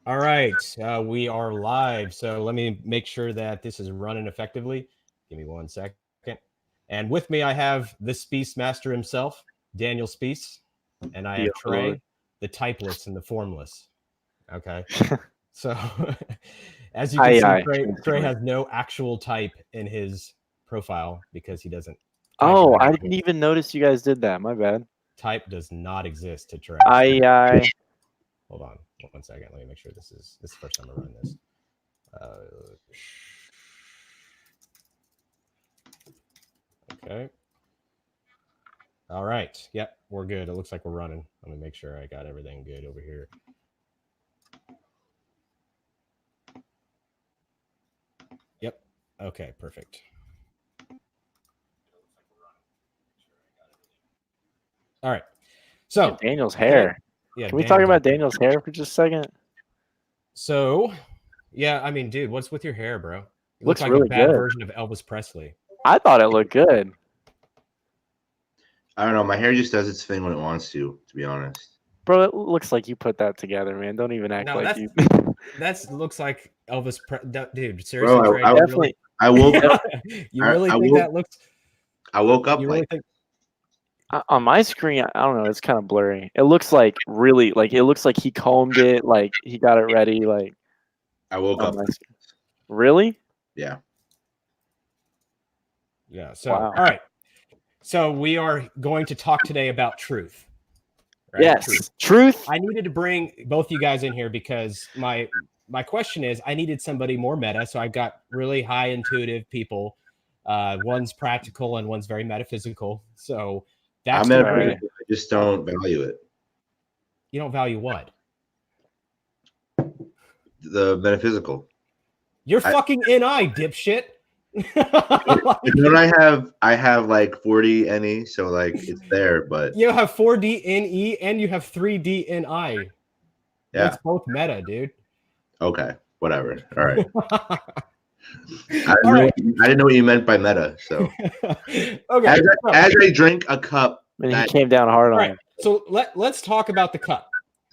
All right, we are live. So let me make sure that this is running effectively. Give me 1 second. And with me, I have the Speece Master himself, Daniel Speece, and I have Yo. Trey, the typeless and the formless. Okay, so as you can Aye, see, aye. Trey has no actual type in his profile because he doesn't type. Oh, I didn't even notice you guys did that. My bad. Type does not exist to Trey. Aye, aye. Hold on 1 second. Let me make sure this is the first time I run this. Okay. All right. Yep, we're good. It looks like we're running. Let me make sure I got everything good over here. Yep. Okay, perfect. All right. So Daniel's hair. Yeah. Can we talk about Daniel's hair for just a second? So, yeah, I mean, dude, what's with your hair, bro? You Looks look like really a bad good. version of Elvis Presley. I thought it looked good. I don't know. My hair just does its thing when it wants to be honest. Bro, it looks like you put that together, man. Don't even act like you. That looks like Elvis dude, seriously, Bro, Trey, definitely. I woke up. You really think that looks? I woke up You like really think? On my screen, I don't know. It's kind of blurry. It looks like really, like it looks like he combed it, like he got it ready. Like I woke up. Really? Yeah. Yeah. So, wow. All right. So we are going to talk today about truth. Right? Yes, truth. I needed to bring both you guys in here because my question is, I needed somebody more meta. So I've got really high intuitive people. One's practical and one's very metaphysical. So that's I just don't value it. You don't value what? The metaphysical. You're fucking NI, dipshit. Don't I have like 40 NE, so like it's there, but you have 4D NE and you have 3D NI. Yeah. That's both meta, dude. Okay, whatever. All right. I didn't know what you meant by meta. So okay. As I drink a cup, and he came down hard on it. So let's talk about the cup.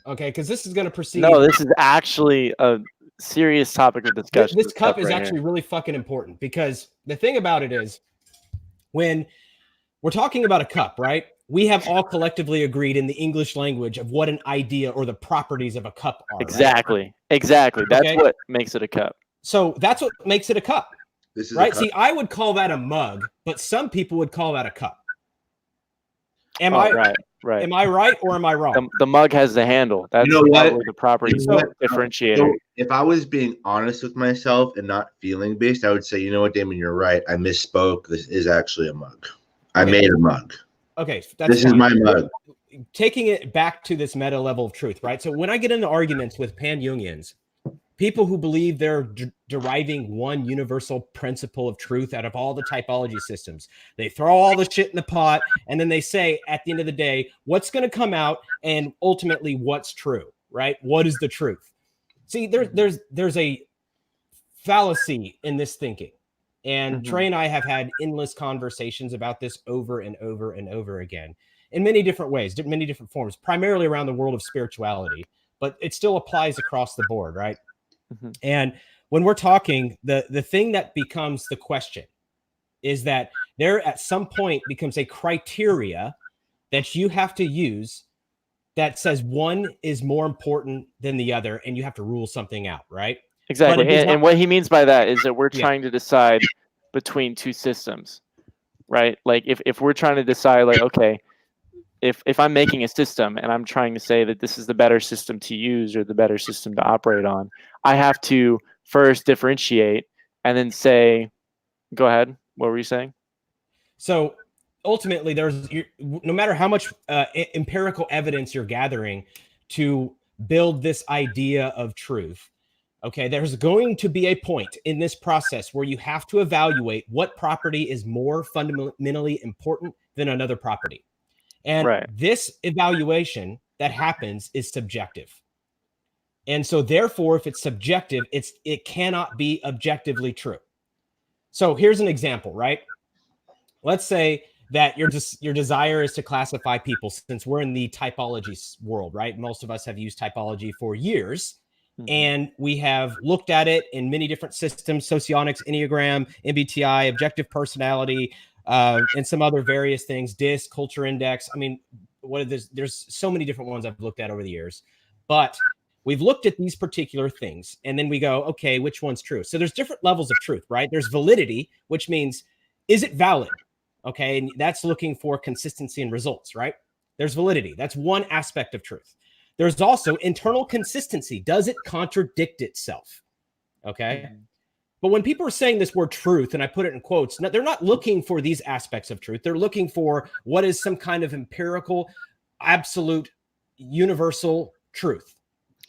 Okay, because this is gonna proceed. No, this is actually a serious topic of discussion. This cup is actually really fucking important because the thing about it is when we're talking about a cup, right? We have all collectively agreed in the English language of what an idea or the properties of a cup are. Exactly. Right? Exactly. That's what makes it a cup. So that's what makes it a cup. This is right. See, I would call that a mug, but some people would call that a cup. Am I right? Am I right or am I wrong? The mug has the handle. That's the property differentiator. So if I was being honest with myself and not feeling based, I would say, you know what, Damon, you're right. I misspoke. This is actually a mug. I made a mug. Okay, this is my mug. Taking it back to this meta level of truth, right? So when I get into arguments with pan-unions, people who believe they're deriving one universal principle of truth out of all the typology systems, they throw all the shit in the pot, and then they say, at the end of the day, what's going to come out, and ultimately, what's true, right? What is the truth? See, there's a fallacy in this thinking, and Trey and I have had endless conversations about this over and over and over again in many different ways, many different forms, primarily around the world of spirituality, but it still applies across the board, right? And when we're talking, the thing that becomes the question is that there at some point becomes a criteria that you have to use that says one is more important than the other, and you have to rule something out, right? Exactly. And what he means by that is that we're trying to decide between two systems, right? Like if we're trying to decide, like, okay, if I'm making a system and I'm trying to say that this is the better system to use or the better system to operate on, I have to first differentiate and then say, go ahead. What were you saying? So ultimately, no matter how much empirical evidence you're gathering to build this idea of truth, okay, there's going to be a point in this process where you have to evaluate what property is more fundamentally important than another property. And this evaluation that happens is subjective. And so therefore, if it's subjective, it cannot be objectively true. So here's an example, right? Let's say that your desire is to classify people, since we're in the typology world, right? Most of us have used typology for years. And we have looked at it in many different systems: Socionics, Enneagram, MBTI, objective personality, and some other various things, DISC, culture index. I mean, there's so many different ones I've looked at over the years. But we've looked at these particular things, and then we go, okay, which one's true? So there's different levels of truth, right? There's validity, which means, is it valid? Okay, and that's looking for consistency in results, right? There's validity. That's one aspect of truth. There's also internal consistency. Does it contradict itself? Okay. But when people are saying this word truth, and I put it in quotes, they're not looking for these aspects of truth. They're looking for what is some kind of empirical, absolute, universal truth.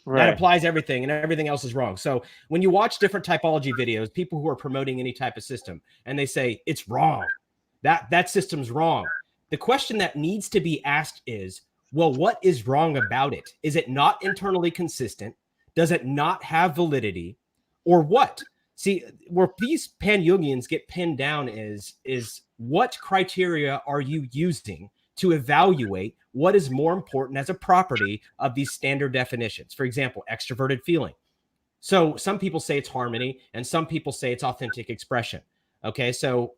Right. That applies everything, and everything else is wrong. So when you watch different typology videos, people who are promoting any type of system, and they say it's wrong, that system's wrong. The question that needs to be asked is, well, what is wrong about it? Is it not internally consistent? Does it not have validity? Or what? See, where these pan-Jungians get pinned down is what criteria are you using to evaluate what is more important as a property of these standard definitions? For example, extroverted feeling. So some people say it's harmony, and some people say it's authentic expression. Okay, so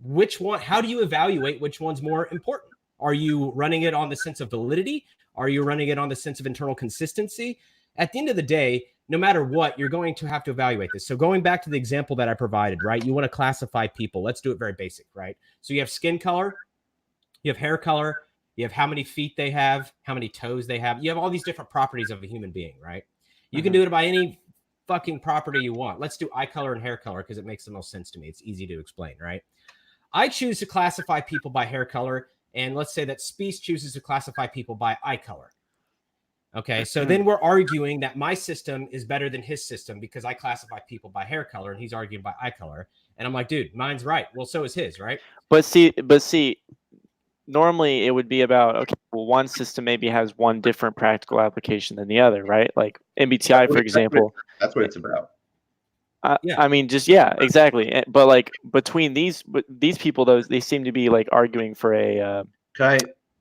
which one, how do you evaluate which one's more important? Are you running it on the sense of validity? Are you running it on the sense of internal consistency? At the end of the day, no matter what, you're going to have to evaluate this. So going back to the example that I provided, right? You want to classify people. Let's do it very basic, right? So you have skin color, you have hair color, you have how many feet they have, how many toes they have. You have all these different properties of a human being, right? You can do it by any fucking property you want. Let's do eye color and hair color because it makes the most sense to me. It's easy to explain, right? I choose to classify people by hair color, and let's say that Spies chooses to classify people by eye color. Okay, so then we're arguing that my system is better than his system because I classify people by hair color, and he's arguing by eye color. And I'm like, dude, mine's right. Well, so is his, right? But see, normally it would be about, okay, well, one system maybe has one different practical application than the other, right? Like MBTI, for example. That's what it's about. I mean, just, yeah, exactly. But like between these people, they seem to be like arguing for a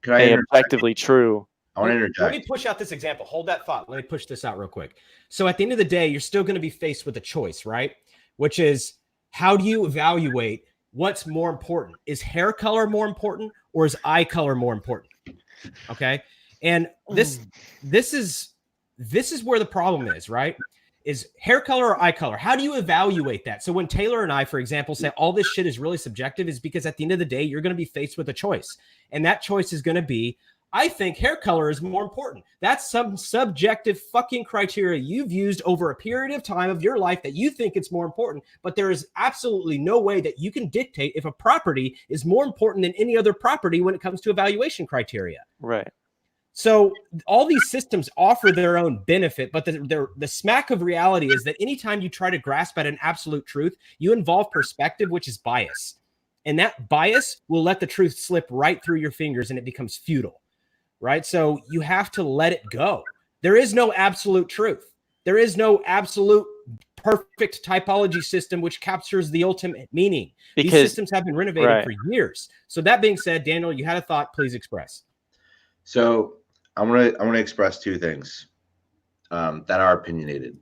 objectively true. I want to interject. Let me push out this example. Hold that thought. Let me push this out real quick. So at the end of the day, you're still going to be faced with a choice, right? Which is, how do you evaluate what's more important? Is hair color more important, or is eye color more important? Okay. And this is where the problem is, right? Is hair color or eye color? How do you evaluate that? So when Taylor and I, for example, say all this shit is really subjective, is because at the end of the day, you're going to be faced with a choice. And that choice is going to be, I think hair color is more important. That's some subjective fucking criteria you've used over a period of time of your life that you think it's more important, but there is absolutely no way that you can dictate if a property is more important than any other property when it comes to evaluation criteria. Right. So all these systems offer their own benefit, but the smack of reality is that anytime you try to grasp at an absolute truth, you involve perspective, which is bias. And that bias will let the truth slip right through your fingers and it becomes futile. Right? So you have to let it go. There is no absolute truth. There is no absolute perfect typology system which captures the ultimate meaning. These systems have been renovated for years. So that being said, Daniel, you had a thought, please express. So I want to express two things that are opinionated.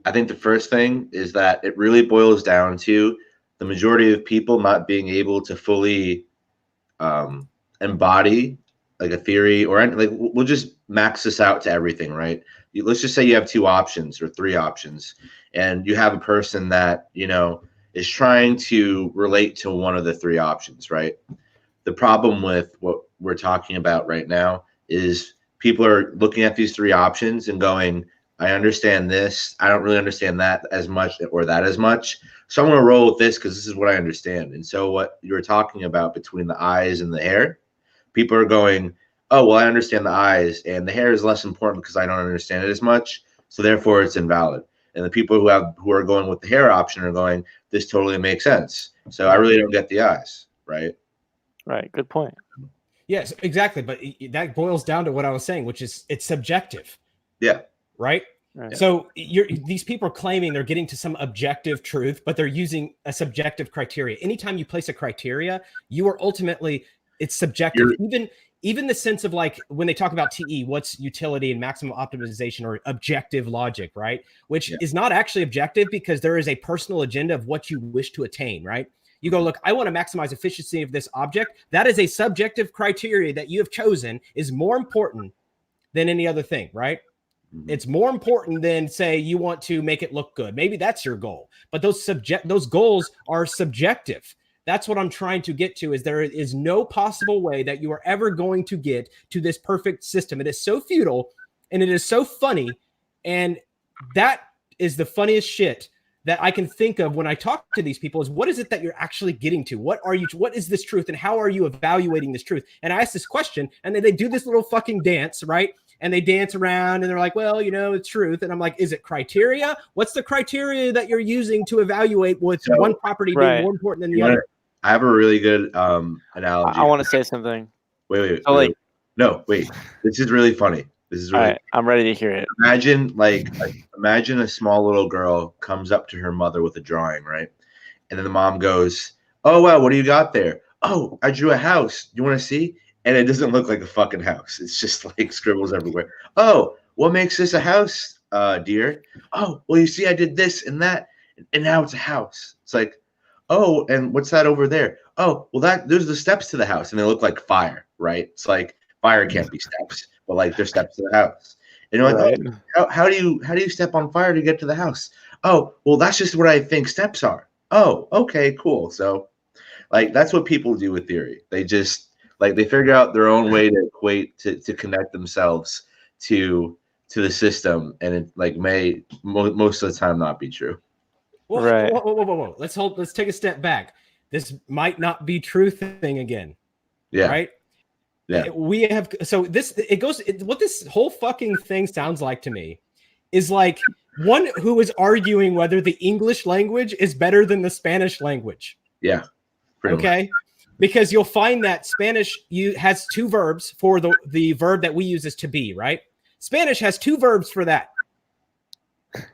I think the first thing is that it really boils down to the majority of people not being able to fully embody like a theory, or like we'll just max this out to everything, right? Let's just say you have two options or three options, and you have a person that, you know, is trying to relate to one of the three options, right? The problem with what we're talking about right now is people are looking at these three options and going, I understand this, I don't really understand that as much or that as much, so I'm going to roll with this because this is what I understand. And so what you were talking about between the eyes and the hair, people are going, oh, well, I understand the eyes, and the hair is less important because I don't understand it as much, so therefore it's invalid. And the people who are going with the hair option are going, this totally makes sense, so I really don't get the eyes, right? Right. Good point. Yes, exactly. But that boils down to what I was saying, which is it's subjective. Yeah. Right. So these people are claiming they're getting to some objective truth, but they're using a subjective criteria. Anytime you place a criteria, you are ultimately, it's subjective. even the sense of like when they talk about TE, what's utility and maximum optimization or objective logic, right? Which is not actually objective because there is a personal agenda of what you wish to attain, right? You go, look, I want to maximize efficiency of this object. That is a subjective criteria that you have chosen is more important than any other thing, right? It's more important than say you want to make it look good. Maybe that's your goal, but those goals are subjective. That's what I'm trying to get to is there is no possible way that you are ever going to get to this perfect system. It is so futile and it is so funny. And that is the funniest shit that I can think of when I talk to these people is what is it that you're actually getting to? What is this truth and how are you evaluating this truth? And I ask this question and then they do this little fucking dance, right? And they dance around and they're like, well, it's truth. And I'm like, is it criteria? What's the criteria that you're using to evaluate what's one property being more important than the other? I have a really good analogy. I want to say something. Wait. So No, wait. This is really funny. This is really. All right, I'm ready to hear it. Imagine a small little girl comes up to her mother with a drawing, right? And then the mom goes, "Oh wow, what do you got there? Oh, I drew a house. You want to see?" And it doesn't look like a fucking house. It's just like scribbles everywhere. "Oh, what makes this a house, dear?" "Oh, well, you see, I did this and that, and now it's a house." It's like, "Oh, and what's that over there?" "Oh, well, there's the steps to the house," and they look like fire, right? It's like fire can't be steps, but like there's steps to the house. And you're like, right. "Oh, how do you step on fire to get to the house?" "Oh, well, that's just what I think steps are." "Oh, okay, cool." So, like, that's what people do with theory. They just they figure out their own way to equate to connect themselves to the system, and it may most of the time not be true. Well, right. Whoa. Let's take a step back. This might not be true thing again. Yeah. Right. Yeah. We have what this whole fucking thing sounds like to me is like one who is arguing whether the English language is better than the Spanish language. Yeah. Okay. Much. Because you'll find that Spanish has two verbs for the verb that we use is to be, right? Spanish has two verbs for that.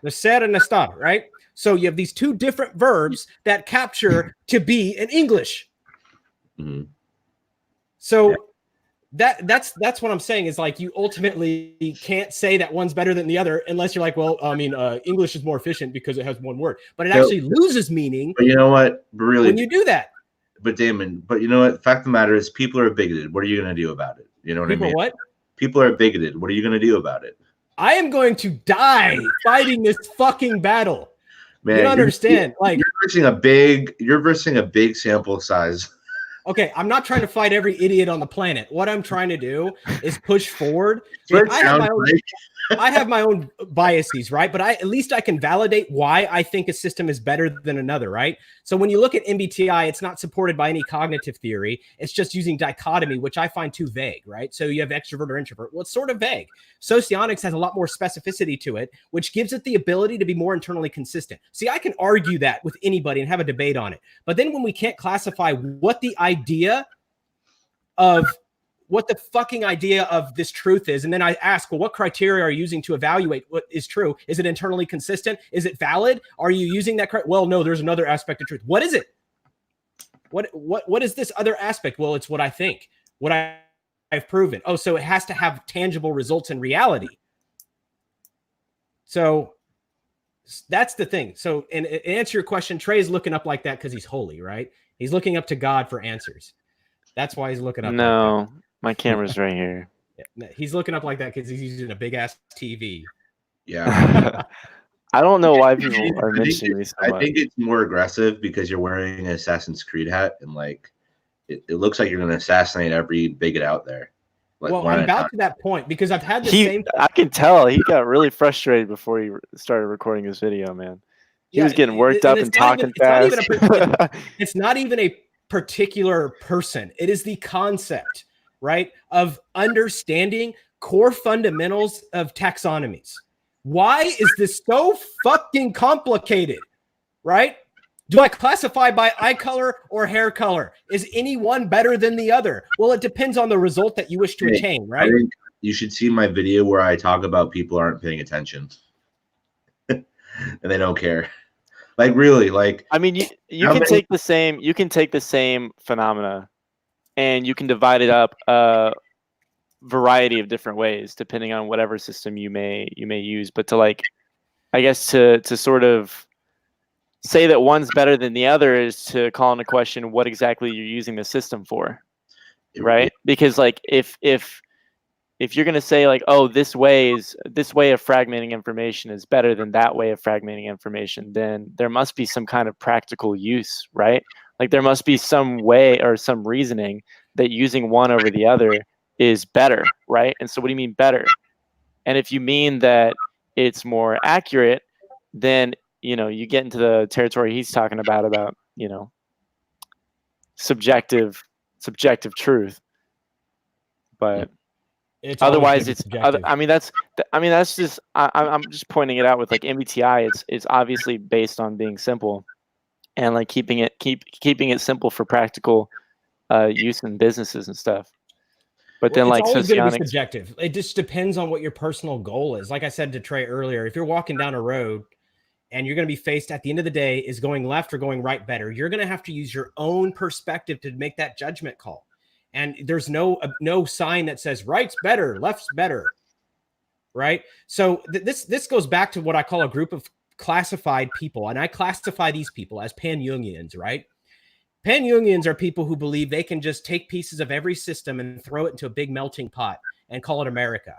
The ser and estar, right? So you have these two different verbs that capture to be in English. Mm-hmm. So that's what I'm saying is like you ultimately can't say that one's better than the other unless you're like, well, I mean, English is more efficient because it has one word, but it actually loses meaning. But you know what? Really, when you do that. But Damon, you know what? The fact of the matter is people are bigoted. What are you going to do about it? You know what I mean? What? People are bigoted. What are you going to do about it? I am going to die fighting this fucking battle. Man, you don't understand. You're versing a big sample size. Okay, I'm not trying to fight every idiot on the planet. What I'm trying to do is push forward. I have my own biases, right? But at least I can validate why I think a system is better than another, right? So when you look at MBTI, it's not supported by any cognitive theory. It's just using dichotomy, which I find too vague, right? So you have extrovert or introvert. Well, it's sort of vague. Socionics has a lot more specificity to it, which gives it the ability to be more internally consistent. See, I can argue that with anybody and have a debate on it. But then when we can't classify what the fucking idea of this truth is. And then I ask, well, what criteria are you using to evaluate what is true? Is it internally consistent? Is it valid? Are you using that? Well, no, there's another aspect of truth. What is it? What is this other aspect? Well, it's what I think, what I've proven. Oh, so it has to have tangible results in reality. So that's the thing. So, and answer your question, Trey's looking up like that because he's holy, right? He's looking up to God for answers. That's why he's looking up. No. Like that. My camera's right here. Yeah, he's looking up like that because he's using a big ass TV. Yeah. I don't know why people are mentioning this. I think it's more aggressive because you're wearing an Assassin's Creed hat and it looks like you're going to assassinate every bigot out there. Well, I'm about to that point because I've had the same. I can tell he got really frustrated before he started recording his video, man. He was getting worked up and talking fast. It's not even a particular person. It is the concept, right, of understanding core fundamentals of taxonomies. Why is this so fucking complicated, right? Do I classify by eye color or hair color? Is any one better than the other? Well, it depends on the result that you wish to attain, right? I think you should see my video where I talk about people aren't paying attention and they don't care. Like really, I mean, you can take the same phenomena and you can divide it up variety of different ways depending on whatever system you may use. But to like, I guess to sort of say that one's better than the other is to call into question what exactly you're using the system for, right? Because like if you're going to say like, oh, this way of fragmenting information is better than that way of fragmenting information, then there must be some kind of practical use, right? Like there must be some way or some reasoning that using one over the other is better, right? And so what do you mean better? And if you mean that it's more accurate, then, you know, you get into the territory he's talking about, you know, subjective truth. But it's otherwise it's I'm just pointing it out with like MBTI. It's obviously based on being simple and like keeping it simple for practical use in businesses and stuff. But then like it's always going to be Socionics, subjective. It just depends on what your personal goal is. Like I said to Trey earlier, if you're walking down a road and you're going to be faced at the end of the day is going left or going right better, you're going to have to use your own perspective to make that judgment call. And there's no sign that says right's better, left's better, right? So this goes back to what I call a group of classified people, and I classify these people as pan-unions, right? Pan-unions are people who believe they can just take pieces of every system and throw it into a big melting pot and call it America.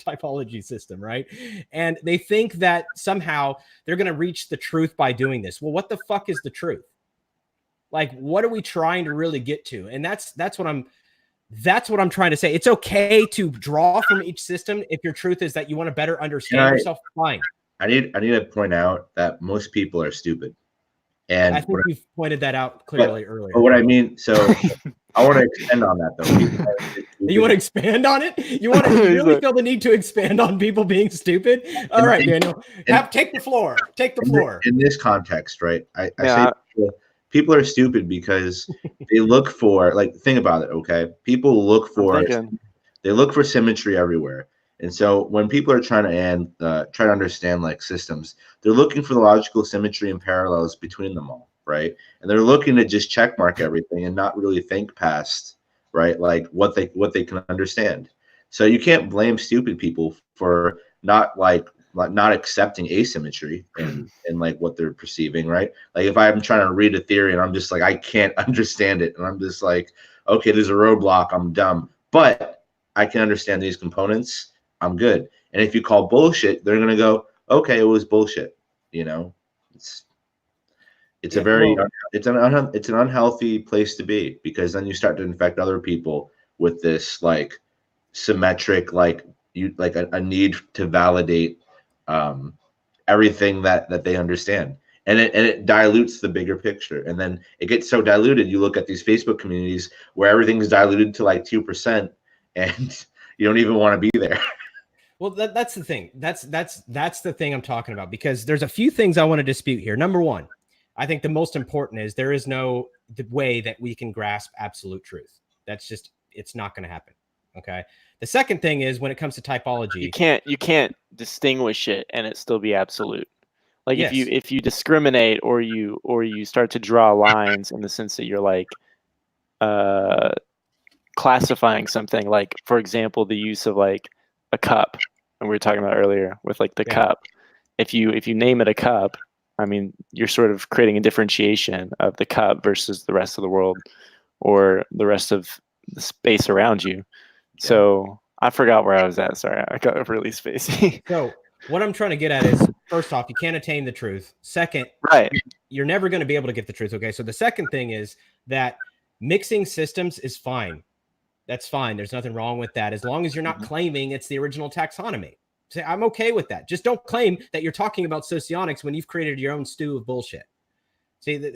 Typology system, right? And they think that somehow they're going to reach the truth by doing this. Well, what the fuck is the truth? Like, what are we trying to really get to? And that's what I'm trying to say. It's okay to draw from each system if your truth is that you want to better understand yourself. Fine. I need to point out that most people are stupid. And I think you've pointed that out clearly earlier. But what I mean, so I want to expand on that though. You want to expand on it? You really feel the need to expand on people being stupid? All right, Daniel. Take the floor. Take the floor. In this context, right? I say people are stupid because they look for, like, think about it, okay? People look for symmetry everywhere. And so when people are trying to understand like systems, they're looking for the logical symmetry and parallels between them all, right? And they're looking to just check mark everything and not really think past, right? Like what they can understand. So you can't blame stupid people for not accepting asymmetry and like what they're perceiving, right? Like if I'm trying to read a theory and I'm just like, I can't understand it, and I'm just like, okay, there's a roadblock, I'm dumb, but I can understand these components, I'm good. And if you call bullshit, they're gonna go, okay, it was bullshit. You know, it's an unhealthy place to be, because then you start to infect other people with this like symmetric, like a need to validate everything that they understand, and it dilutes the bigger picture. And then it gets so diluted. You look at these Facebook communities where everything's diluted to like 2%, and you don't even want to be there. Well, that's the thing. That's the thing I'm talking about, because there's a few things I want to dispute here. Number one, I think the most important is there is no way that we can grasp absolute truth. It's not going to happen. Okay. The second thing is when it comes to typology, you can't distinguish it and it still be absolute. Like if you discriminate or you start to draw lines in the sense that you're like classifying something, like for example the use of like a cup, and we were talking about earlier with like the cup. If you name it a cup, I mean you're sort of creating a differentiation of the cup versus the rest of the world or the rest of the space around you. So I forgot where I was at. Sorry, I got really spacey. So what I'm trying to get at is, first off, you can't attain the truth. Second, you're never going to be able to get the truth. Okay. So the second thing is that mixing systems is fine. That's fine. There's nothing wrong with that, as long as you're not claiming it's the original taxonomy. Say, I'm okay with that. Just don't claim that you're talking about socionics when you've created your own stew of bullshit. See, want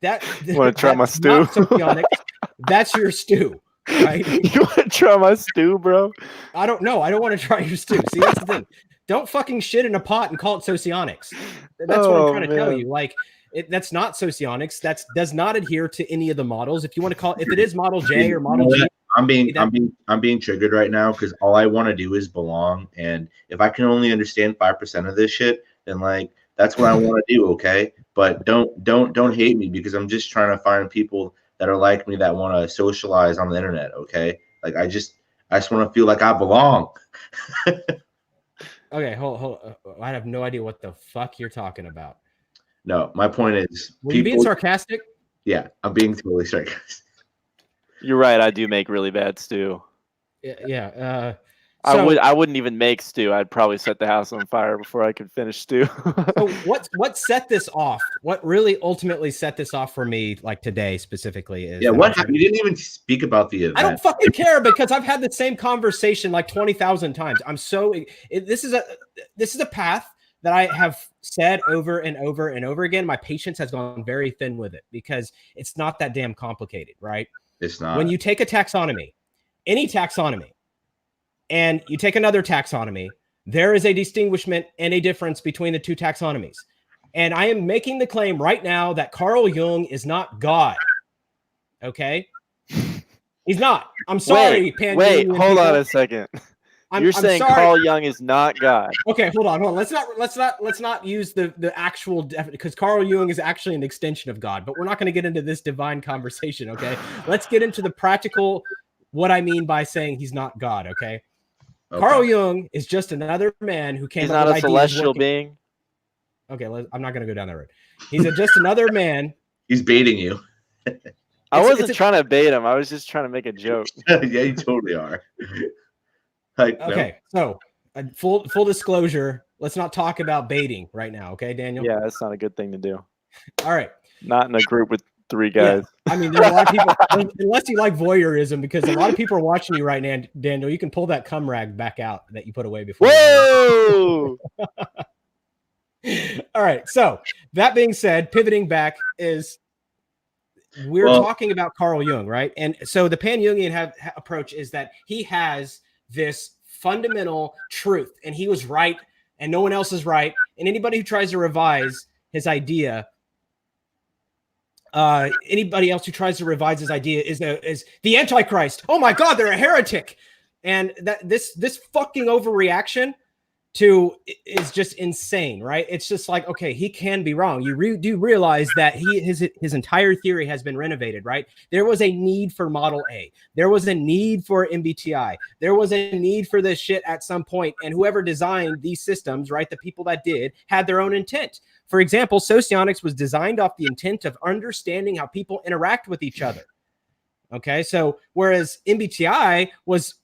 to try my stew? Socionics, that's your stew, right? You want to try my stew, bro? I don't know. I don't want to try your stew. See, that's the thing. Don't fucking shit in a pot and call it socionics. That's what I'm trying to tell you. Like, that's not socionics. That does not adhere to any of the models. If you want to call it, if it is model J or model G, I'm being triggered right now because all I want to do is belong. And if I can only understand 5% of this shit, then like that's what I want to do. Okay, but don't hate me, because I'm just trying to find people that are like me that want to socialize on the internet. Okay, like I just want to feel like I belong. Okay, hold. I have no idea what the fuck you're talking about. No, my point is, Were you being sarcastic? Yeah, I'm being totally sarcastic. You're right. I do make really bad stew. Yeah. I wouldn't even make stew. I'd probably set the house on fire before I could finish stew. So what set this off? What really ultimately set this off for me, like today specifically, is what happened? You didn't even speak about the event. I don't fucking care because I've had the same conversation like 20,000 times. I'm so this is a path that I have said over and over and over again. My patience has gone very thin with it because it's not that damn complicated, right? It's not. When you take a taxonomy, any taxonomy, and you take another taxonomy, there is a distinguishment and a difference between the two taxonomies. And I am making the claim right now that Carl Jung is not God. Okay? He's not. I'm sorry, Wait, hold on a second. You're saying Carl Jung is not God. Okay, hold on. Let's not use the actual because Carl Jung is actually an extension of God, but we're not going to get into this divine conversation, okay? Let's get into the practical what I mean by saying he's not God, okay? Carl Jung is just another man who came up with He's not a celestial being. Okay, I'm not going to go down that road. He's just another man. He's baiting you. I wasn't trying to bait him. I was just trying to make a joke. Yeah, you totally are. Okay, so full disclosure, let's not talk about baiting right now, okay, Daniel? Yeah, that's not a good thing to do. All right. Not in a group with 3 guys. Yeah. I mean, there's a lot of people, unless you like voyeurism, because a lot of people are watching you right now, Daniel. You can pull that cum rag back out that you put away before. Whoa! All right. So that being said, pivoting back is we're talking about Carl Jung, right? And so the pan-Jungian approach is that he has this fundamental truth, and he was right, and no one else is right. And anybody who tries to revise his idea, is the Antichrist. Oh my God, they're a heretic. And that this fucking overreaction to is just insane, right? It's just like, okay, he can be wrong. You do realize that his entire theory has been renovated, right? There was a need for Model A. There was a need for MBTI. There was a need for this shit at some point. And whoever designed these systems, right, the people that did, had their own intent. For example, Socionics was designed off the intent of understanding how people interact with each other. Okay, so whereas MBTI was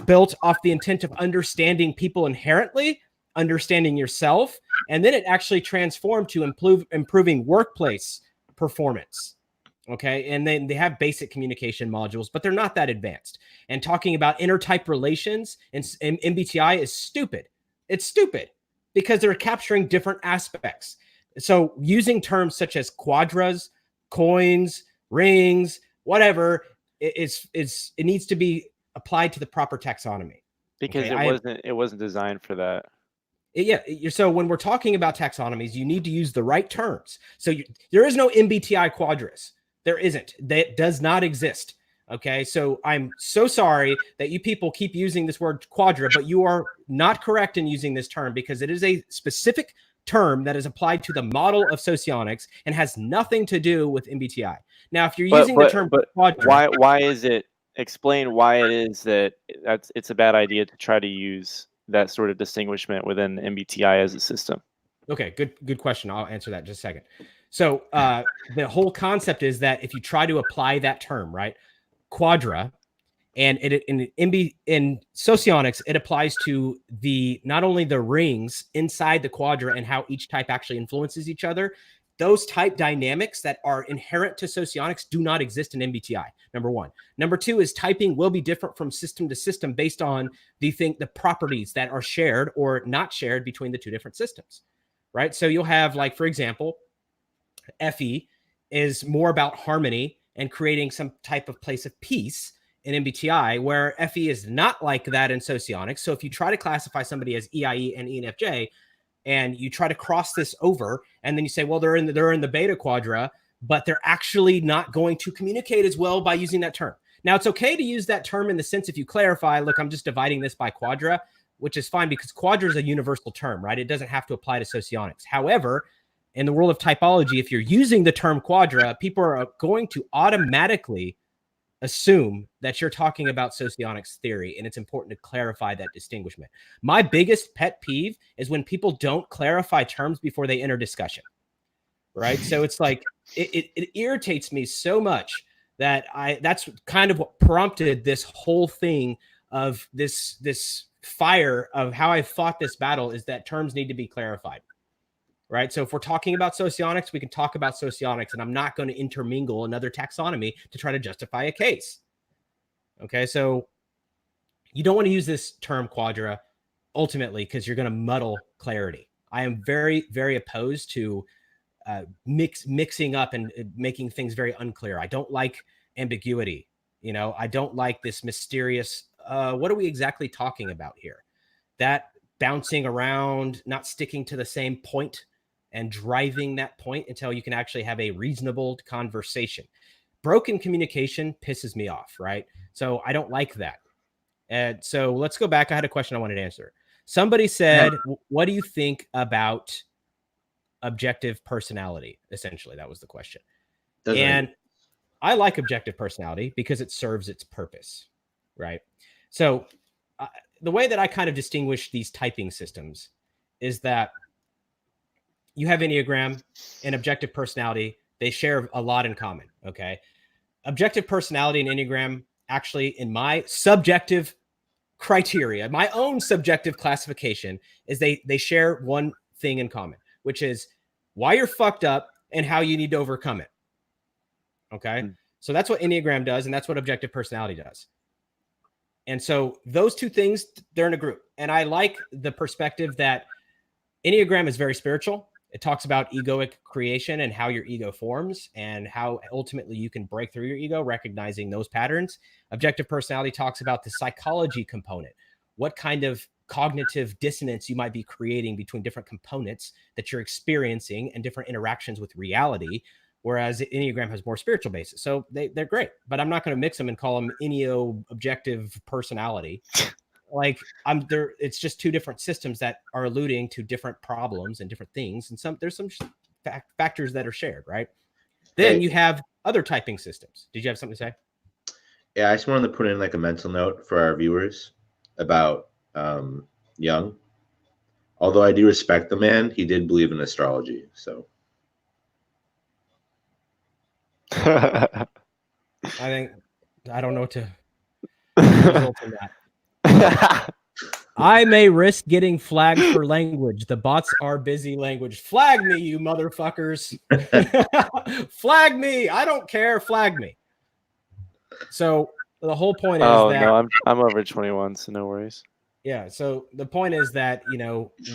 built off the intent of understanding people inherently, understanding yourself, and then it actually transformed to improving workplace performance. Okay, and then they have basic communication modules, but they're not that advanced. And talking about intertype relations and MBTI is stupid. It's stupid because they're capturing different aspects. So using terms such as quadras, coins, rings, whatever, it needs to be applied to the proper taxonomy, because it wasn't designed for that. So when we're talking about taxonomies, you need to use the right terms. So there is no MBTI quadras. There isn't. That does not exist. Okay, so I'm so sorry that you people keep using this word quadra, but you are not correct in using this term because it is a specific term that is applied to the model of Socionics and has nothing to do with MBTI. Now, if you're using the term quadra, why is it? Explain why it is that it's a bad idea to try to use that sort of distinguishment within MBTI as a system. Okay, good question. I'll answer that in just a second. So the whole concept is that if you try to apply that term, right, quadra, and in Socionics, it applies to not only the rings inside the quadra and how each type actually influences each other. Those type dynamics that are inherent to Socionics do not exist in MBTI, number one. Number two is typing will be different from system to system based on the properties that are shared or not shared between the two different systems, right? So you'll have, like, for example, FE is more about harmony and creating some type of place of peace in MBTI, where FE is not like that in Socionics. So if you try to classify somebody as EIE and ENFJ, and you try to cross this over, and then you say, well, they're in the beta quadra, but they're actually not going to communicate as well by using that term. Now, it's okay to use that term in the sense if you clarify, look, I'm just dividing this by quadra, which is fine because quadra is a universal term, right? It doesn't have to apply to Socionics. However, in the world of typology, if you're using the term quadra, people are going to automatically assume that you're talking about socionics theory, and it's important to clarify that distinguishment. My biggest pet peeve is when people don't clarify terms before they enter discussion, right? So it's like it irritates me so much that that's kind of what prompted this whole thing of this fire of how I fought this battle, is that terms need to be clarified. Right. So if we're talking about socionics, we can talk about socionics, and I'm not going to intermingle another taxonomy to try to justify a case. Okay. So you don't want to use this term quadra ultimately, because you're going to muddle clarity. I am very, very opposed to mixing up and making things very unclear. I don't like ambiguity. You know, I don't like this mysterious, what are we exactly talking about here? That bouncing around, not sticking to the same point, and driving that point until you can actually have a reasonable conversation. Broken communication pisses me off, right? So I don't like that. And so let's go back. I had a question I wanted to answer. Somebody said, what do you think about objective personality? Essentially, that was the question. And I like objective personality because it serves its purpose, right? So the way that I kind of distinguish these typing systems is that you have Enneagram and objective personality. They share a lot in common, okay? Objective personality and Enneagram, actually, in my subjective criteria, my own subjective classification, is they share one thing in common, which is why you're fucked up and how you need to overcome it, okay? So that's what Enneagram does, and that's what objective personality does. And so those two things, they're in a group. And I like the perspective that Enneagram is very spiritual. It talks about egoic creation and how your ego forms and how ultimately you can break through your ego, recognizing those patterns. Objective personality talks about the psychology component, what kind of cognitive dissonance you might be creating between different components that you're experiencing and different interactions with reality, whereas Enneagram has more spiritual basis. So they're great, but I'm not going to mix them and call them Enneo objective personality. Like it's just two different systems that are alluding to different problems and different things. And there's some factors that are shared, right? Then you have other typing systems. Did you have something to say? Yeah, I just wanted to put in like a mental note for our viewers about Jung. Although I do respect the man, he did believe in astrology. So I don't know what to result in that. I may risk getting flagged for language. The bots are busy language. Flag me, you motherfuckers. Flag me. I don't care. Flag me. So the whole point is that... no, I'm over 21, so no worries. Yeah, so the point is that,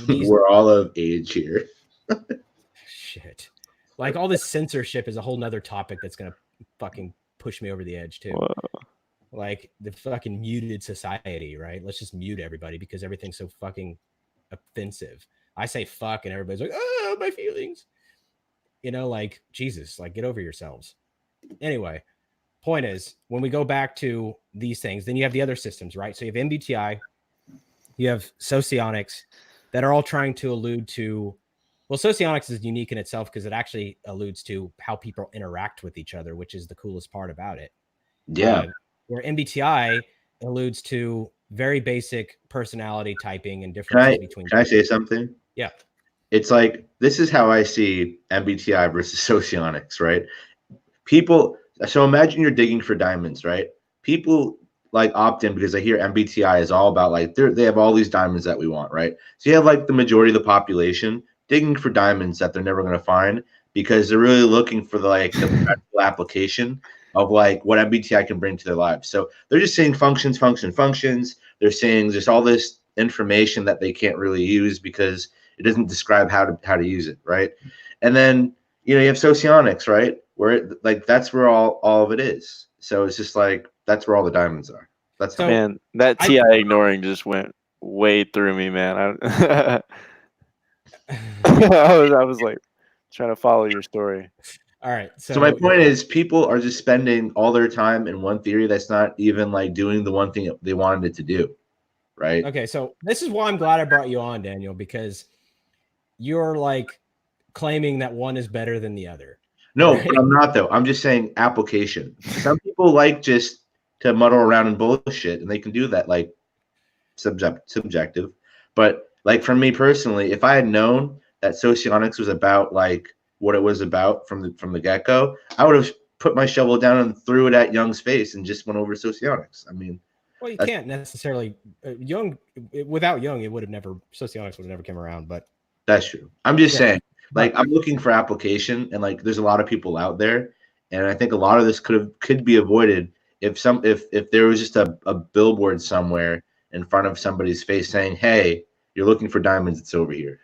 we're all of age here. Shit. Like, all this censorship is a whole nother topic that's going to fucking push me over the edge, too. Whoa. Like the fucking muted society, right? Let's just mute everybody because everything's so fucking offensive. I say fuck and everybody's like, oh, my feelings. Like, Jesus, like, get over yourselves. Anyway, point is, when we go back to these things, then you have the other systems, right? So you have MBTI, you have Socionics that are all trying to allude to, well, Socionics is unique in itself because it actually alludes to how people interact with each other, which is the coolest part about it. Yeah. Where MBTI alludes to very basic personality typing and differences between. Can I say something? Yeah. It's like, this is how I see MBTI versus Socionics, right? People, so imagine you're digging for diamonds, right? People like opt in because they hear MBTI is all about like, they have all these diamonds that we want, right? So you have like the majority of the population digging for diamonds that they're never going to find because they're really looking for the practical application of like what MBTI can bring to their lives. So they're just saying functions. They're saying there's all this information that they can't really use because it doesn't describe how to use it, right? And then you have Socionics, right? Where that's where all of it is. So it's just like that's where all the diamonds are. That's man. That TI ignoring just went way through me, man. I was like trying to follow your story. All right. So my point is, people are just spending all their time in one theory that's not even like doing the one thing they wanted it to do, right? Okay, so this is why I'm glad I brought you on, Daniel, because you're like claiming that one is better than the other. No, but I'm not though. I'm just saying application. Some people like just to muddle around and bullshit, and they can do that, like subjective. But like for me personally, if I had known that Socionics was about like what it was about from the get go, I would have put my shovel down and threw it at Jung's face and just went over Socionics. I mean, well, you can't necessarily Jung without Jung, it would have never Socionics would have never come around. But that's true. I'm just saying, like, I'm looking for application, and like, there's a lot of people out there, and I think a lot of this could be avoided if there was just a billboard somewhere in front of somebody's face saying, "Hey, you're looking for diamonds. It's over here."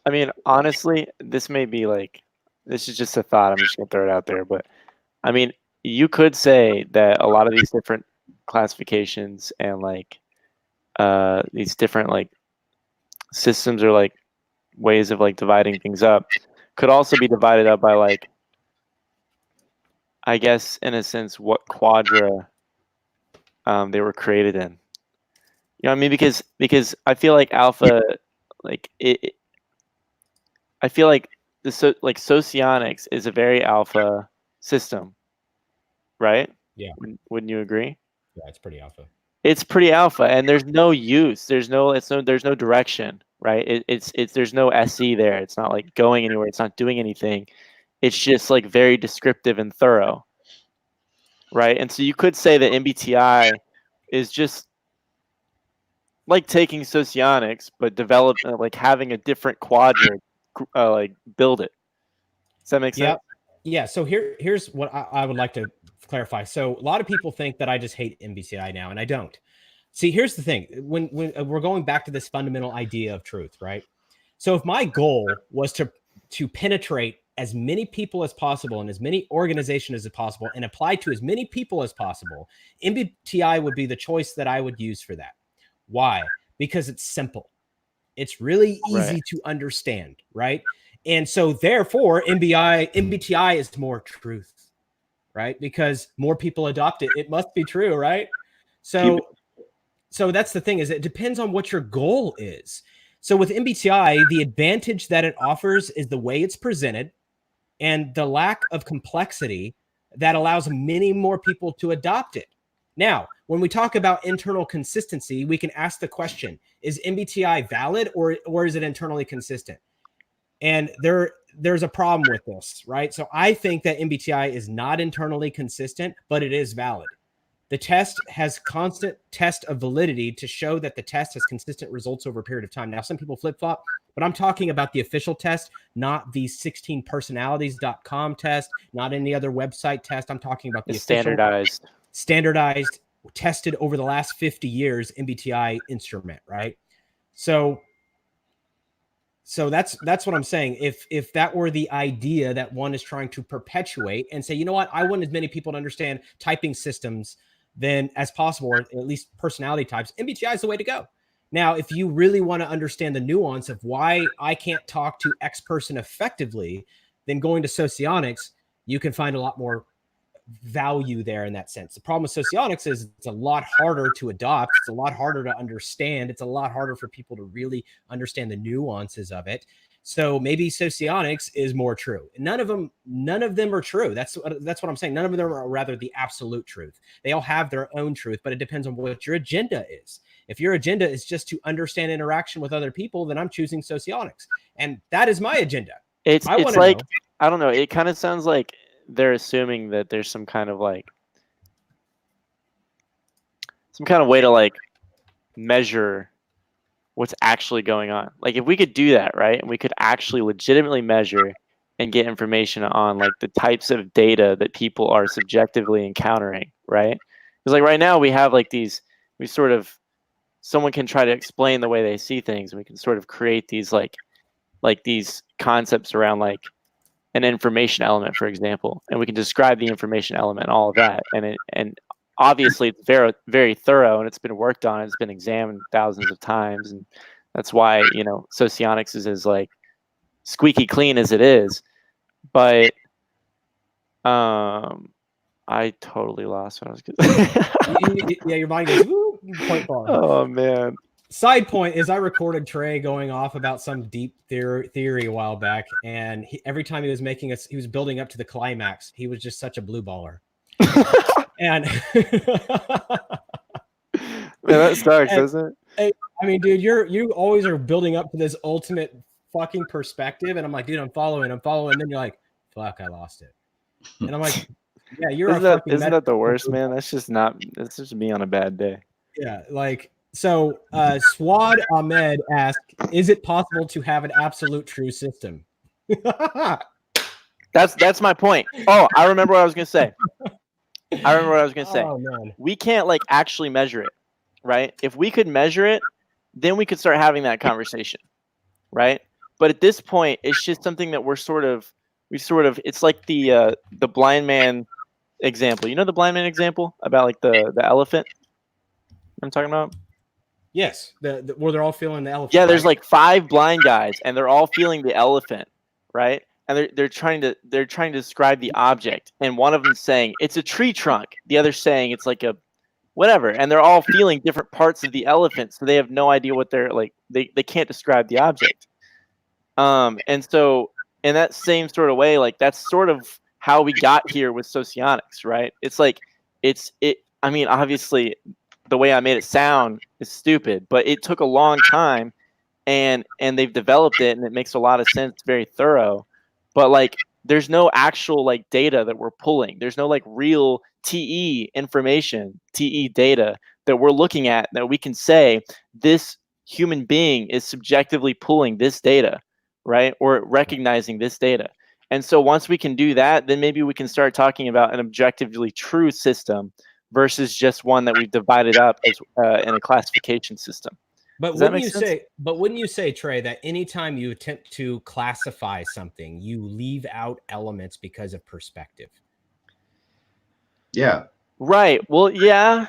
I mean, honestly, this may be like, this is just a thought. I'm just gonna throw it out there, but I mean, you could say that a lot of these different classifications and like these different like systems or like ways of like dividing things up could also be divided up by like, I guess in a sense, what quadra they were created in. You know what I mean? Because I feel like alpha, like I feel like like Socionics is a very alpha system, right? Yeah. Wouldn't you agree? Yeah, it's pretty alpha. It's pretty alpha, and there's no use. There's no direction, right? It's there's no SE there. It's not like going anywhere. It's not doing anything. It's just like very descriptive and thorough, right? And so you could say that MBTI is just like taking Socionics, but develop like having a different quadrant, like build it. Does that make sense? Yeah. So here's what I would like to clarify. So a lot of people think that I just hate MBTI now, and I don't. See, here's the thing. When we're going back to this fundamental idea of truth, right? So if my goal was to penetrate as many people as possible and as many organizations as possible and apply to as many people as possible, MBTI would be the choice that I would use for that. Why? Because it's simple. It's really easy to understand, right? And so therefore, MBTI is more truth, right? Because more people adopt it. It must be true, right? So that's the thing, is it depends on what your goal is. So with MBTI, the advantage that it offers is the way it's presented and the lack of complexity that allows many more people to adopt it. Now, when we talk about internal consistency, we can ask the question, is MBTI valid or is it internally consistent? And there's a problem with this, right? So I think that MBTI is not internally consistent, but it is valid. The test has constant test of validity to show that the test has consistent results over a period of time. Now, some people flip-flop, but I'm talking about the official test, not the 16personalities.com test, not any other website test. I'm talking about the standardized, tested over the last 50 years MBTI instrument, right? So that's what I'm saying. If that were the idea that one is trying to perpetuate and say, you know what, I want as many people to understand typing systems then as possible, or at least personality types, MBTI is the way to go. Now, if you really want to understand the nuance of why I can't talk to X person effectively, then going to Socionics, you can find a lot more value there in that sense. The problem with Socionics is it's a lot harder to adopt. It's a lot harder to understand. It's a lot harder for people to really understand the nuances of it. So maybe Socionics is more true. None of them are true. That's what I'm saying. None of them are rather the absolute truth. They all have their own truth, but it depends on what your agenda is. If your agenda is just to understand interaction with other people, then I'm choosing Socionics. And that is my agenda. It's like, I don't know. It kind of sounds like they're assuming that there's some kind of way to like measure what's actually going on. Like if we could do that, right? And we could actually legitimately measure and get information on like the types of data that people are subjectively encountering, right? Because like right now we have like someone can try to explain the way they see things, and we can sort of create these like these concepts around like an information element, for example, and we can describe the information element and all of that. And obviously it's very, very thorough, and it's been worked on. It's been examined thousands of times. And that's why, Socionics is as like squeaky clean as it is. But I totally lost what I was going to say. Yeah, your mind goes, point bar. Oh, man. Side point is I recorded Trey going off about some deep theory a while back, and every time he was he was building up to the climax. He was just such a blue baller. And man, that sucks, doesn't it? I mean, dude, you always are building up to this ultimate fucking perspective, and I'm like, dude, I'm following, and then you're like, fuck, I lost it, and I'm like, yeah, you're isn't that the worst, man? That's just me on a bad day. Yeah, like. So, Swad Ahmed asked, "Is it possible to have an absolute true system?" That's my point. Oh, I remember what I was gonna say. Oh, man. We can't like actually measure it, right? If we could measure it, then we could start having that conversation, right? But at this point, it's just something that it's like the blind man example. You know the blind man example about like the elephant I'm talking about? Yes, where they're all feeling the elephant. Yeah, there's like 5 blind guys, and they're all feeling the elephant, right? And they're trying to describe the object, and one of them saying it's a tree trunk, the other saying it's like a whatever, and they're all feeling different parts of the elephant, so they have no idea what they're like. They can't describe the object. And so in that same sort of way, like that's sort of how we got here with socionics, right? It's like I mean, obviously, the way I made it sound is stupid, but it took a long time, and they've developed it, and it makes a lot of sense, very thorough. But like, there's no actual like data that we're pulling. There's no like real TE information, TE data that we're looking at that we can say this human being is subjectively pulling this data, right? Or recognizing this data. And so once we can do that, then maybe we can start talking about an objectively true system versus just one that we've divided up as in a classification system. But wouldn't you say, Trey, that anytime you attempt to classify something, you leave out elements because of perspective? Yeah. Right. Well, yeah.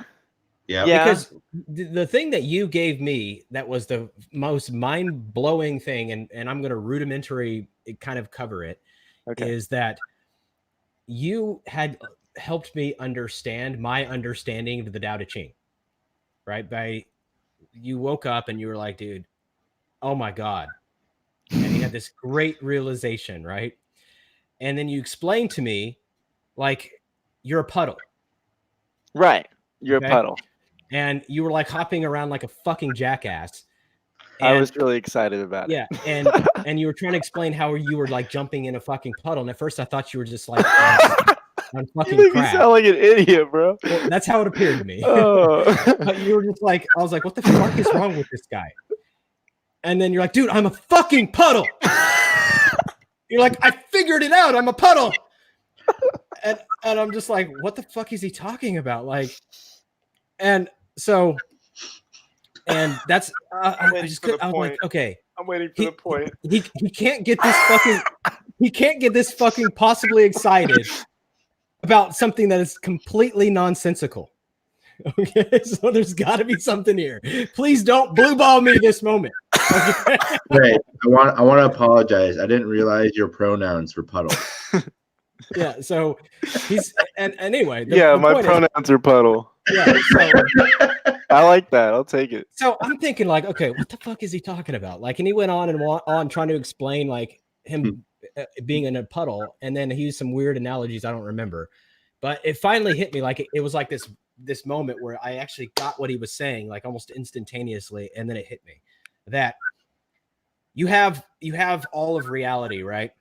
Yeah. Because the thing that you gave me that was the most mind-blowing thing, and I'm going to rudimentary kind of cover it, is that you had helped me understand my understanding of the Tao Te Ching, right? You woke up and you were like, dude, oh my God. And you had this great realization, right? And then you explained to me, like, you're a puddle. Right. You're a puddle. And you were like hopping around like a fucking jackass. And, I was really excited about it. Yeah. And you were trying to explain how you were like jumping in a fucking puddle. And at first I thought you were just like on fucking you make crap. me sound like an idiot, bro. Well, that's how it appeared to me. But you were just like, I was like, what the fuck is wrong with this guy? And then you're like, dude, I'm a fucking puddle. You're like, I figured it out. I'm a puddle. And I'm just like, what the fuck is he talking about? Like, and so, and that's, I was like, okay. I'm waiting for the point. He can't get this fucking possibly excited about something that is completely nonsensical. Okay, so there's got to be something here. Please don't blue ball me this moment. Okay? Right. I want to apologize. I didn't realize your pronouns were puddle. Yeah. So he's and anyway. My pronouns are puddle. Yeah. So, I like that. I'll take it. So I'm thinking like, okay, what the fuck is he talking about? Like, and he went on trying to explain like him being in a puddle, and then he used some weird analogies I don't remember, but it finally hit me. Like it was like this moment where I actually got what he was saying, like almost instantaneously, and then it hit me that you have all of reality, right?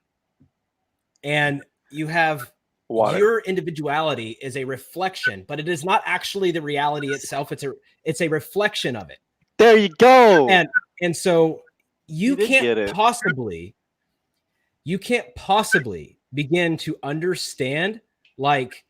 And you have your individuality is a reflection, but it is not actually the reality itself. It's a reflection of it. There you go. And so you can't possibly begin to understand like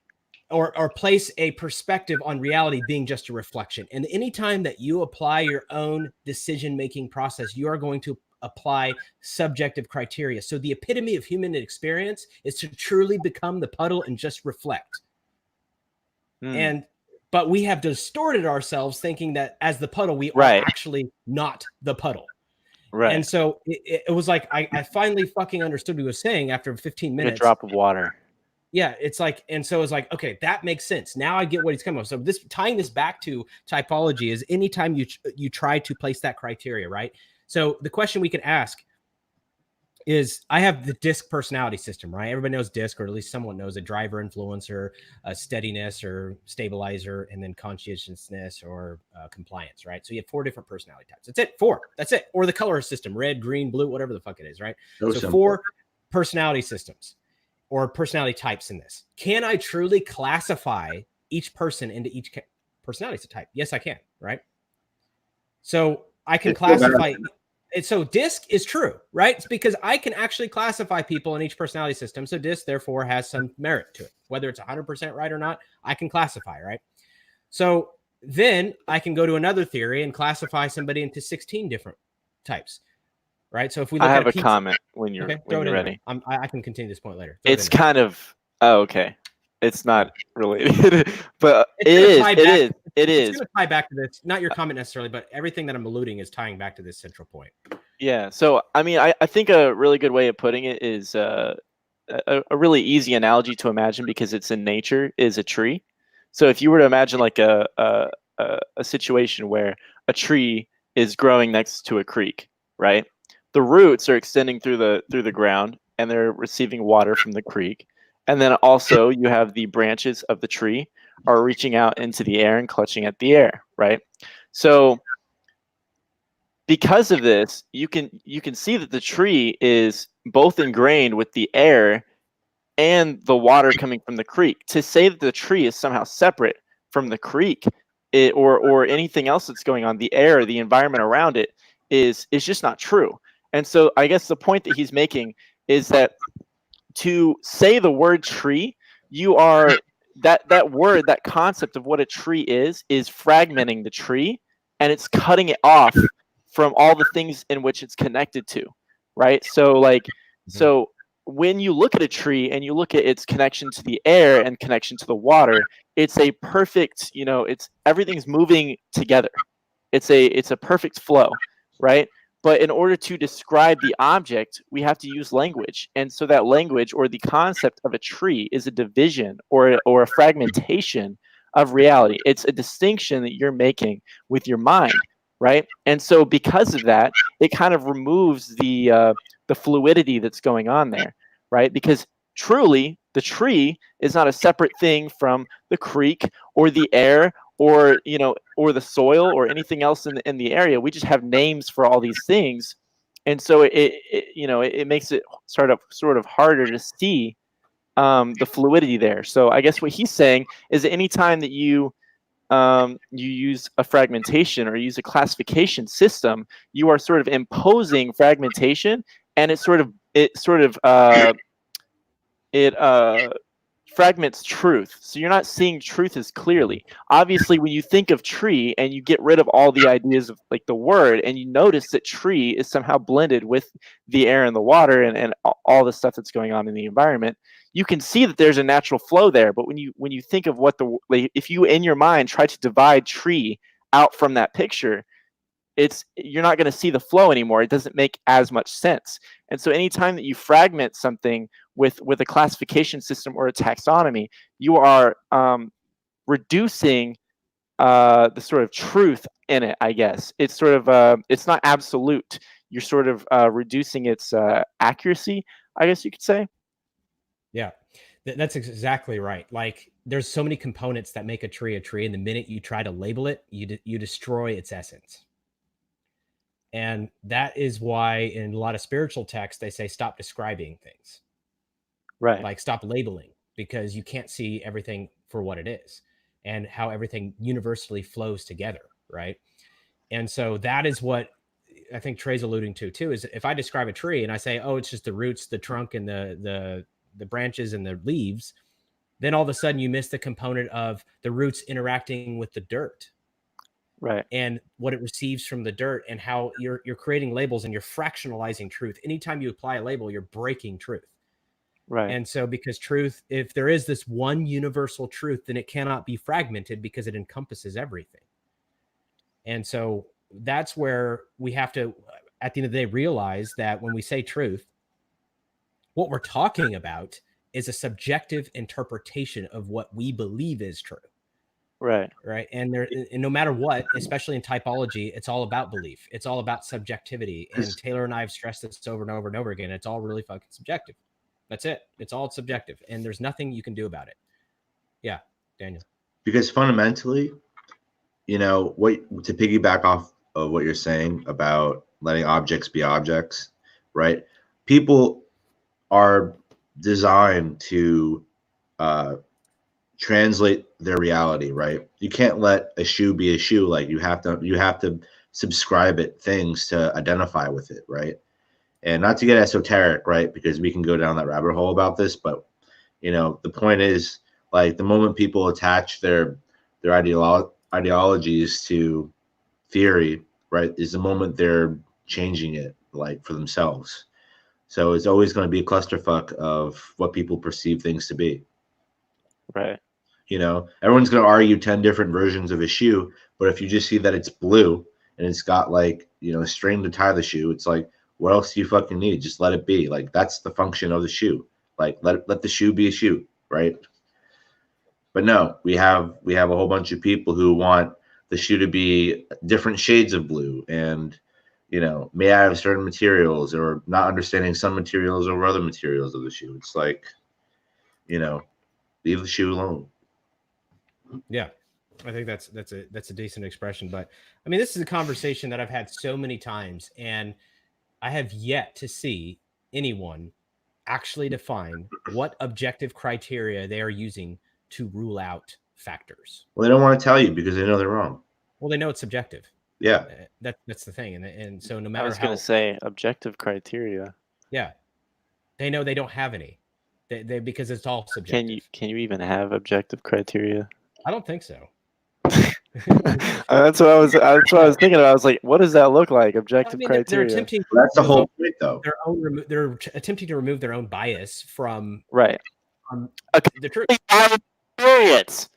or place a perspective on reality being just a reflection. And anytime that you apply your own decision-making process, you are going to apply subjective criteria. So the epitome of human experience is to truly become the puddle and just reflect. But we have distorted ourselves thinking that as the puddle, we are actually not the puddle. Right. And so it was like, I finally fucking understood what he was saying after 15 minutes. A drop of water. Yeah, it's like, and so it's like, okay, that makes sense. Now I get what he's coming with. So this, tying this back to typology, is anytime you try to place that criteria, right? So the question we can ask is, I have the DISC personality system, right? Everybody knows DISC, or at least someone knows: a driver, influencer, steadiness or stabilizer, and then conscientiousness or compliance, right? So you have 4 different personality types. That's it, 4. That's it. Or the color system: red, green, blue, whatever the fuck it is, right? So So simple. 4 personality systems or personality types in this. Can I truly classify each person into each personality type? Yes, I can, right? So I can classify it. So DISC is true, right? It's because I can actually classify people in each personality system. So DISC therefore has some merit to it. Whether it's 100% right or not, I can classify, right? So then I can go to another theory and classify somebody into 16 different types, right? So if we look I at have a comment when you're ready. I can continue this point later. It's kind of okay. It's not related, but it is. It's going to tie back to this. Not your comment necessarily, but everything that I'm alluding is tying back to this central point. Yeah. So I mean, I think a really good way of putting it is a really easy analogy to imagine, because it's in nature, is a tree. So if you were to imagine like a situation where a tree is growing next to a creek, right? The roots are extending through the ground, and they're receiving water from the creek. And then also you have the branches of the tree are reaching out into the air and clutching at the air, right? So because of this, you can see that the tree is both ingrained with the air and the water coming from the creek. To say that the tree is somehow separate from the creek, or anything else that's going on, the air, the environment around it, is just not true. And so I guess the point that he's making is that to say the word tree, you are that word, that concept of what a tree is fragmenting the tree, and it's cutting it off from all the things in which it's connected to, right? So like, so when you look at a tree and you look at its connection to the air and connection to the water, it's a perfect, it's everything's moving together. It's a perfect flow, right? But in order to describe the object, we have to use language. And so that language, or the concept of a tree, is a division or a fragmentation of reality. It's a distinction that you're making with your mind, right? And so because of that, it kind of removes the fluidity that's going on there, right? Because truly, the tree is not a separate thing from the creek or the air, or or the soil, or anything else in the area. We just have names for all these things, and so it makes it sort of harder to see the fluidity there. So I guess what he's saying is that anytime that you use a fragmentation or use a classification system, you are sort of imposing fragmentation, and it fragments truth. So you're not seeing truth as clearly. Obviously, when you think of tree and you get rid of all the ideas of like the word, and you notice that tree is somehow blended with the air and the water and all the stuff that's going on in the environment, you can see that there's a natural flow there. But when you think of if you in your mind try to divide tree out from that picture, you're not going to see the flow anymore. It doesn't make as much sense. And so anytime that you fragment something with a classification system or a taxonomy, you are reducing the sort of truth in it, I guess. It's sort of it's not absolute. You're sort of reducing its accuracy, I guess you could say. Yeah, that's exactly right. Like, there's so many components that make a tree, and the minute you try to label it, you destroy its essence. And that is why in a lot of spiritual texts, they say, stop describing things. Right. Like, stop labeling, because you can't see everything for what it is and how everything universally flows together, right? And so that is what I think Trey's alluding to too, is if I describe a tree and I say, oh, it's just the roots, the trunk, and the branches and the leaves, then all of a sudden you miss the component of the roots interacting with the dirt. Right. And what it receives from the dirt, and how you're creating labels and you're fractionalizing truth. Anytime you apply a label, you're breaking truth. Right. And so, because truth, if there is this one universal truth, then it cannot be fragmented, because it encompasses everything. And so that's where we have to, at the end of the day, realize that when we say truth, what we're talking about is a subjective interpretation of what we believe is true. Right. And no matter what, especially in typology, it's all about belief. It's all about subjectivity. And Taylor and I have stressed this over and over and over again. It's all really fucking subjective. That's it. It's all subjective. And there's nothing you can do about it. Yeah, Daniel. Because fundamentally, you know, to piggyback off of what you're saying about letting objects be objects, right? People are designed to translate their reality, right? You can't let a shoe be a shoe. Like you have to subscribe it things to identify with it, right? And not to get esoteric, right? Because we can go down that rabbit hole about this, but you know, the point is, like, the moment people attach their ideologies to theory, right, is the moment they're changing it, like, for themselves. So it's always going to be a clusterfuck of what people perceive things to be. Right. You know, everyone's going to argue 10 different versions of a shoe, but if you just see that it's blue and it's got, like, you know, a string to tie the shoe, it's like, what else do you fucking need? Just let it be. Like, that's the function of the shoe. Like, let the shoe be a shoe, right? But no, we have a whole bunch of people who want the shoe to be different shades of blue, and, you know, may I have certain materials, or not understanding some materials over other materials of the shoe. It's like, you know, leave the shoe alone. Yeah, I think that's a decent expression. But I mean, this is a conversation that I've had so many times, and I have yet to see anyone actually define what objective criteria they are using to rule out factors. Well, they don't want to tell you because they know they're wrong. Well, they know it's subjective. Yeah, that's the thing, and so no matter I was going to say objective criteria. Yeah, they know they don't have any. They because it's all subjective. Can you even have objective criteria? I don't think so. That's what I was thinking about. I was like, what does that look like? Objective criteria. They're attempting. That's the whole point, though. They're attempting to remove their own bias from right. The truth. Experience.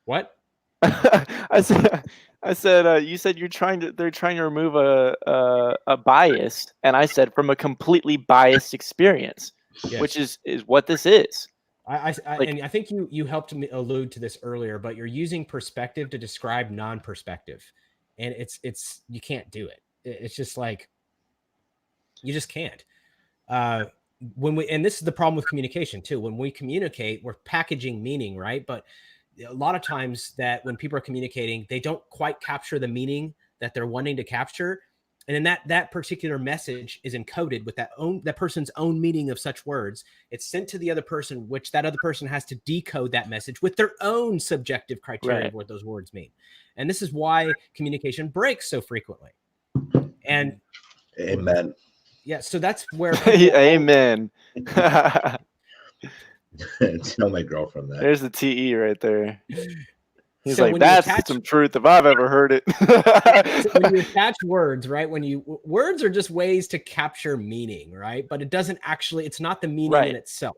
What? I said. You said they're trying to remove a bias, and I said from a completely biased experience, yes. Which is what this is. And I think you helped me allude to this earlier, but you're using perspective to describe non-perspective, and it's you can't do it. It's just like you just can't. And this is the problem with communication too. When we communicate, we're packaging meaning, right? But a lot of times that when people are communicating, they don't quite capture the meaning that they're wanting to capture. And then that particular message is encoded with that person's own meaning of such words. It's sent to the other person, which that other person has to decode that message with their own subjective criteria of what those words mean. And this is why communication breaks so frequently. And amen. Yeah, so that's where amen. Tell my girlfriend that. There's the TE right there. He's so like, that's some truth if I've ever heard it. So when you attach words, right? Words are just ways to capture meaning, right? But it doesn't actually, it's not the meaning in itself.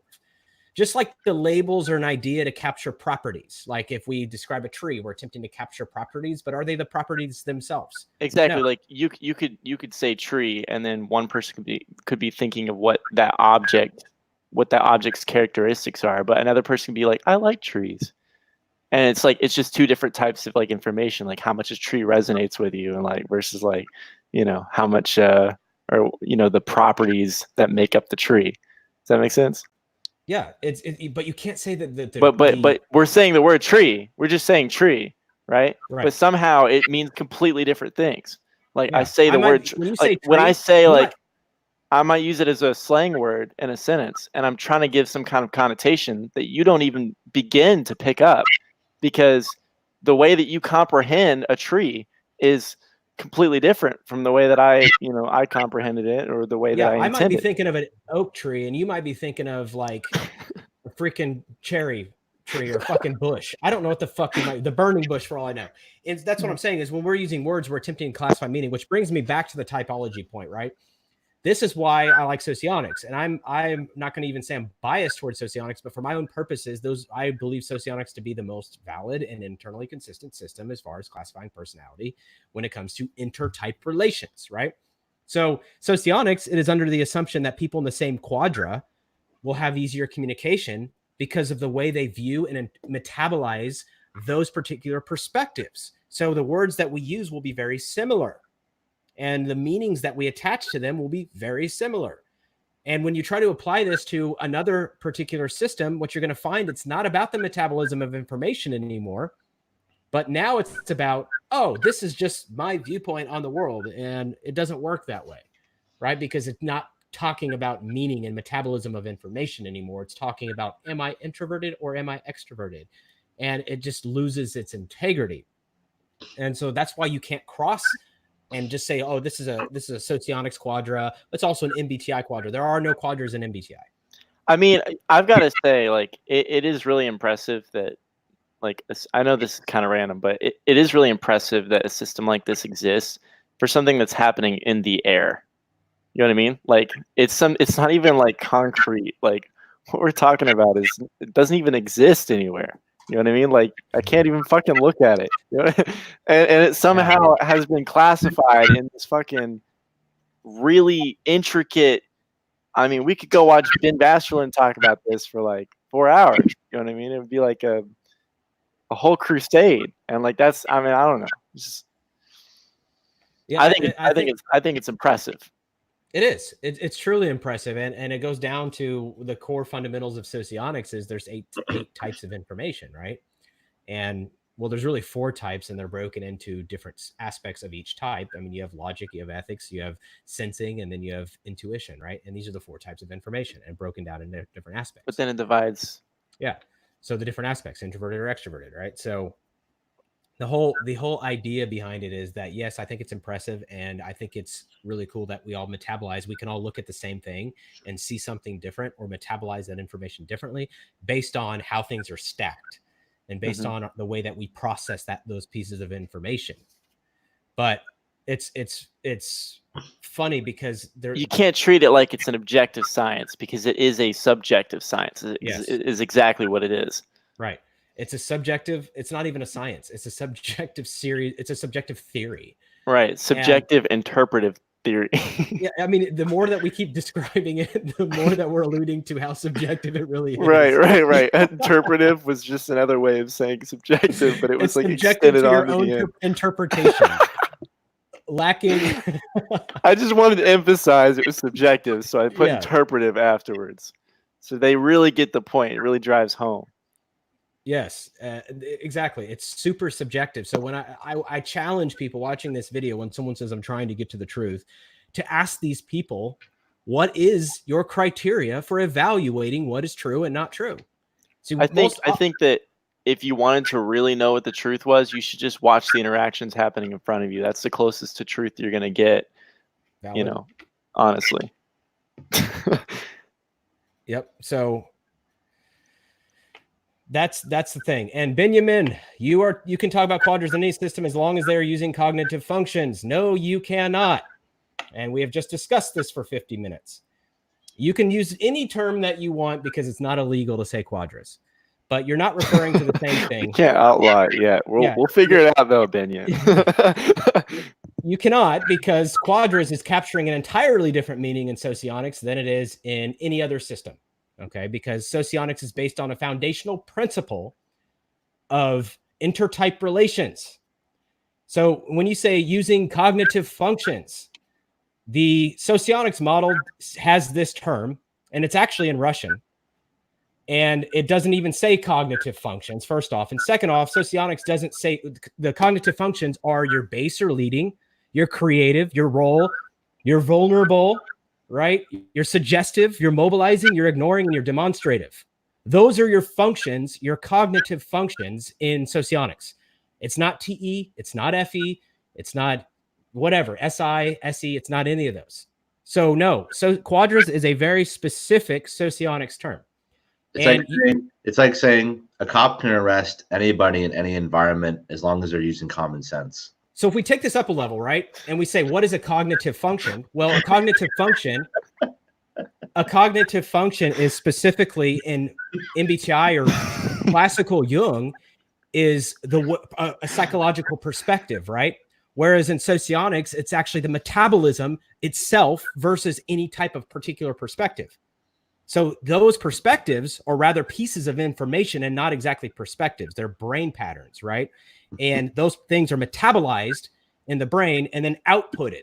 Just like the labels are an idea to capture properties. Like if we describe a tree, we're attempting to capture properties, but are they the properties themselves? Exactly. No. Like you could say tree, and then one person could be thinking of what that object's characteristics are, but another person could be like, I like trees. And it's like, it's just two different types of like information, like how much a tree resonates with you, and like versus like, you know, how much or you know, the properties that make up the tree. Does that make sense? Yeah, but you can't say that. But we're saying the word tree. We're just saying tree, right? But somehow it means completely different things. Like I say the word when I say like I might use it as a slang word in a sentence, and I'm trying to give some kind of connotation that you don't even begin to pick up. Because the way that you comprehend a tree is completely different from the way that I comprehended it, or the way that I intended. I might be thinking of an oak tree, and you might be thinking of like a freaking cherry tree or fucking bush. I don't know what the fuck the burning bush for all I know. And that's what I'm saying is when we're using words, we're attempting to classify meaning, which brings me back to the typology point, right? This is why I like Socionics, and I'm not going to even say I'm biased towards Socionics, but for my own purposes, I believe Socionics to be the most valid and internally consistent system as far as classifying personality when it comes to intertype relations, right? So Socionics, it is under the assumption that people in the same quadra will have easier communication because of the way they view and metabolize those particular perspectives. So the words that we use will be very similar, and the meanings that we attach to them will be very similar. And when you try to apply this to another particular system, what you're going to find, it's not about the metabolism of information anymore, but now it's about, oh, this is just my viewpoint on the world, and it doesn't work that way, right? Because it's not talking about meaning and metabolism of information anymore. It's talking about, am I introverted or am I extroverted? And it just loses its integrity. And so that's why you can't cross and just say, oh, this is a Socionics quadra. It's also an MBTI quadra. There are no quadras in MBTI. I mean, I've got to say, like, it is really impressive that, like, I know this is kind of random, but it is really impressive that a system like this exists for something that's happening in the air. You know what I mean? Like, it's not even like concrete. Like, what we're talking about is, it doesn't even exist anywhere. You know what I mean? Like, I can't even fucking look at it. You know? And it somehow has been classified in this fucking really intricate. I mean, we could go watch Ben Basterlin talk about this for like 4 hours. You know what I mean? It would be like a whole crusade. And like, that's, I mean, I don't know. It's just, yeah, I think it's impressive. It is. It's truly impressive, and it goes down to the core fundamentals of socionics. Is there's eight types of information, right? And well, there's really 4 types, and they're broken into different aspects of each type. I mean, you have logic, you have ethics, you have sensing, and then you have intuition, right? And these are the 4 types of information, and broken down into different aspects. But then it divides. Yeah. So the different aspects, introverted or extroverted, right? So the whole idea behind it is that, yes, I think it's impressive, and I think it's really cool that we all metabolize. We can all look at the same thing and see something different, or metabolize that information differently based on how things are stacked and based on the way that we process those pieces of information. But it's funny because you can't treat it like it's an objective science, because it is a subjective science. It is exactly what it is. Right. It's a subjective. It's not even a science. It's a subjective series. It's a subjective theory. Right. Subjective interpretive theory. Yeah. I mean, the more that we keep describing it, the more that we're alluding to how subjective it really is. Right. Interpretive was just another way of saying subjective, but it was like extended on to your own interpretation. Lacking. I just wanted to emphasize it was subjective, so I put interpretive afterwards. So they really get the point. It really drives home. Yes, exactly. It's super subjective. So when I challenge people watching this video, when someone says I'm trying to get to the truth, to ask these people, what is your criteria for evaluating what is true and not true? See, I think that if you wanted to really know what the truth was, you should just watch the interactions happening in front of you. That's the closest to truth you're going to get. Valid. You know, honestly. Yep. So that's the thing. And Benjamin, you can talk about quadrants in any system as long as they're using cognitive functions. No, you cannot. And we have just discussed this for 50 minutes. You can use any term that you want because it's not illegal to say quadrants, but you're not referring to the same thing. You can't outlaw it yet. We'll figure it out though, Benjamin. You cannot, because quadrants is capturing an entirely different meaning in socionics than it is in any other system. Okay, because socionics is based on a foundational principle of intertype relations. So when you say using cognitive functions, the socionics model has this term, and it's actually in Russian, and it doesn't even say cognitive functions, first off. And second off, socionics doesn't say the cognitive functions are your base or leading, your creative, your role, your vulnerable, right? You're suggestive, you're mobilizing, you're ignoring, and you're demonstrative. Those are your functions, your cognitive functions in socionics. It's not TE, it's not FE, it's not whatever, SI, SE, it's not any of those. So no, so quadrants is a very specific socionics term. It's like saying a cop can arrest anybody in any environment as long as they're using common sense. So if we take this up a level, right, and we say, what is a cognitive function? Well, a cognitive function is specifically in MBTI or classical Jung is a psychological perspective, right? Whereas in socionics, it's actually the metabolism itself versus any type of particular perspective. So those perspectives are rather pieces of information and not exactly perspectives. They're brain patterns, right? And those things are metabolized in the brain and then outputted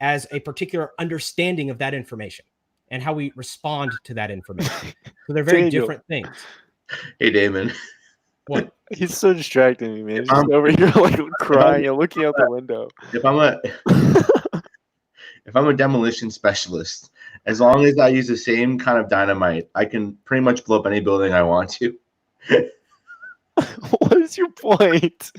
as a particular understanding of that information and how we respond to that information. So they're very Daniel. different things. Hey, Damon. What? He's so distracting me, man. He's just over here like crying and looking out the window. If I'm a demolition specialist, as long as I use the same kind of dynamite, I can pretty much blow up any building I want to. What is your point?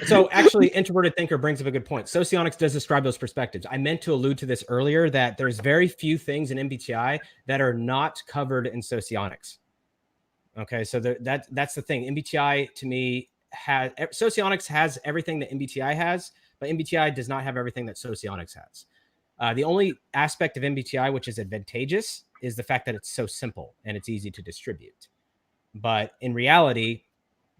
So actually, introverted thinker brings up a good point. Socionics does describe those perspectives. I meant to allude to this earlier, that there's very few things in MBTI that are not covered in Socionics. Okay, so that's the thing. MBTI to me Socionics has everything that MBTI has, but MBTI does not have everything that Socionics has. The only aspect of MBTI which is advantageous is the fact that it's so simple and it's easy to distribute. But in reality,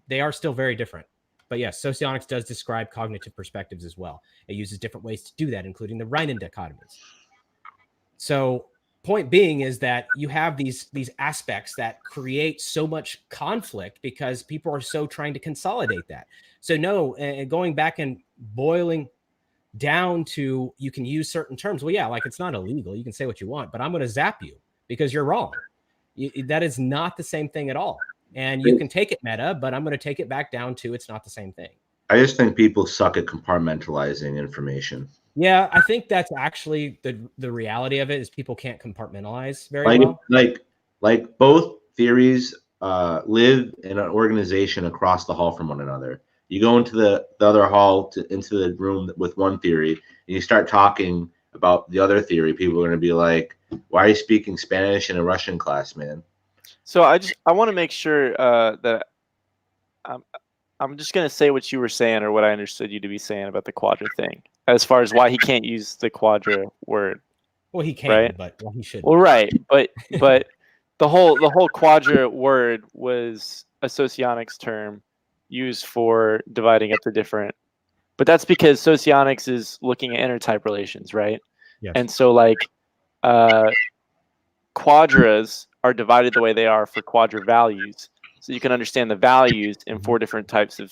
they are still very different. But yes, Socionics does describe cognitive perspectives as well. It uses different ways to do that, including the Reinen dichotomies. So point being is that you have these aspects that create so much conflict because people are so trying to consolidate that. So no, going back and boiling down to, you can use certain terms. Well, yeah, like it's not illegal. You can say what you want, but I'm going to zap you because you're wrong. That is not the same thing at all. And you can take it meta, but I'm going to take it back down to it's not the same thing. I just think people suck at compartmentalizing information. Yeah, I think that's actually the reality of it is people can't compartmentalize very well. Like both theories live in an organization across the hall from one another. You go into the other hall into the room with one theory, and you start talking about the other theory. People are going to be like, "Why are you speaking Spanish in a Russian class, man?" So I want to make sure that I'm just going to say what you were saying or what I understood you to be saying about the quadra thing, as far as why he can't use the quadra word. Well, he can, right? but he shouldn't. Well, right, but the whole quadra word was a socionics term used for dividing up the different. But that's because socionics is looking at intertype relations, right? Yes. And so like quadras are divided the way they are for quadra values. So you can understand the values in four different types of,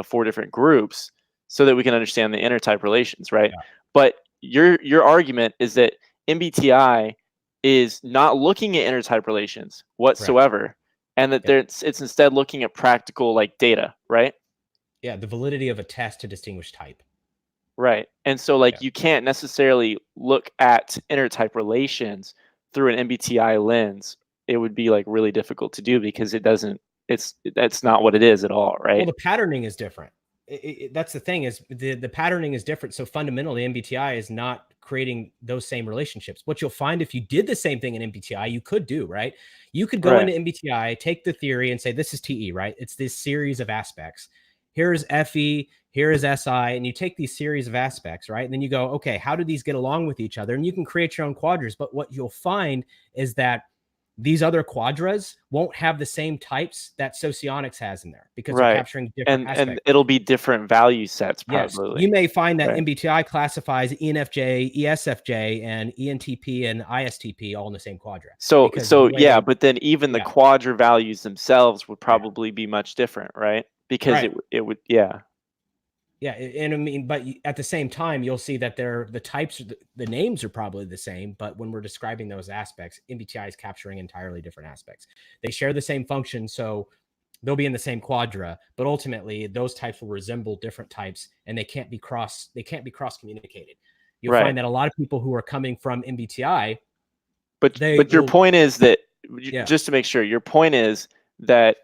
four different groups, so that we can understand the intertype relations, right? Yeah. But your argument is that MBTI is not looking at intertype relations whatsoever, right, and that it's instead looking at practical like data, right? Yeah, the validity of a test to distinguish type. Right, and so like you can't necessarily look at intertype relations through an MBTI lens. It would be like really difficult to do because that's not what it is at all, right? Well, the patterning is different. That's the thing, is the patterning is different. So fundamentally, MBTI is not creating those same relationships. What you'll find if you did the same thing in MBTI, you could do, right? You could go into MBTI, take the theory and say, this is TE, right? It's this series of aspects. Here's FE, here is SI, and you take these series of aspects, right? And then you go, okay, how do these get along with each other? And you can create your own quadras. But what you'll find is that these other quadras won't have the same types that Socionics has in there because they're capturing different aspects. And it'll be different value sets, probably. Yes. You may find that MBTI classifies ENFJ, ESFJ, and ENTP and ISTP all in the same quadra. But then even the quadra values themselves would probably be much different, right? Because it would, Yeah, and I mean, but at the same time, you'll see that the types, the names are probably the same, but when we're describing those aspects, MBTI is capturing entirely different aspects. They share the same function, so they'll be in the same quadra, but ultimately those types will resemble different types, and they can't be cross communicated. You'll find that a lot of people who are coming from MBTI, but your point is that, just to make sure, your point is that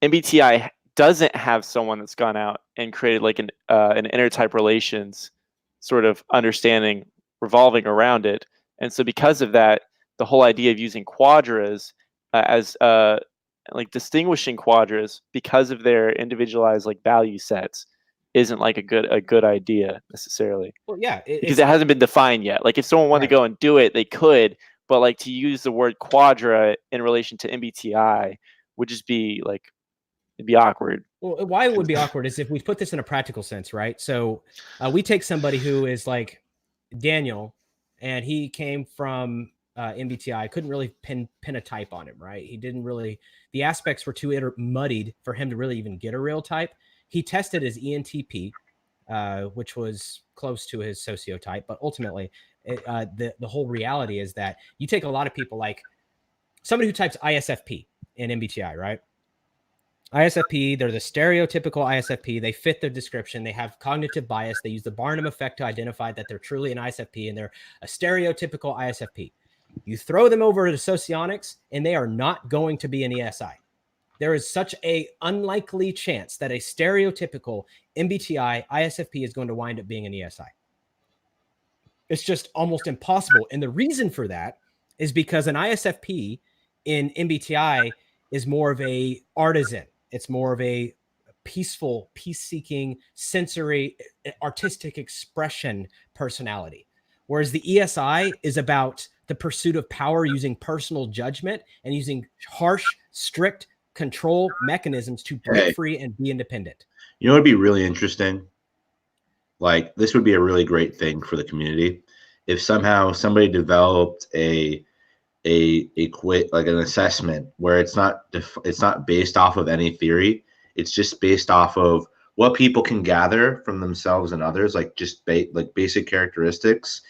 MBTI doesn't have someone that's gone out and created like an intertype relations sort of understanding revolving around it. And so because of that, the whole idea of using quadras as like distinguishing quadras because of their individualized like value sets isn't like a good idea necessarily. Well, yeah, because it hasn't been defined yet. Like if someone wanted to go and do it, they could, but like to use the word quadra in relation to MBTI would just be like, it'd be awkward. Well, why it would be awkward is if we put this in a practical sense, right? So we take somebody who is like Daniel, and he came from MBTI, couldn't really pin a type on him, right? He didn't really, the aspects were too muddied for him to really even get a real type. He tested his ENTP, which was close to his sociotype, but ultimately the whole reality is that you take a lot of people, like somebody who types ISFP in MBTI, right? ISFP, they're the stereotypical ISFP. They fit their description. They have cognitive bias. They use the Barnum effect to identify that they're truly an ISFP and they're a stereotypical ISFP. You throw them over to Socionics and they are not going to be an ESI. There is such a unlikely chance that a stereotypical MBTI ISFP is going to wind up being an ESI. It's just almost impossible. And the reason for that is because an ISFP in MBTI is more of a artisan. It's more of a peaceful, peace-seeking, sensory, artistic expression personality. Whereas the ESI is about the pursuit of power using personal judgment and using harsh, strict control mechanisms to break free and be independent. You know what would be really interesting? Like, this would be a really great thing for the community if somehow somebody developed an assessment where it's not based off of any theory. It's just based off of what people can gather from themselves and others, like just basic characteristics.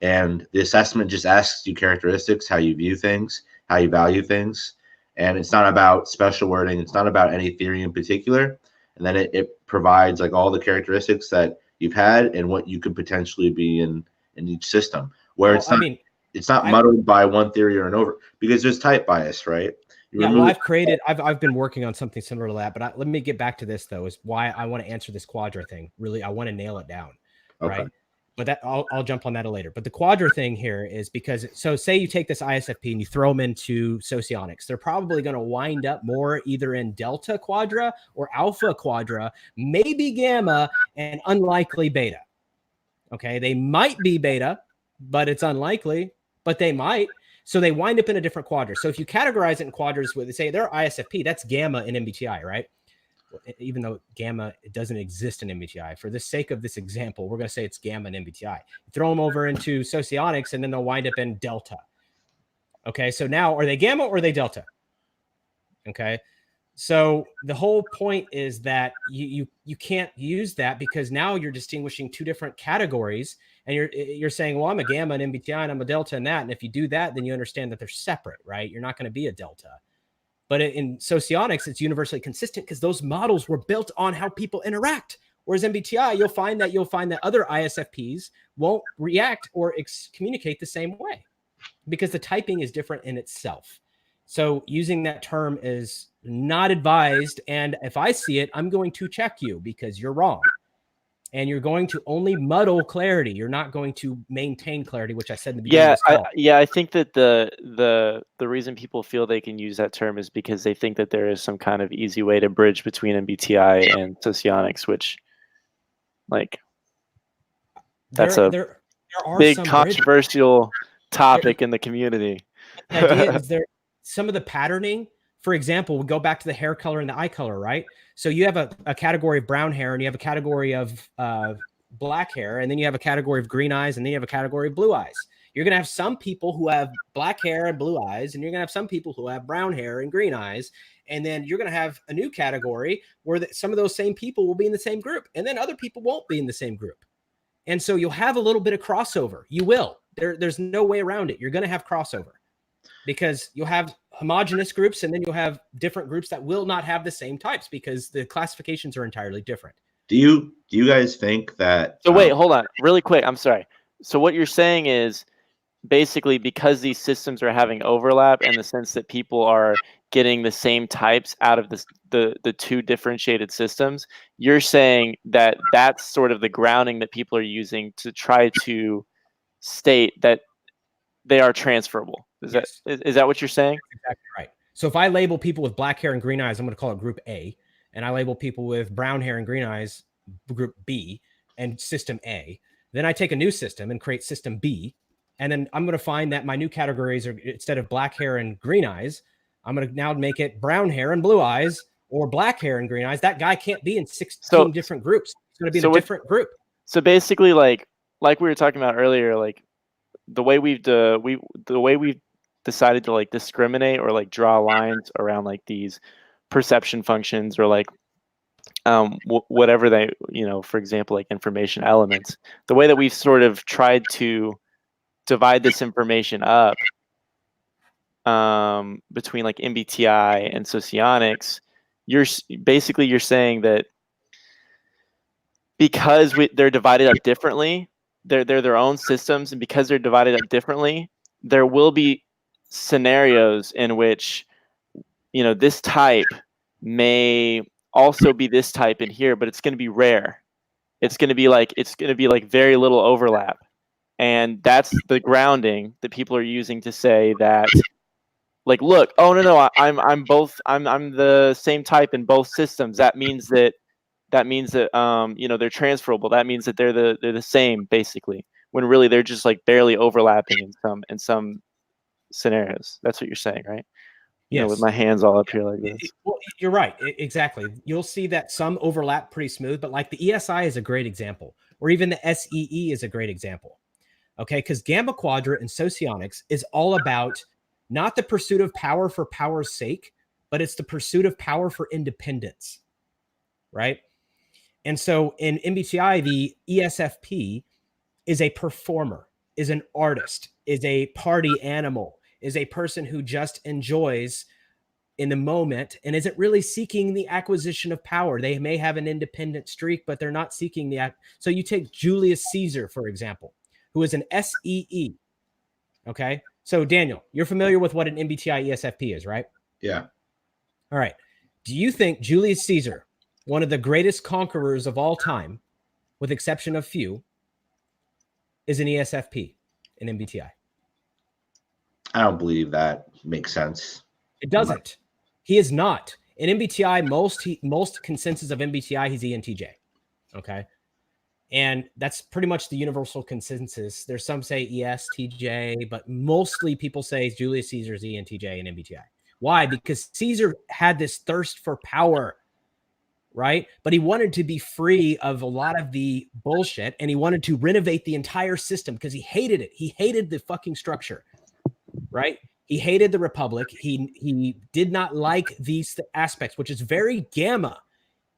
And the assessment just asks you characteristics, how you view things, how you value things. And it's not about special wording. It's not about any theory in particular. And then it provides like all the characteristics that you've had and what you could potentially be in each system, where it's not muddled by one theory or another, because there's type bias, right? I've been working on something similar to that, but let me get back to this though, is why I want to answer this Quadra thing. Really, I want to nail it down, right? But that I'll jump on that later. But the Quadra thing here is because, so say you take this ISFP and you throw them into Socionics, they're probably going to wind up more either in Delta Quadra or Alpha Quadra, maybe Gamma, and unlikely Beta. Okay, they might be Beta, but it's unlikely, but they might. So they wind up in a different quadra. So if you categorize it in quadras where they say they're ISFP, that's Gamma in MBTI, right? Even though Gamma, it doesn't exist in MBTI. For the sake of this example, we're going to say it's Gamma in MBTI. You throw them over into Socionics, and then they'll wind up in Delta. Okay, so now are they Gamma or are they Delta? Okay, so the whole point is that you can't use that, because now you're distinguishing two different categories, and you're saying, well, I'm a Gamma in MBTI and I'm a Delta in that. And if you do that, then you understand that they're separate, right? You're not going to be a Delta. But in Socionics, it's universally consistent because those models were built on how people interact. Whereas MBTI, you'll find that other ISFPs won't react or communicate the same way because the typing is different in itself. So using that term is not advised. And if I see it, I'm going to check you because you're wrong. And you're going to only muddle clarity. You're not going to maintain clarity, which I said in the beginning. I think that the reason people feel they can use that term is because they think that there is some kind of easy way to bridge between MBTI and Socionics, which, like, that's a big controversial topic in the community. The idea is there some of the patterning. For example, we go back to the hair color and the eye color, right? So you have a category of brown hair, and you have a category of black hair, and then you have a category of green eyes, and then you have a category of blue eyes. You're going to have some people who have black hair and blue eyes, and you're going to have some people who have brown hair and green eyes. And then you're going to have a new category where some of those same people will be in the same group, and then other people won't be in the same group. And so you'll have a little bit of crossover. You will. There's no way around it. You're going to have crossover because you'll have homogeneous groups, and then you'll have different groups that will not have the same types because the classifications are entirely different. Do you guys think that? So wait, hold on, really quick. I'm sorry. So what you're saying is basically because these systems are having overlap in the sense that people are getting the same types out of the two differentiated systems, you're saying that that's sort of the grounding that people are using to try to state that they are transferable. Is that what you're saying? That's exactly right. So if I label people with black hair and green eyes, I'm going to call it group A, and I label people with brown hair and green eyes group B and system A. Then I take a new system and create system B, and then I'm going to find that my new categories are, instead of black hair and green eyes, I'm going to now make it brown hair and blue eyes, or black hair and green eyes. That guy can't be in 16 different groups. It's going to be in a different group. So basically, like we were talking about earlier, like the way we've decided to like discriminate or like draw lines around like these perception functions or like whatever they, for example, like information elements, the way that we've sort of tried to divide this information up between like MBTI and Socionics, you're saying that because they're divided up differently, they're their own systems, and because they're divided up differently, there will be scenarios in which this type may also be this type in here, but it's going to be rare. It's going to be like very little overlap, and that's the grounding that people are using to say that, like, look, oh no, I'm both, I'm the same type in both systems. That means that they're transferable. That means that they're the same, basically, when really they're just like barely overlapping in some scenarios. That's what you're saying, right? Yes. With my hands all up here like this. Well, you're right. Exactly. You'll see that some overlap pretty smooth, but like the ESI is a great example, or even the SEE is a great example. Okay, because Gamma Quadrant and Socionics is all about not the pursuit of power for power's sake, but it's the pursuit of power for independence, right? And so in MBTI, the ESFP is a performer, is an artist, is a party animal, is a person who just enjoys in the moment and isn't really seeking the acquisition of power. They may have an independent streak, but they're not seeking the So you take Julius Caesar, for example, who is an SEE. Okay. So Daniel, you're familiar with what an MBTI ESFP is, right? Yeah. All right. Do you think Julius Caesar, one of the greatest conquerors of all time, with exception of few, is an ESFP in MBTI? I don't believe that makes sense. It doesn't. He is not. In MBTI, most consensus of MBTI, he's ENTJ. Okay. And that's pretty much the universal consensus. There's some say ESTJ, but mostly people say Julius Caesar's ENTJ and MBTI. Why? Because Caesar had this thirst for power, right? But he wanted to be free of a lot of the bullshit, and he wanted to renovate the entire system because he hated it. He hated the fucking structure, right? He hated the republic. He did not like these aspects, which is very gamma.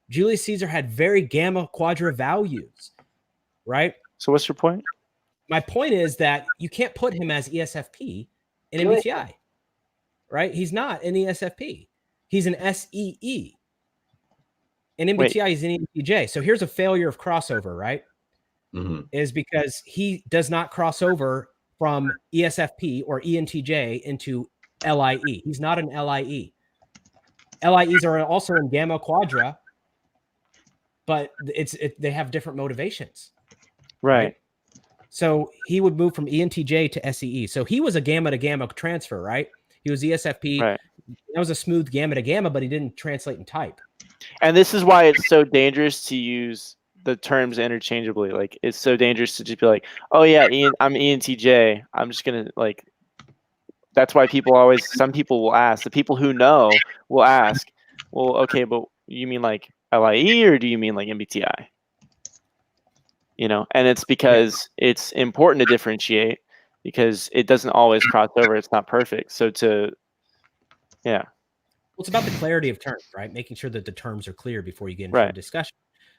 Julius Caesar had very gamma quadra values, right? So what's your point? My point is that you can't put him as ESFP in MBTI, right? He's not an ESFP. He's an SEE. In MBTI, he's an ENTJ. So here's a failure of crossover, right? Mm-hmm. Is because he does not cross over from ESFP or ENTJ into LIE. He's not an LIE. LIEs are also in Gamma Quadra, but they have different motivations. Right. So he would move from ENTJ to SEE. So he was a gamma to gamma transfer, right? He was ESFP. Right. That was a smooth gamma to gamma, but he didn't translate in type. And this is why it's so dangerous to use the terms interchangeably. Like, it's so dangerous to just be like, oh yeah, I'm ENTJ. I'm just gonna like. That's why some people will ask. The people who know will ask, well, okay, but you mean like LIE or do you mean like MBTI? And it's because it's important to differentiate because it doesn't always cross over. It's not perfect. So yeah. Well, it's about the clarity of terms, right? Making sure that the terms are clear before you get into a discussion.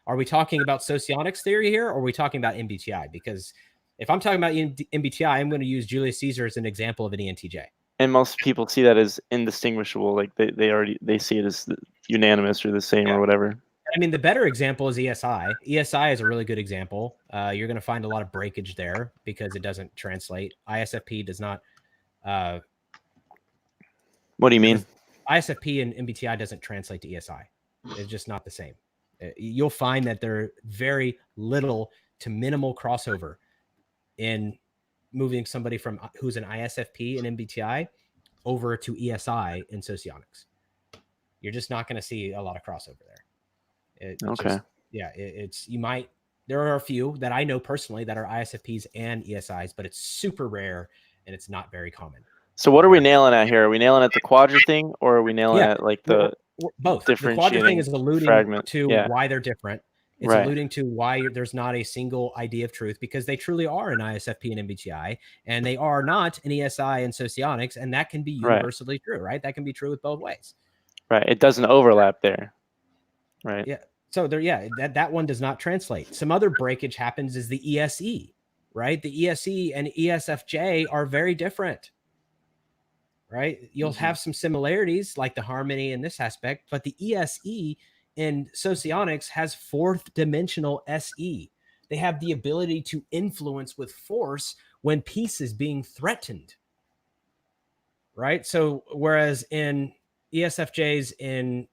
Are we talking about socionics theory here, or are we talking about MBTI? Because if I'm talking about MBTI, I'm going to use Julius Caesar as an example of an ENTJ. And most people see that as indistinguishable. Like they see it as unanimous or the same or whatever. I mean, the better example is ESI. ESI is a really good example. You're going to find a lot of breakage there because it doesn't translate. ISFP does not. What do you mean? ISFP and MBTI doesn't translate to ESI. It's just not the same. You'll find that there are very little to minimal crossover in moving somebody from who's an ISFP and MBTI over to ESI in Socionics. You're just not going to see a lot of crossover there. There are a few that I know personally that are ISFPs and ESIs, but it's super rare and it's not very common. So what are we nailing at here? Are we nailing at the quadra thing, or are we nailing at like the both? The quadra thing is alluding to why they're different, It's alluding to why there's not a single idea of truth, because they truly are an ISFP and MBTI, and they are not an ESI and Socionics, and that can be universally true, right? That can be true with both ways. Right. It doesn't overlap there. Right. Yeah. So there, yeah, that one does not translate. Some other breakage happens is the ESE, right? The ESE and ESFJ are very different, right? You'll have some similarities like the harmony in this aspect, but the ESE in Socionics has fourth dimensional SE. They have the ability to influence with force when peace is being threatened, right? So whereas in ESFJs in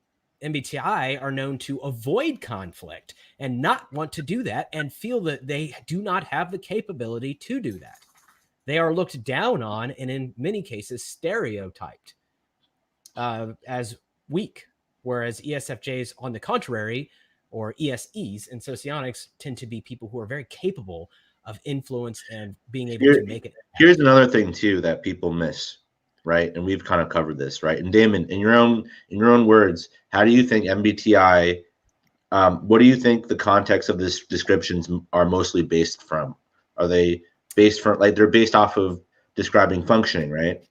MBTI are known to avoid conflict and not want to do that and feel that they do not have the capability to do that. They are looked down on and in many cases stereotyped as weak, whereas ESFJs, on the contrary, or ESEs in Socionics, tend to be people who are very capable of influence and being able to make it. Here's another thing too that people miss, right? And we've kind of covered this, right? And Damon, in your own words, how do you think MBTI? What do you think the context of this descriptions are mostly based from? Are they based from, like, they're based off of describing functioning, right?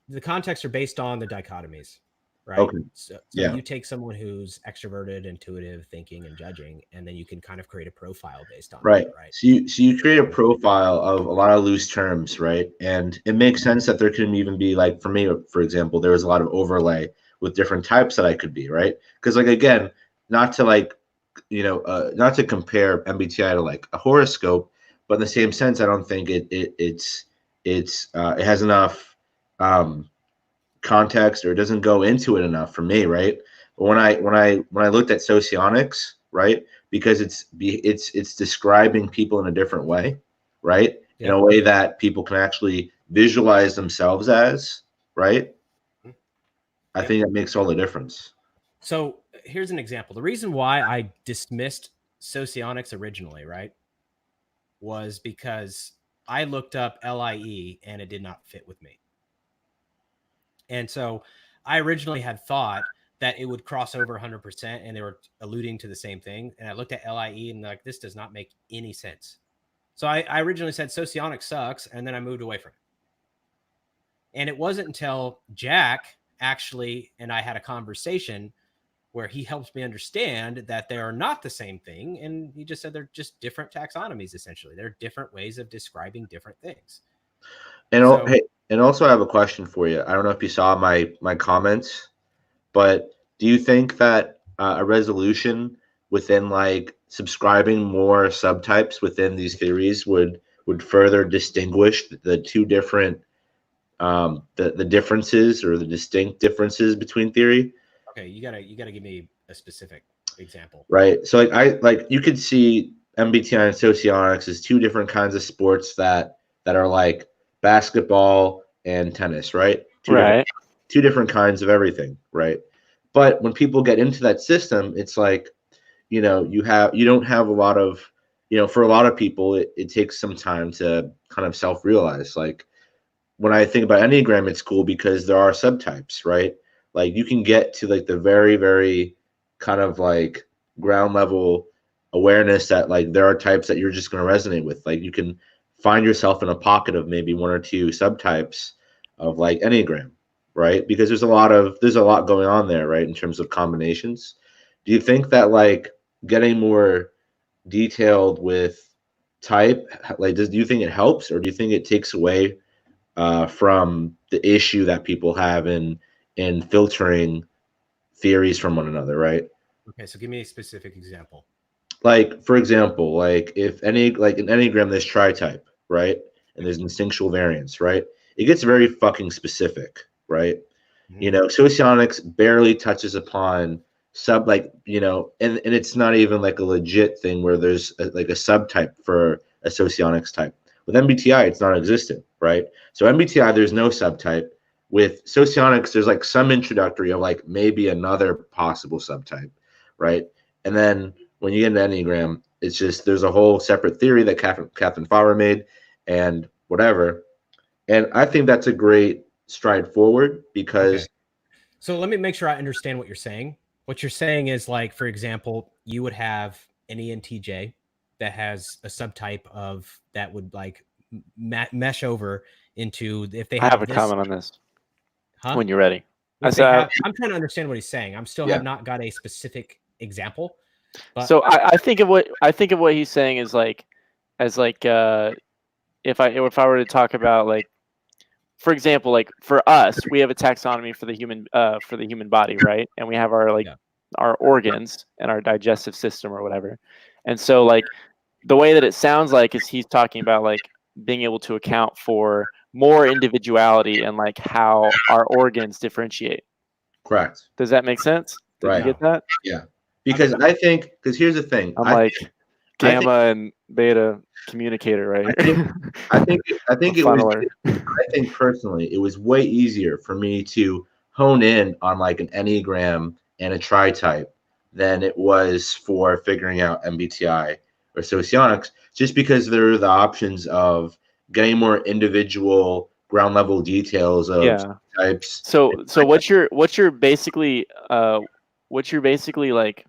The contexts are based on the dichotomies, right? Okay. So you take someone who's extroverted, intuitive, thinking, and judging, and then you can kind of create a profile based on that, right? So you create a profile of a lot of loose terms, right? And it makes sense that there can even be, like, for me, for example, there was a lot of overlay with different types that I could be, right? Because, like, again, not to, like, not to compare MBTI to like a horoscope, but in the same sense, I don't think it has enough context, or it doesn't go into it enough for me, right? But when I looked at Socionics, right, because it's describing people in a different way, right, in a way that people can actually visualize themselves as, right? I think that makes all the difference. So here's an example. The reason why I dismissed Socionics originally, right, was because I looked up LIE and it did not fit with me. And so I originally had thought that it would cross over 100% and they were alluding to the same thing. And I looked at LIE and like, this does not make any sense. So I originally said Socionics sucks, and then I moved away from it. And it wasn't until Jack actually and I had a conversation where he helps me understand that they are not the same thing. And he just said they're just different taxonomies, essentially. They're different ways of describing different things. And and also I have a question for you. I don't know if you saw my comments, but do you think that a resolution within, like, subscribing more subtypes within these theories would further distinguish the two different the differences, or the distinct differences between theory? Okay, you gotta give me a specific example. Right. So like you could see MBTI and Socionics as two different kinds of sports that are like basketball and tennis, right? Two different kinds of everything, right? But when people get into that system, it's like, you don't have a lot of, for a lot of people, it takes some time to kind of self-realize. Like, when I think about Enneagram, it's cool because there are subtypes, right? Like, you can get to, like, the very, very kind of like ground level awareness that, like, there are types that you're just going to resonate with. Like, you can find yourself in a pocket of maybe one or two subtypes of, like, Enneagram, right? Because there's a lot going on there, right, in terms of combinations. Do you think that, like, getting more detailed with type, like, do you think it helps, or do you think it takes away from the issue that people have in filtering theories from one another, right? Okay, so give me a specific example. Like, for example, like, if like in Enneagram there's tri-type, right? And there's instinctual variance, right? It gets very fucking specific, right? Socionics barely touches upon and it's not even like a legit thing where there's like a subtype for a Socionics type. With MBTI, it's non-existent, right? So MBTI, there's no subtype. With Socionics, there's like some introductory of like maybe another possible subtype, right? And then when you get into Enneagram, it's just, there's a whole separate theory that Catherine Farrer made and whatever. And I think that's a great stride forward because. Okay. So let me make sure I understand what you're saying. What you're saying is, like, for example, you would have an ENTJ that has a subtype of that would like mesh over into if they I have have a this, comment on this huh? when you're ready. If they have, I'm trying to understand what he's saying. I'm still Yeah. have not got a specific example. But so I think of what he's saying is like, as like if I were to talk about, like, for example, like for us, we have a taxonomy for the human body, right? And we have our like Yeah. our organs and our digestive system or whatever. And so like the way that it sounds like is he's talking about like being able to account for more individuality and like how our organs differentiate. Correct. Does that make sense? Did Right. you get that? Yeah. Because I think, because here's the thing. I'm like gamma and beta communicator, right? I think it was. Funneler. I think personally, it was way easier for me to hone in on like an Enneagram and a tri-type than it was for figuring out MBTI or Socionics, just because there are the options of getting more individual ground level details of types. So what you're basically like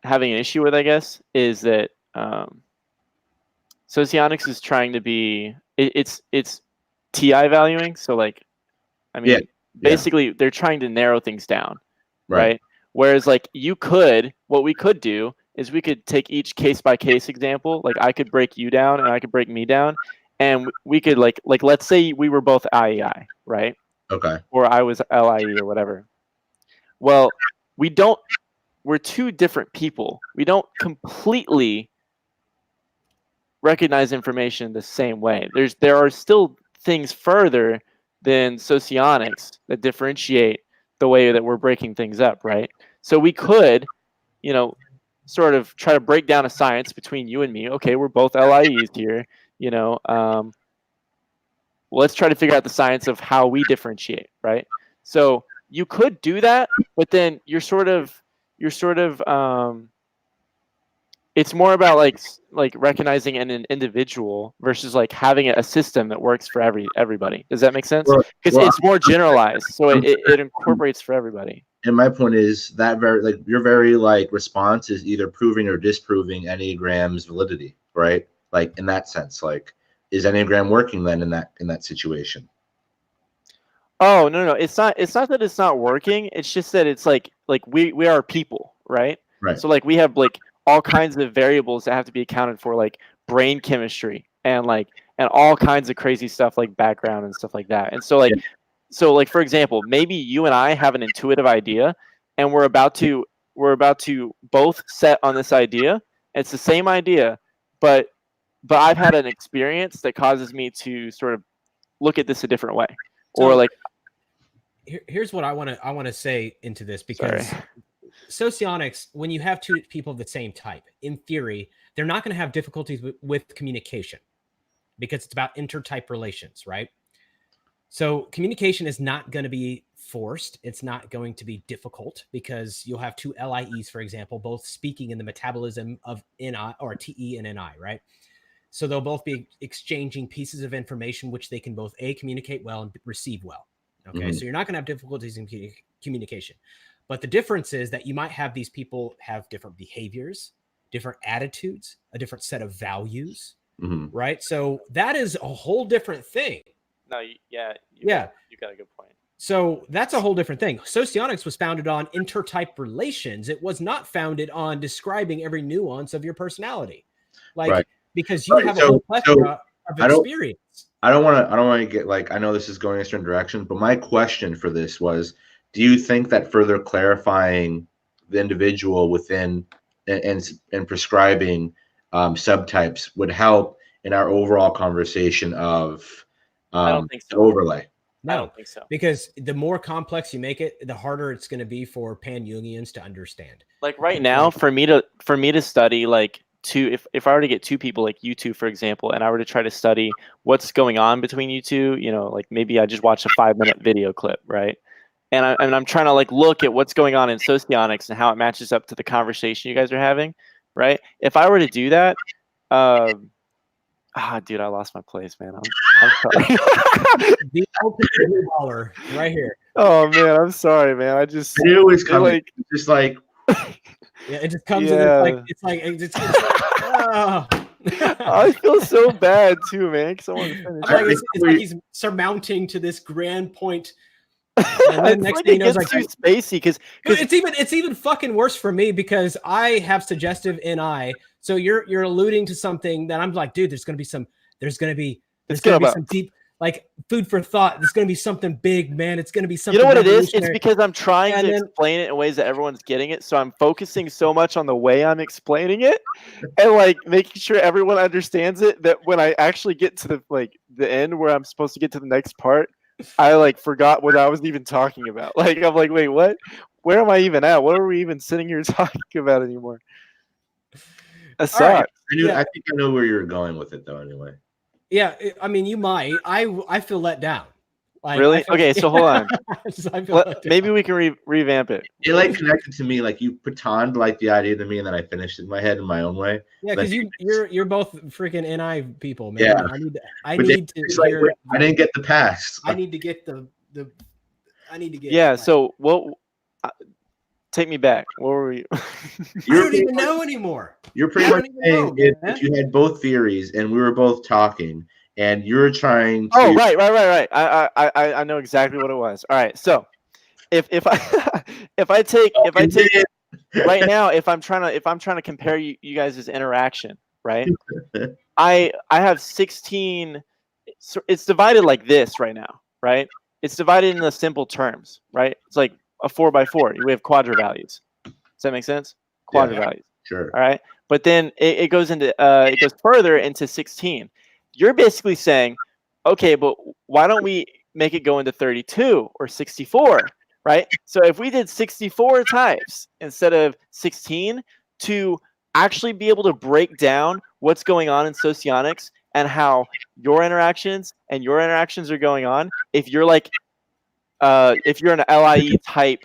having an issue with, I guess, is that Socionics is trying to be it's TI valuing. So like, I mean, basically they're trying to narrow things down, right? Whereas like what we could do is we could take each case by case example. Like I could break you down and I could break me down, and we could like let's say we were both IEI, right? Okay. Or I was LIE or whatever. Well, we're two different people. We don't completely recognize information the same way. There are still things further than Socionics that differentiate the way that we're breaking things up, right? So we could, sort of try to break down a science between you and me. Okay, we're both LIEs here, let's try to figure out the science of how we differentiate, right? So you could do that, but then you're sort of it's more about like recognizing an individual versus like having a system that works for everybody. Does that make sense? Because it's more generalized, so it incorporates for everybody. And my point is that your very response is either proving or disproving Enneagram's validity, right? Like in that sense, like is Enneagram working then in that situation? Oh no, it's not that it's not working. It's just that it's like we are people, right? Right. So like we have like all kinds of variables that have to be accounted for, like brain chemistry and all kinds of crazy stuff like background and stuff like that. And so like for example, maybe you and I have an intuitive idea and we're about to both set on this idea. It's the same idea, but I've had an experience that causes me to sort of look at this a different way. So, or like here's what I want to say into this, because Socionics, when you have two people of the same type, in theory, they're not going to have difficulties with communication because it's about intertype relations, right? So communication is not going to be forced. It's not going to be difficult because you'll have two LIEs, for example, both speaking in the metabolism of NI or TE and NI, right? So they'll both be exchanging pieces of information which they can both communicate well and receive well. Okay, so you're not going to have difficulties in communication. But the difference is that you might have these people have different behaviors, different attitudes, a different set of values, right? So that is a whole different thing. No, you got a good point. So that's a whole different thing. Socionics was founded on intertype relations. It was not founded on describing every nuance of your personality, because you have a whole plethora of experience. I don't want to get I know this is going a certain direction, but my question for this was, do you think that further clarifying the individual within and prescribing subtypes would help in our overall conversation of I don't think so. overlay? No, I don't think so. Because the more complex you make it, the harder it's going to be for pan-Unions to understand. Like right now, for me to study if I were to get two people like you two, for example, and I were to try to study what's going on between you two, like maybe I just watched a 5-minute video clip, right? And I'm trying to look at what's going on in Socionics and how it matches up to the conversation you guys are having, right? If I were to do that, dude, I lost my place, man. I'm sorry. The ultimate blue baller right here. Oh man, I'm sorry, man. I knew it was coming. Just Yeah, it just comes and oh. I feel so bad too, man. Because I want to finish. It's like he's surmounting to this grand point, and then next thing you know, it's like too spacey. Because it's even fucking worse for me because I have suggestive NI. So you're alluding to something that I'm like, dude, there's gonna be some deep, like, food for thought. There's gonna be something big, man. It's gonna be something. You know what it is? It's because I'm trying to explain it in ways that everyone's getting it. So I'm focusing so much on the way I'm explaining it, and like making sure everyone understands it. That when I actually get to the end where I'm supposed to get to the next part, I like forgot what I was even talking about. Like I'm like, wait, what? Where am I even at? What are we even sitting here talking about anymore? That sucks. Right. I think I know where you're going with it, though. Anyway. Yeah, I mean, you might. I feel let down. Like, really? Okay, so hold on. Maybe we can revamp it. It like connected to me, like you pretend like the idea to me, and then I finished it in my head in my own way. Yeah, because you're both freaking NI people, man. Yeah. I need to hear. Like, I didn't get the past. I need to get the. I need to get. Yeah. So take me back. What were we? You don't even know anymore. You're pretty much saying if you had both theories and we were both talking and you're trying to. Oh, right. I know exactly what it was. All right. So if I take right now, if I'm trying to compare you guys' interaction, right? I have 16. So it's divided like this right now, right? It's divided into simple terms, right? It's like a 4x4. We have quadra values. Does that make sense? Quadra values. Sure. All right. But then it goes further into 16. You're basically saying, okay, but why don't we make it go into 32 or 64, right? So if we did 64 types instead of 16 to actually be able to break down what's going on in socionics and how your interactions are going on, if you're like, if you're an LIE type,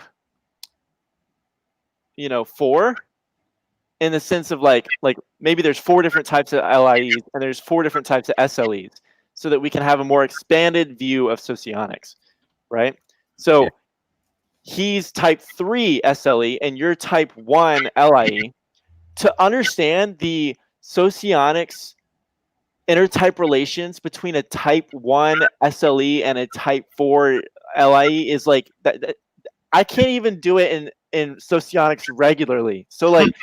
4, in the sense of like maybe there's 4 different types of LIEs and there's 4 different types of SLEs, so that we can have a more expanded view of socionics, right? So he's type 3 SLE and you're type 1 LIE. To understand the socionics intertype relations between a type 1 SLE and a type 4 LIE is like that. I can't even do it in socionics regularly. So like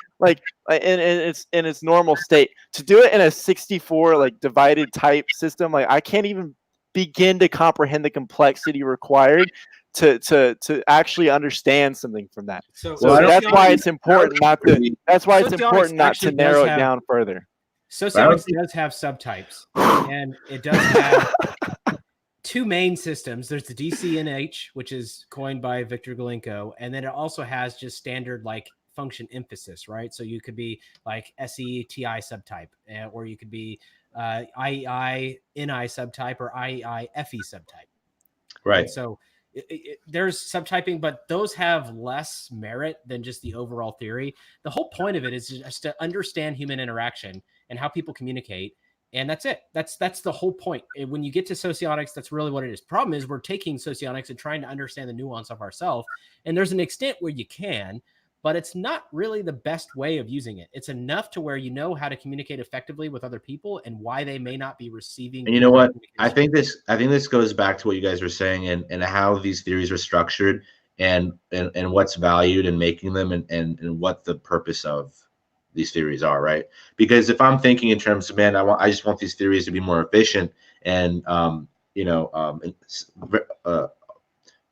in its normal state, to do it in a 64 like divided type system, like I can't even begin to comprehend the complexity required to actually understand something from that. So that's why it's important not to narrow it down further. Socionics does have subtypes, and it does have 2 main systems. There's the DCNH, which is coined by Victor Galenko, and then it also has just standard like function emphasis, right? So you could be like SETI subtype, or you could be IEI NI subtype or IEI FE subtype. Right. So there's subtyping, but those have less merit than just the overall theory. The whole point of it is just to understand human interaction and how people communicate. And that's it. That's the whole point. And when you get to socionics, that's really what it is. Problem is we're taking socionics and trying to understand the nuance of ourselves. And there's an extent where you can, but it's not really the best way of using it. It's enough to where you know how to communicate effectively with other people and why they may not be receiving. And you know what? I think this goes back to what you guys were saying and how these theories are structured and what's valued in making them and what the purpose of these theories are, right? Because if I'm thinking in terms of, man, I just want these theories to be more efficient and like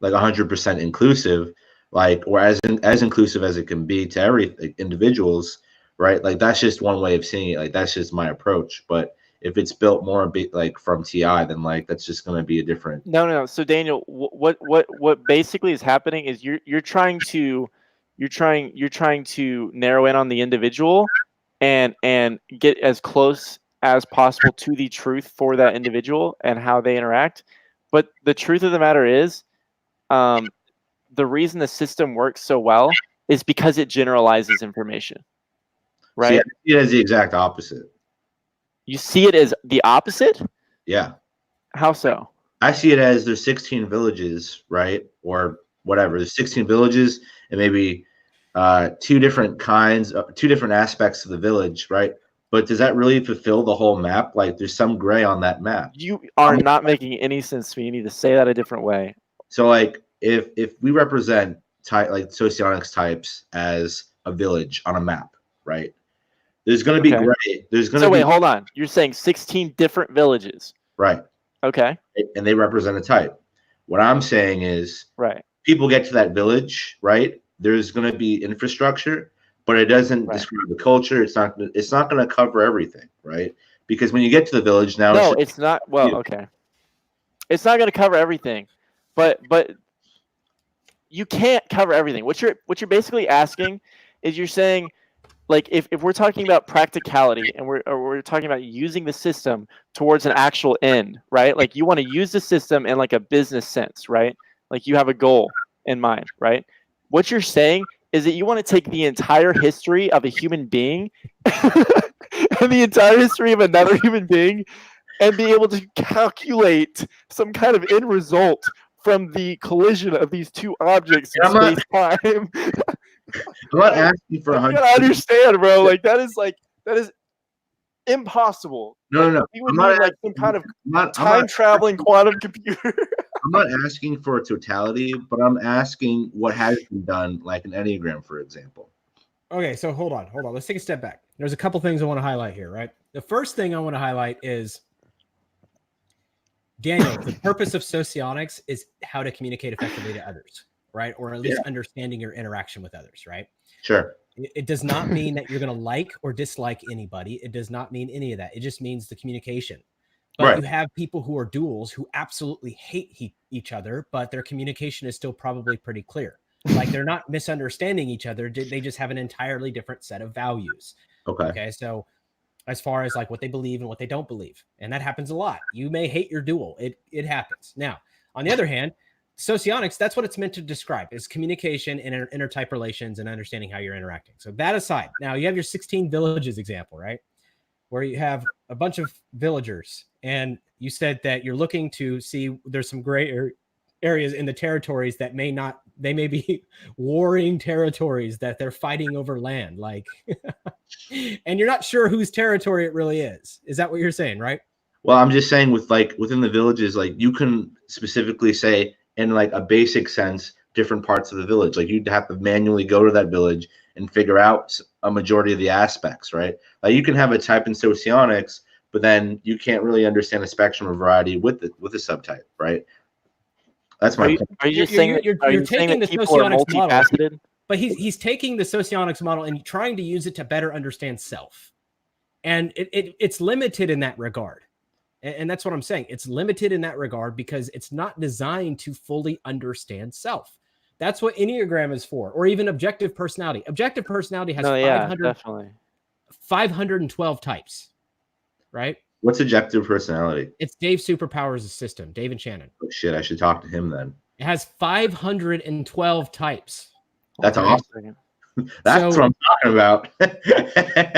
100% inclusive, like, or as inclusive as it can be to every individuals, right? Like that's just one way of seeing it. Like that's just my approach. But if it's built more a bit like from TI, then like that's just going to be a different. No. So Daniel, what basically is happening is you're trying to narrow in on the individual and get as close as possible to the truth for that individual and how they interact. But the truth of the matter is, the reason the system works so well is because it generalizes information, right? See, I see it as the exact opposite. You see it as the opposite? Yeah. How so? I see it as there's 16 villages, right? Or whatever. There's 16 villages, and maybe two different aspects of the village, right? But does that really fulfill the whole map? Like, there's some gray on that map. You are not making any sense to me. You need to say that a different way. So, like, if we represent like socionics types as a village on a map, right? There's going to be gray. There's going to be. So wait, hold on. You're saying 16 different villages, right? Okay. And they represent a type. What I'm saying is, right. People get to that village, right? There's going to be infrastructure, but it doesn't describe the culture. It's not going to cover everything, right? Because when you get to the village now, no, it's not. Well, okay, it's not going to cover everything, but you can't cover everything. What you're basically asking is, you're saying, like, if we're talking about practicality and we're talking about using the system towards an actual end, right? Like, you want to use the system in like a business sense, right? Like, you have a goal in mind, right? What you're saying is that you want to take the entire history of a human being and the entire history of another human being and be able to calculate some kind of end result from the collision of these two objects in space-time. I'm not asking for 100. You gotta understand, bro. Like, that is impossible. No. You would need like some kind of time-traveling quantum computer. I'm not asking for a totality, but I'm asking what has been done, like an Enneagram, for example. Okay, so hold on. Let's take a step back. There's a couple things I want to highlight here, right? The first thing I want to highlight is, Daniel, the purpose of Socionics is how to communicate effectively to others, right? Or at least understanding your interaction with others, right? Sure. It does not mean that you're going to like or dislike anybody. It does not mean any of that. It just means the communication. But you have people who are duals who absolutely hate each other, but their communication is still probably pretty clear. Like, they're not misunderstanding each other. They just have an entirely different set of values. Okay. So as far as like what they believe and what they don't believe, and that happens a lot. You may hate your dual. It happens. Now, on the other hand, Socionics, that's what it's meant to describe, is communication and intertype relations and understanding how you're interacting. So that aside, now you have your 16 villages example, right? Where you have a bunch of villagers, and you said that you're looking to see there's some gray areas in the territories that they may be warring territories that they're fighting over land, like, and you're not sure whose territory it really is. Is that what you're saying, right? Well, I'm just saying within the villages, like, you can specifically say in like a basic sense, different parts of the village. Like, you'd have to manually go to that village and figure out a majority of the aspects, right? Like, you can have a type in Socionics, but then you can't really understand the spectrum of variety with the subtype, right? That's my point. Are you just saying you're taking the Socionics model, but he's taking the Socionics model and trying to use it to better understand self, and it's limited in that regard. And that's what I'm saying. It's limited in that regard because it's not designed to fully understand self. That's what Enneagram is for, or even objective personality. Objective personality has 512 types, right? What's objective personality? It's Dave Superpowers' system, Dave and Shannon. Oh, shit, I should talk to him then. It has 512 types. That's awesome. That's what I'm talking about.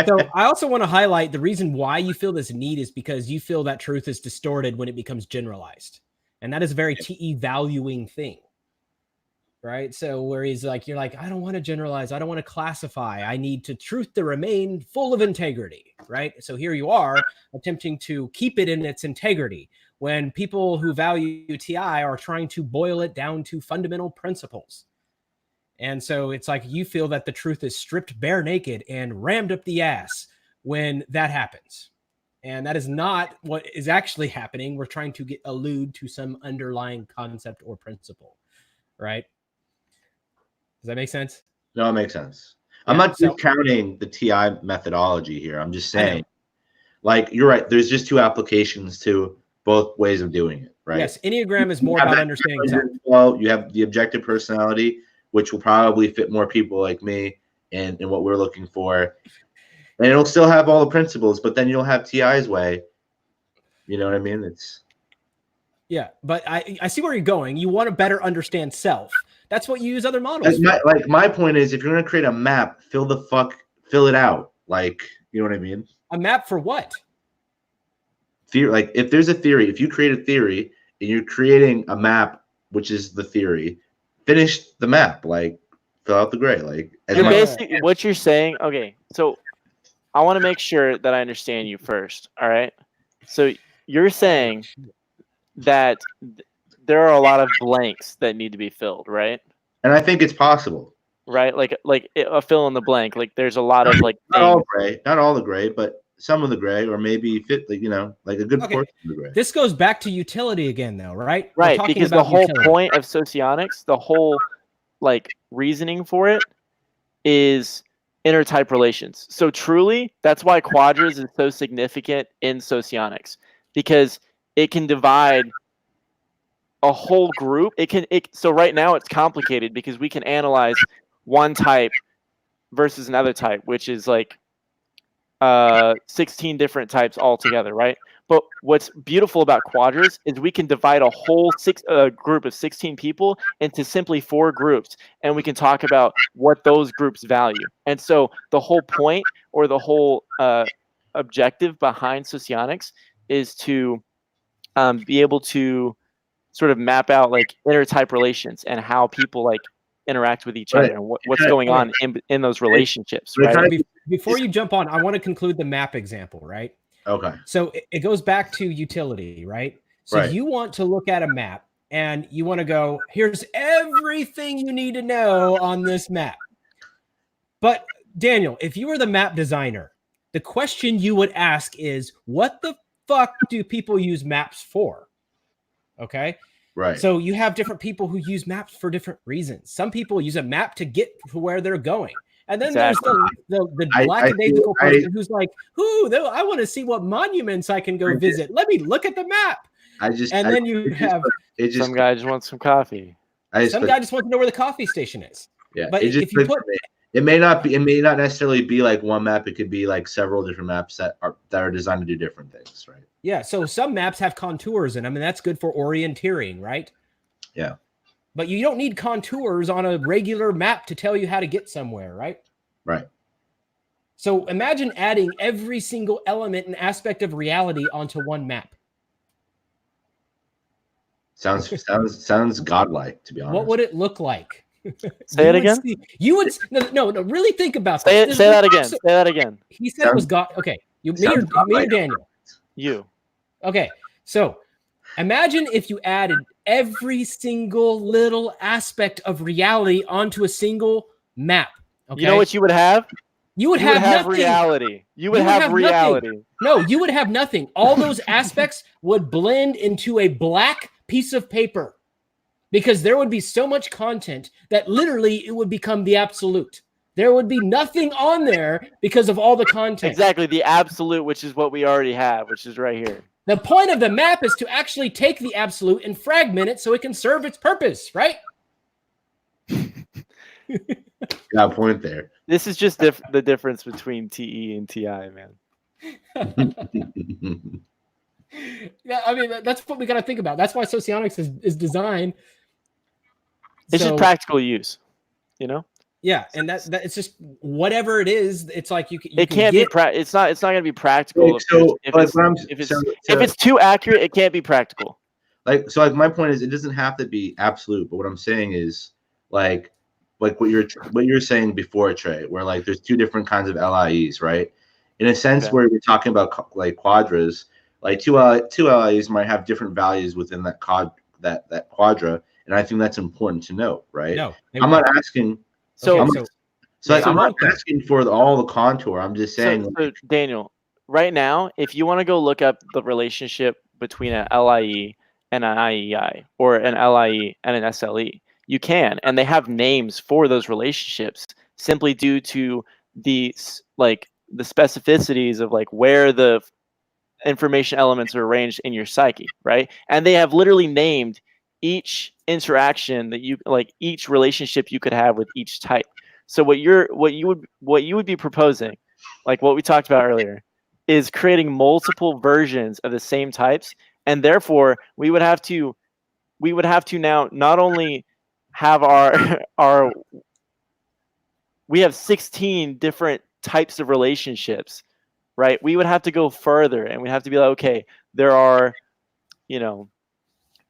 So I also want to highlight the reason why you feel this need is because you feel that truth is distorted when it becomes generalized. And that is a very TE valuing thing, right? So where he's like, you're like, I don't want to generalize. I don't want to classify. I need truth to remain full of integrity, right? So here you are attempting to keep it in its integrity when people who value TI are trying to boil it down to fundamental principles. And so it's like you feel that the truth is stripped bare naked and rammed up the ass when that happens. And that is not what is actually happening. We're trying to allude to some underlying concept or principle, right? Does that make sense? No, it makes sense. Yeah, I'm not discounting the TI methodology here. I'm just saying, like, you're right. There's just two applications to both ways of doing it, right? Yes, Enneagram is more about understanding self. Well, you have the objective personality, which will probably fit more people like me and what we're looking for. And it'll still have all the principles, but then you'll have TI's way. You know what I mean? Yeah, but I see where you're going. You want to better understand self. That's what you use other models for. My point is, if you're going to create a map, fill it out. Like, you know what I mean? A map for what? Theory. Like, if there's a theory, if you create a theory and you're creating a map, which is the theory, finish the map. Like, fill out the gray. Like, as You're my, basically what you're saying. Okay, so I want to make sure that I understand you first. All right. So you're saying that there are a lot of blanks that need to be filled, right? and I think it's possible. Right, like a fill in the blank. Like there's a lot of like Not all things. gray, not all the gray, but some of the gray, or maybe fit, like, like a good Okay. portion of the gray. This goes back to utility again, though, right? We're Right, talking because the about whole utility. point of socionics, the whole like reasoning for it is intertype relations. So truly, that's why quadras is so significant in socionics, because it can divide a whole group. So right now it's complicated because we can analyze one type versus another type, which is like 16 different types altogether, right? But what's beautiful about quadras is we can divide a whole group of 16 people into simply 4 groups, and we can talk about what those groups value. And so the whole point, or the whole objective behind socionics, is to be able to sort of map out like intertype relations and how people like interact with each Right. other and what's going on in those relationships, right? Before you jump on, I want to conclude the map example, right? Okay. So it goes back to utility, right? So Right. you want to look at a map and you want to go, here's everything you need to know on this map. But Daniel, if you were the map designer, the question you would ask is, what the fuck do people use maps for? Okay. Right. So you have different people who use maps for different reasons. Some people use a map to get to where they're going. And then there's the lackadaisical person who's like, I want to see what monuments I can go visit. Let me look at the map. Some guy just wants some coffee. Some guy just wants to know where the coffee station is. Yeah. But if you put it may not necessarily be like one map. It could be like several different maps that are designed to do different things, right? Yeah. So some maps have contours in them, and that's good for orienteering, right? Yeah. But you don't need contours on a regular map to tell you how to get somewhere, right? Right. So imagine adding every single element and aspect of reality onto one map. Sounds godlike, to be honest. What would it look like? Say it again. No. Really think about this. Say that again. Say that again. He said it was God. Okay, me or Daniel. You. Okay, so imagine if you added every single little aspect of reality onto a single map. Okay? You know what you would have? You would have nothing. Reality. You would have reality. Nothing. No, you would have nothing. All those aspects would blend into a black piece of paper, because there would be so much content that literally it would become the absolute. There would be nothing on there because of all the content. Exactly, the absolute, which is what we already have, which is right here. The point of the map is to actually take the absolute and fragment it so it can serve its purpose, right? Got a point there. This is just the difference between TE and TI, man. Yeah, I mean, that's what we got to think about. That's why socionics is designed. It's just practical use, you know? Yeah, and that it's just whatever it is. It's like it can't be. It's not going to be practical. If it's too accurate, it can't be practical. Like my point is, it doesn't have to be absolute. But what I'm saying is, like what you're saying before, Trey, where like there's 2 different kinds of LIEs, right? In a sense, where we're talking about like quadras, like two LIEs might have different values within that quadra, and I think that's important to note, right? No, I'm not asking. I'm not asking for all the contour. I'm just saying. So Daniel, right now, if you want to go look up the relationship between an LIE and an IEI, or an LIE and an SLE, you can, and they have names for those relationships simply due to the specificities of like where the information elements are arranged in your psyche, right? And they have literally named each interaction that you like, each relationship you could have with each type. So what you would be proposing, like what we talked about earlier, is creating multiple versions of the same types, and therefore we would have to now not only have our we have 16 different types of relationships, right? We would have to go further, and we have to be like, okay, there are,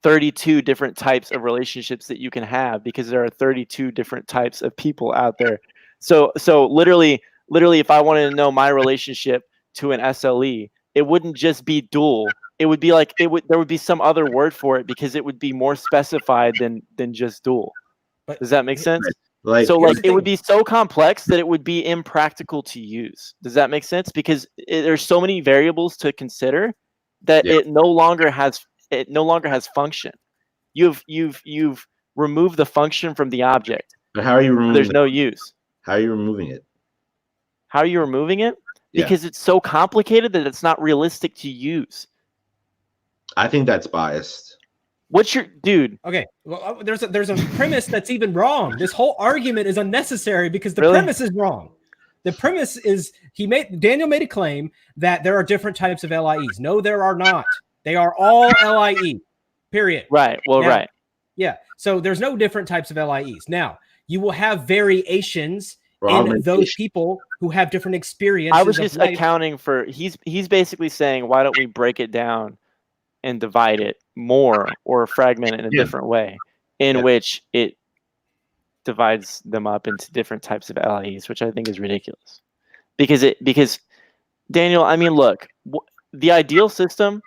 32 different types of relationships that you can have, because there are 32 different types of people out there. So literally, if I wanted to know my relationship to an SLE, it wouldn't just be dual. It would be like there would be some other word for it, because it would be more specified than just dual. But does that make sense? Like, So like it would be so complex that it would be impractical to use. Does that make sense? Because there's so many variables to consider that it no longer has function. You've removed the function from the object. But how are you removing? There's no use. How are you removing it? How are you removing it? Yeah. Because it's so complicated that it's not realistic to use. I think that's biased. What's your dude? Okay, well, there's a premise that's even wrong. This whole argument is unnecessary because the Really? premise is wrong. The premise is Daniel made a claim that there are different types of LIEs. No, there are not. They are all LIE. Period. Right. Well, now, right. Yeah. So there's no different types of LIEs. Now you will have variations in those people who have different experiences. I was just accounting for. He's basically saying, why don't we break it down and divide it more, or fragment it in a different way, in which it divides them up into different types of LIEs, which I think is ridiculous. Because Daniel, I mean, look, the ideal system,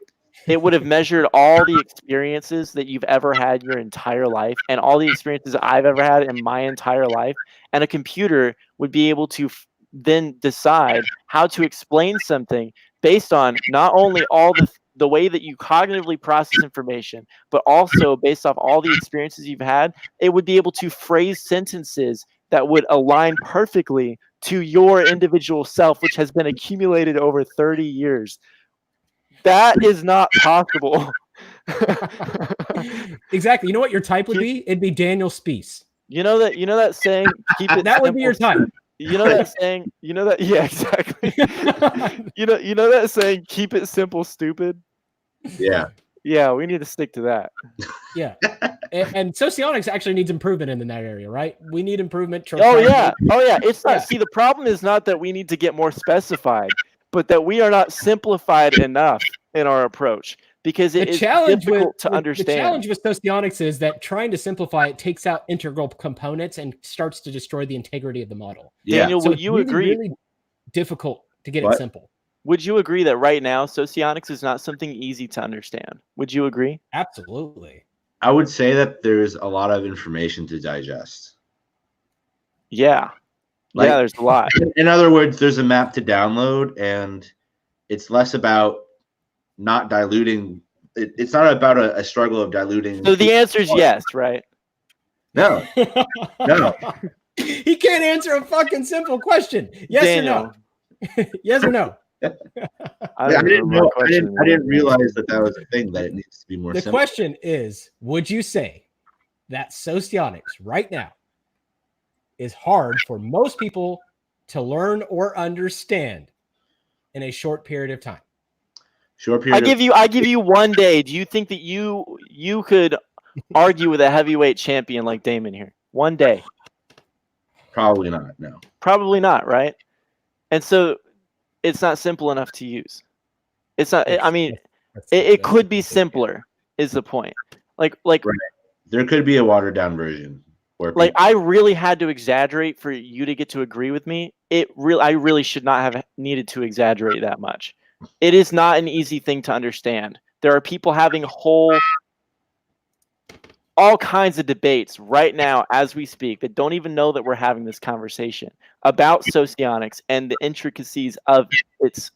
it would have measured all the experiences that you've ever had your entire life, and all the experiences I've ever had in my entire life, and a computer would be able to then decide how to explain something based on not only all the way that you cognitively process information, but also based off all the experiences you've had. It would be able to phrase sentences that would align perfectly to your individual self, which has been accumulated over 30 years. That is not possible. Exactly. You know what your type would be? It'd be Daniel Speece. You know that saying, keep it that would be your type. You know that saying, yeah, exactly. you know that saying, keep it simple, stupid? Yeah. Yeah, we need to stick to that. Yeah. And Socionics actually needs improvement in that area, right? We need improvement. Oh yeah. It's not. See, the problem is not that we need to get more specified, but that we are not simplified enough in our approach, because it is difficult to understand. The challenge with Socionics is that trying to simplify it takes out integral components and starts to destroy the integrity of the model. Yeah. Daniel, So would you agree? Really difficult to get it simple. Would you agree that right now Socionics is not something easy to understand? Would you agree? Absolutely. I would say that there's a lot of information to digest. Yeah. Like, there's a lot. In other words, there's a map to download, and it's less about not diluting. It's not about a struggle of diluting. So the answer is yes, right? No. No. He can't answer a fucking simple question. Yes Daniel. or no? Yes or no? I didn't know. I didn't realize that was a thing, that it needs to be more simple. The question is, would you say that Socionics right now is hard for most people to learn or understand in a short period of time? Short period. I give you 1 day. Do you think that you could argue with a heavyweight champion like Damon here? 1 day. Probably not. No. Probably not, right? And so it's not simple enough to use. It's not. I mean, it could be simpler. Is the point? Like right. There could be a watered down version. Like I really had to exaggerate for you to get to agree with me. I really should not have needed to exaggerate that much. It is not an easy thing to understand. There are people having all kinds of debates right now as we speak that don't even know that we're having this conversation about Socionics and the intricacies of its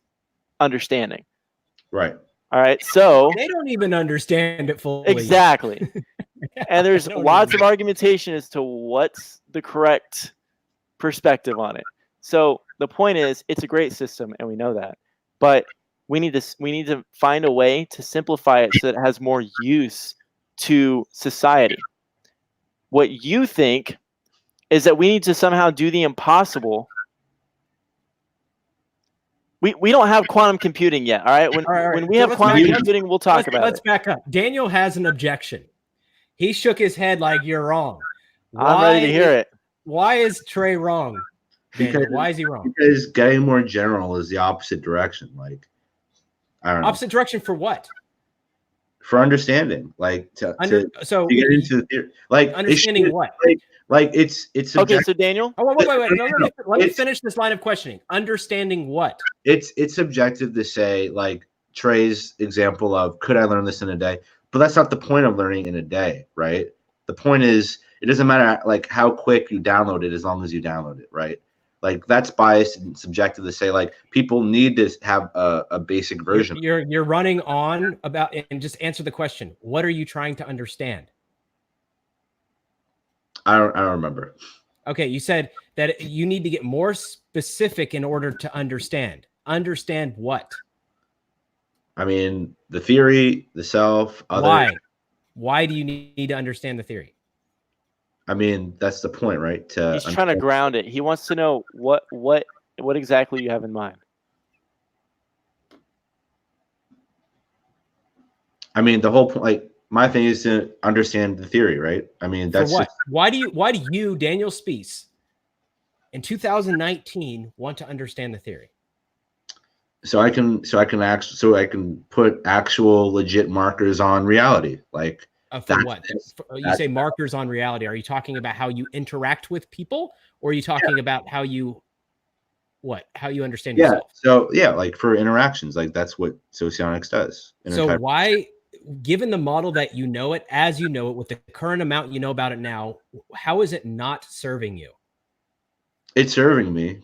understanding. Right. All right. So they don't even understand it fully. Exactly. And there's lots of argumentation as to what's the correct perspective on it. So the point is, it's a great system, and we know that. But we need to find a way to simplify it so that it has more use to society. What you think is that we need to somehow do the impossible. We don't have quantum computing yet, all right? When we have quantum computing, we'll talk about it. Let's back up. Daniel has an objection. He shook his head like you're wrong. I'm ready to hear it. Why is Trey wrong? Daniel, why is he wrong? Because getting more general is the opposite direction. Like, I don't know. Opposite direction for what? for understanding, like to get into the theory. Like understanding what? Like it's okay. So Daniel, oh, wait. No, let me finish this line of questioning. Understanding what? It's subjective to say, like Trey's example of could I learn this in a day? But that's not the point of learning in a day, right? The point is it doesn't matter like how quick you download it as long as you download it, right? Like that's biased and subjective to say like people need to have a basic version. You're running on about and just answer the question. What are you trying to understand? I don't remember. Okay, you said that you need to get more specific in order to understand. Understand what? I mean, the theory, the self, other. Why do you need to understand the theory? I mean, that's the point, right? He's trying to ground it. He wants to know what exactly you have in mind. I mean, the whole point, like my thing is to understand the theory, right? I mean, that's what? Why do you, Daniel Spees, in 2019 want to understand the theory? So I can put actual legit markers on reality, like for what? You say markers on reality. Are you talking about how you interact with people, or are you talking about how you understand yourself? So like for interactions, like that's what Socionics does. So why, given the model that you know it as you know it with the current amount you know about it now, how is it not serving you? It's serving me.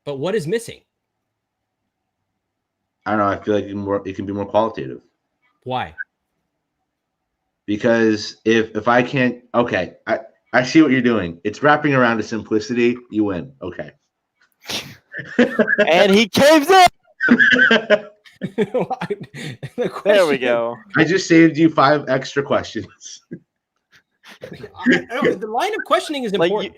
But what is missing? I don't know. I feel like it can be more qualitative. Why? Because if I can't, okay, I see what you're doing. It's wrapping around to simplicity. You win. Okay. And he caves in. There we go. I just saved you 5 extra questions. The line of questioning is important.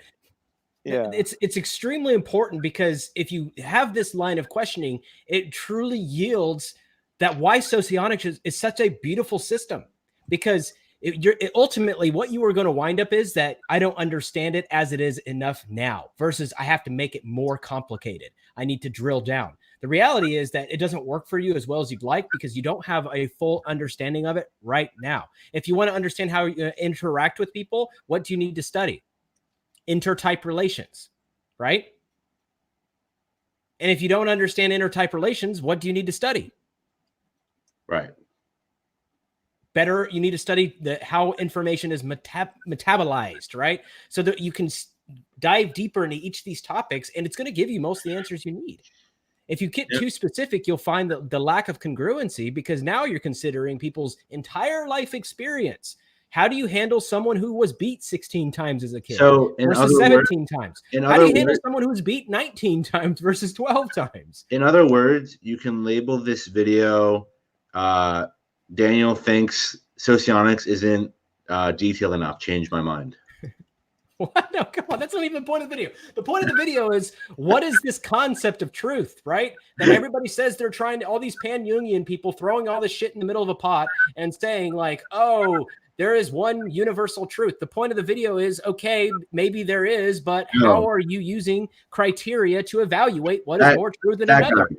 Yeah, it's extremely important because if you have this line of questioning, it truly yields that why Socionics is such a beautiful system, because ultimately what you are going to wind up is that I don't understand it as it is enough now versus I have to make it more complicated. I need to drill down. The reality is that it doesn't work for you as well as you'd like because you don't have a full understanding of it right now. If you want to understand how you interact with people, what do you need to study? Intertype relations, right? And if you don't understand intertype relations, what do you need to study? Right. Better, you need to study how information is metabolized, right? So that you can dive deeper into each of these topics, and it's going to give you most of the answers you need. If you get too specific, you'll find the lack of congruency because now you're considering people's entire life experience. How do you handle someone who was beat 16 times as a kid versus 17 times? How do you handle someone who was beat 19 times versus 12 times? In other words, you can label this video, Daniel thinks Socionics isn't detailed enough. Change my mind. What? No, come on. That's not even the point of the video. The point of the video is, what is this concept of truth, right? That everybody says they're trying to, all these pan-union people throwing all this shit in the middle of a pot and saying like, oh, there is one universal truth. The point of the video is, okay, maybe there is, but how are you using criteria to evaluate what is more true than another?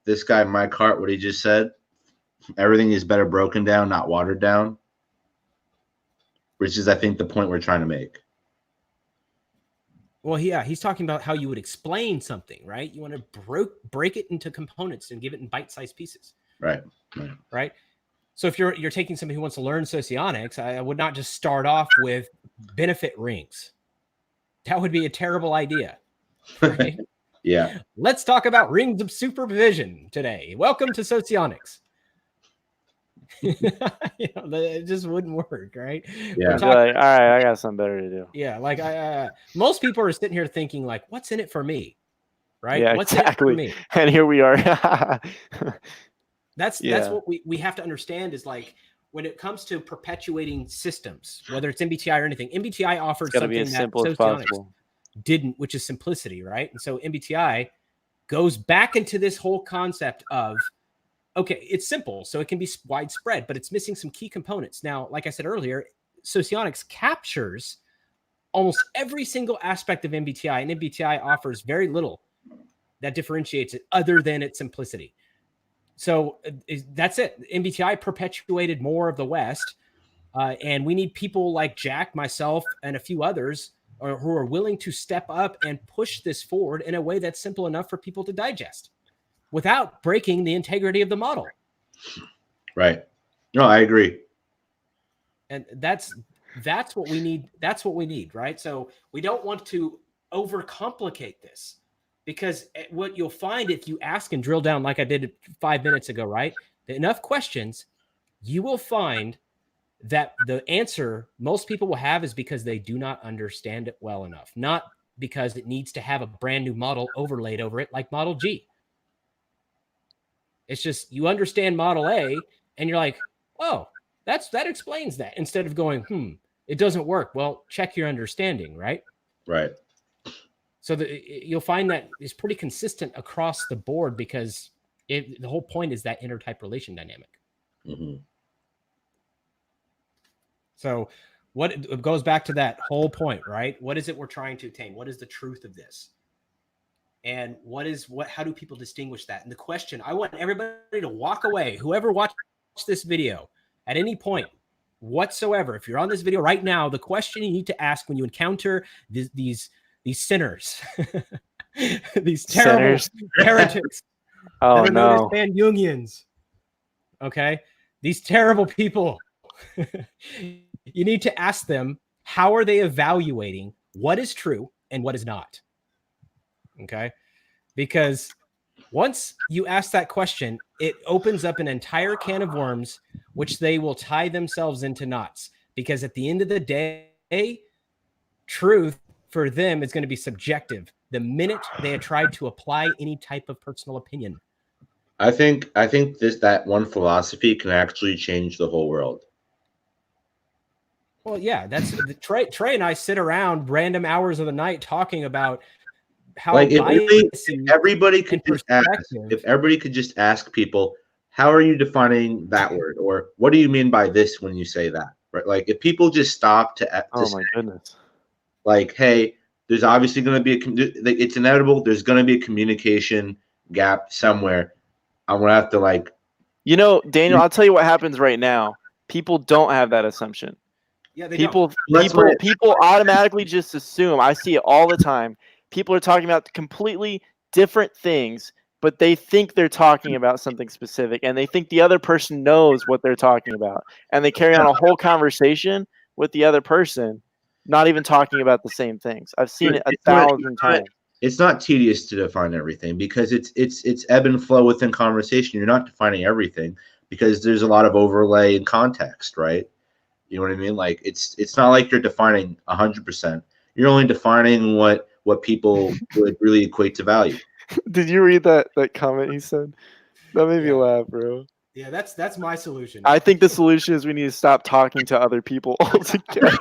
This guy, Mike Hart, what he just said, everything is better broken down, not watered down, which is, I think, the point we're trying to make. Well, yeah, he's talking about how you would explain something, right? You want to break it into components and give it in bite-sized pieces. Right. So if you're taking somebody who wants to learn Socionics, I would not just start off with benefit rings. That would be a terrible idea. Right? Yeah. Let's talk about rings of supervision today. Welcome to Socionics. It just wouldn't work, right? Yeah. All right, I got something better to do. Yeah, like most people are sitting here thinking, like, what's in it for me? Right? Yeah, what's exactly. in it for me? And here we are. That's what we have to understand is like when it comes to perpetuating systems, whether it's MBTI or anything, MBTI offers something be as that simple as Socionics possible. didn't, which is simplicity, right? And so MBTI goes back into this whole concept of, okay, it's simple, so it can be widespread, but it's missing some key components. Now, like I said earlier, Socionics captures almost every single aspect of MBTI, and MBTI offers very little that differentiates it other than its simplicity. So that's it. MBTI perpetuated more of the West. And we need people like Jack, myself, and a few others who are willing to step up and push this forward in a way that's simple enough for people to digest without breaking the integrity of the model. Right. No, I agree. And that's what we need. That's what we need, right? So we don't want to overcomplicate this, because what you'll find if you ask and drill down, like I did 5 minutes ago, right? Enough questions, you will find that the answer most people will have is because they do not understand it well enough, not because it needs to have a brand new model overlaid over it like Model G. It's just you understand Model A and you're like, oh, that explains that, instead of going, it doesn't work. Well, check your understanding, right? Right. So you'll find that it's pretty consistent across the board, because the whole point is that intertype relation dynamic. Mm-hmm. So it goes back to that whole point, right? What is it we're trying to attain? What is the truth of this? And how do people distinguish that? And the question, I want everybody to walk away, whoever watched this video at any point whatsoever, if you're on this video right now, the question you need to ask when you encounter these sinners, these terrible heretics, oh that are no, known as pan-Jungians, okay? These terrible people. You need to ask them, how are they evaluating what is true and what is not? Okay? Because once you ask that question, it opens up an entire can of worms, which they will tie themselves into knots. Because at the end of the day, truth for them is going to be subjective the minute they have tried to apply any type of personal opinion. I think that one philosophy can actually change the whole world. Well, yeah, that's Trey and I sit around random hours of the night talking about how, like, if everybody could just ask people, how are you defining that word, or what do you mean by this when you say that, right? Like, if people just stop to say, goodness, like, hey, there's obviously going to be it's inevitable. There's going to be a communication gap somewhere. I'm gonna have to Daniel, I'll tell you what happens right now. People don't have that assumption. Yeah, people automatically just assume. I see it all the time. People are talking about completely different things, but they think they're talking about something specific, and they think the other person knows what they're talking about, and they carry on a whole conversation with the other person, not even talking about the same things. I've seen it 1,000 times. It's not tedious to define everything, because it's ebb and flow within conversation. You're not defining everything because there's a lot of overlay and context, right? You know what I mean? Like, it's not like you're defining 100%. You're only defining what people would really equate to value. Did you read that comment he said? That made me laugh, bro. Yeah, that's my solution. I think the solution is we need to stop talking to other people altogether.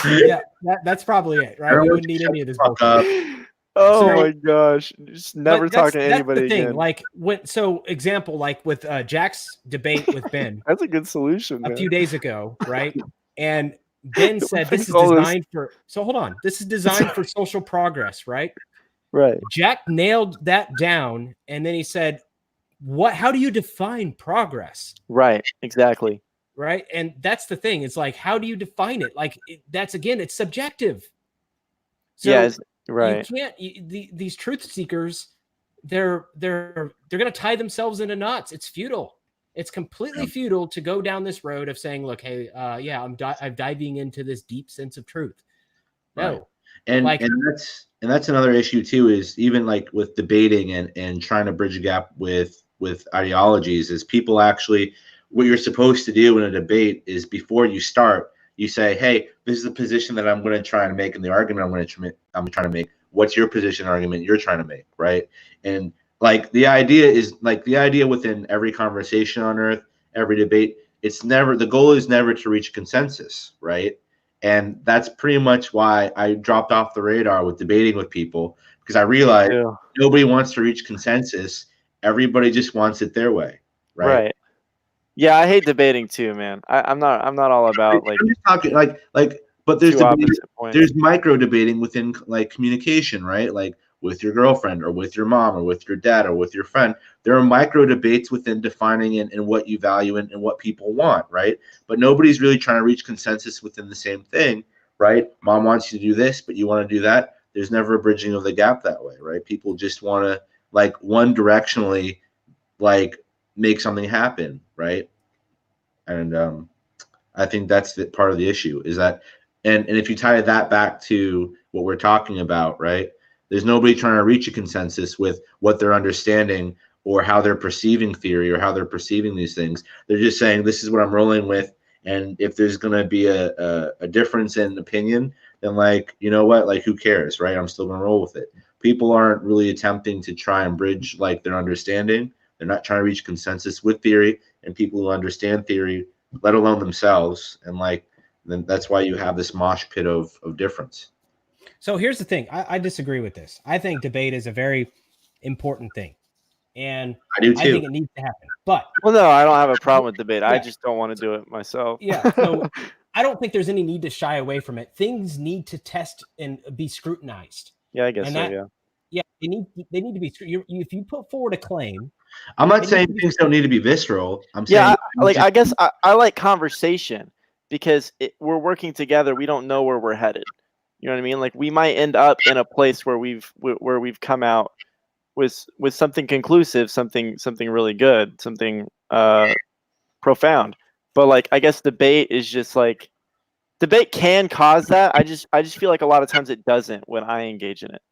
Yeah, that's probably it, right? We wouldn't need any of this bullshit. Oh my gosh. Just never talking to anybody again. Like, example, like with Jack's debate with Ben. That's a good solution, a few days ago, right? And Ben said this is designed for, so hold on. This is designed for social progress, right? Right. Jack nailed that down, and then he said, how do you define progress? Right, exactly. Right? And that's the thing. It's like, how do you define it? Like, it's subjective. So yeah, right. You can't. These truth seekers, they're going to tie themselves into knots. It's futile. It's completely futile to go down this road of saying, look, hey, I'm diving into this deep sense of truth. No. Right. And that's another issue too, is even like with debating and trying to bridge a gap with ideologies, is people actually, what you're supposed to do in a debate is, before you start, you say, hey, this is the position that I'm going to try and make, and the argument I'm trying to make. What's your position, argument you're trying to make, right? And like, the idea within every conversation on earth, every debate, the goal is never to reach consensus, right? And that's pretty much why I dropped off the radar with debating with people, because I realized nobody wants to reach consensus. Everybody just wants it their way, right? Right. Yeah, I hate debating too, man. I'm not all about like. I'm just talking but there's micro debating within like communication, right? Like, with your girlfriend or with your mom or with your dad or with your friend. There are micro debates within defining and what you value and what people want, right? But nobody's really trying to reach consensus within the same thing, right? Mom wants you to do this, but you want to do that. There's never a bridging of the gap that way, right? People just want to like one directionally like make something happen, right? And I think that's the part of the issue is that, and if you tie that back to what we're talking about, right? There's nobody trying to reach a consensus with what they're understanding or how they're perceiving theory or how they're perceiving these things. They're just saying, this is what I'm rolling with. And if there's going to be a difference in opinion, then like, you know what, like who cares, right? I'm still going to roll with it. People aren't really attempting to try and bridge like their understanding. They're not trying to reach consensus with theory and people who understand theory, let alone themselves. And like, then that's why you have this mosh pit of difference. So here's the thing. I disagree with this. I think debate is a very important thing. And I do too. I think it needs to happen. But well, no, I don't have a problem with debate. Yeah. I just don't want to do it myself. Yeah. So I don't think there's any need to shy away from it. Things need to test and be scrutinized. Yeah, I guess so. Yeah. Yeah, they need to be. If you put forward a claim, I'm not saying things don't need to be visceral. I'm saying, like I guess I like conversation because we're working together. We don't know where we're headed. You know what I mean? Like we might end up in a place where we've come out with something conclusive, something really good, something profound. But like I guess debate is just like debate can cause that. I just feel like a lot of times it doesn't when I engage in it.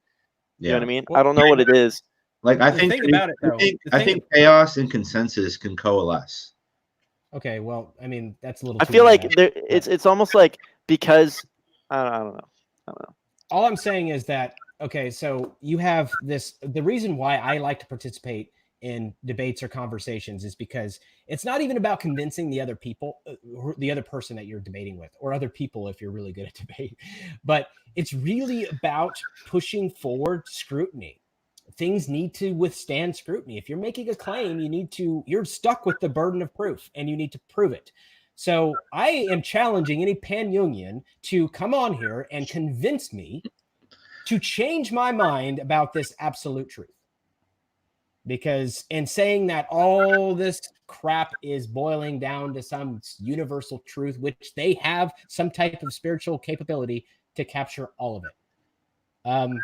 You know what I mean? Well, I don't know what it is. Like I think chaos and consensus can coalesce. Okay, well, I mean that's a little. I feel like it's almost like because I don't know. All I'm saying is that okay, so you have this. The reason why I like to participate in debates or conversations is because it's not even about convincing the other people, the other person that you're debating with, or other people if you're really good at debate, but it's really about pushing forward scrutiny. Things need to withstand scrutiny. If you're making a claim, you're stuck with the burden of proof and you need to prove it. So I am challenging any pan-Jungian to come on here and convince me to change my mind about this absolute truth. Because in saying that all this crap is boiling down to some universal truth, which they have some type of spiritual capability to capture all of it.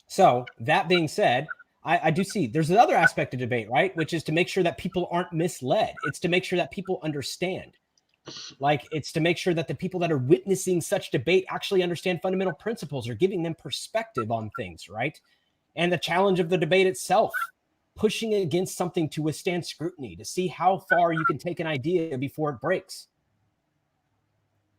So that being said, I do see there's another aspect of debate, right? Which is to make sure that people aren't misled. It's to make sure that people understand. Like it's to make sure that the people that are witnessing such debate actually understand fundamental principles or giving them perspective on things, right? And the challenge of the debate itself, pushing against something to withstand scrutiny, to see how far you can take an idea before it breaks.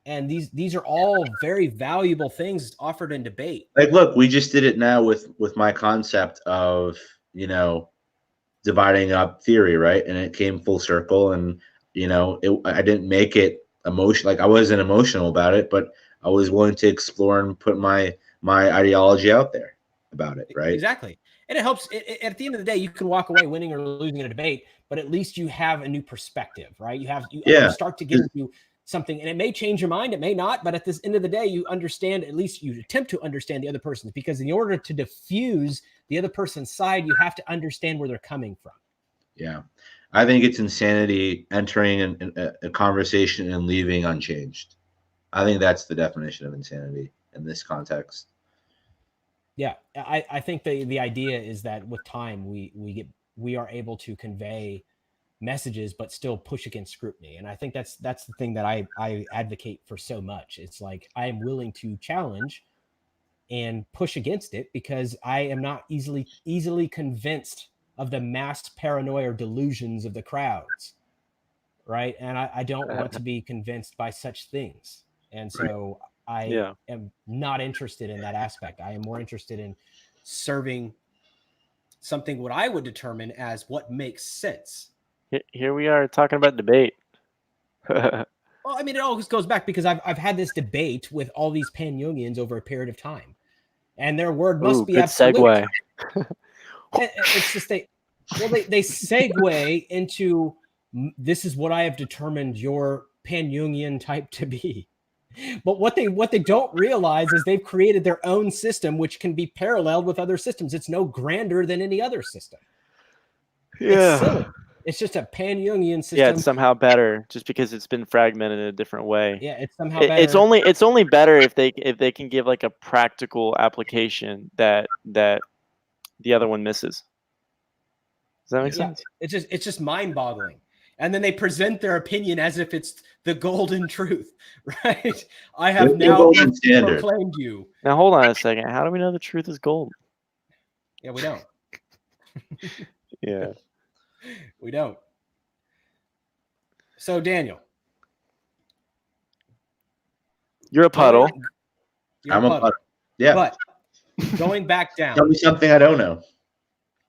And these are all very valuable things offered in debate. Like, look, we just did it now with my concept of, you know, dividing up theory, right? And it came full circle. And, you know, I didn't make it emotional. Like I wasn't emotional about it, but I was willing to explore and put my ideology out there about it, right? Exactly. And it helps. At the end of the day, you can walk away winning or losing in a debate, but at least you have a new perspective, right? You start to get into something, and it may change your mind, it may not, but at this end of the day, you understand, at least you attempt to understand the other person, because in order to diffuse the other person's side, you have to understand where they're coming from. Yeah. I think it's insanity entering a conversation and leaving unchanged. I think that's the definition of insanity in this context. Yeah, I think the idea is that with time we are able to convey messages but still push against scrutiny, and I think that's the thing that I advocate for so much. It's like I am willing to challenge and push against it because I am not easily convinced of the mass paranoia or delusions of the crowds, right? And I don't want to be convinced by such things, and so I am not interested in that aspect. I am more interested in serving something what I would determine as what makes sense. Here we are talking about debate. Well, I mean, it always goes back because I've had this debate with all these pan-Jungians over a period of time, and their word must be absolute. Segue. It's just they segue into this is what I have determined your pan-Jungian type to be. But what they don't realize is they've created their own system, which can be paralleled with other systems. It's no grander than any other system. It's silly. It's just a pan-Jungian system. Yeah, it's somehow better just because it's been fragmented in a different way. Yeah, it's somehow better. It's only better if they can give like a practical application that the other one misses. Does that make sense? It's just mind-boggling. And then they present their opinion as if it's the golden truth, right? I have now proclaimed you. Now hold on a second. How do we know the truth is gold? Yeah, we don't. Yeah. We don't. So Daniel, you're a puddle. I'm a puddle. Yeah. But going back down. Tell me something I don't know.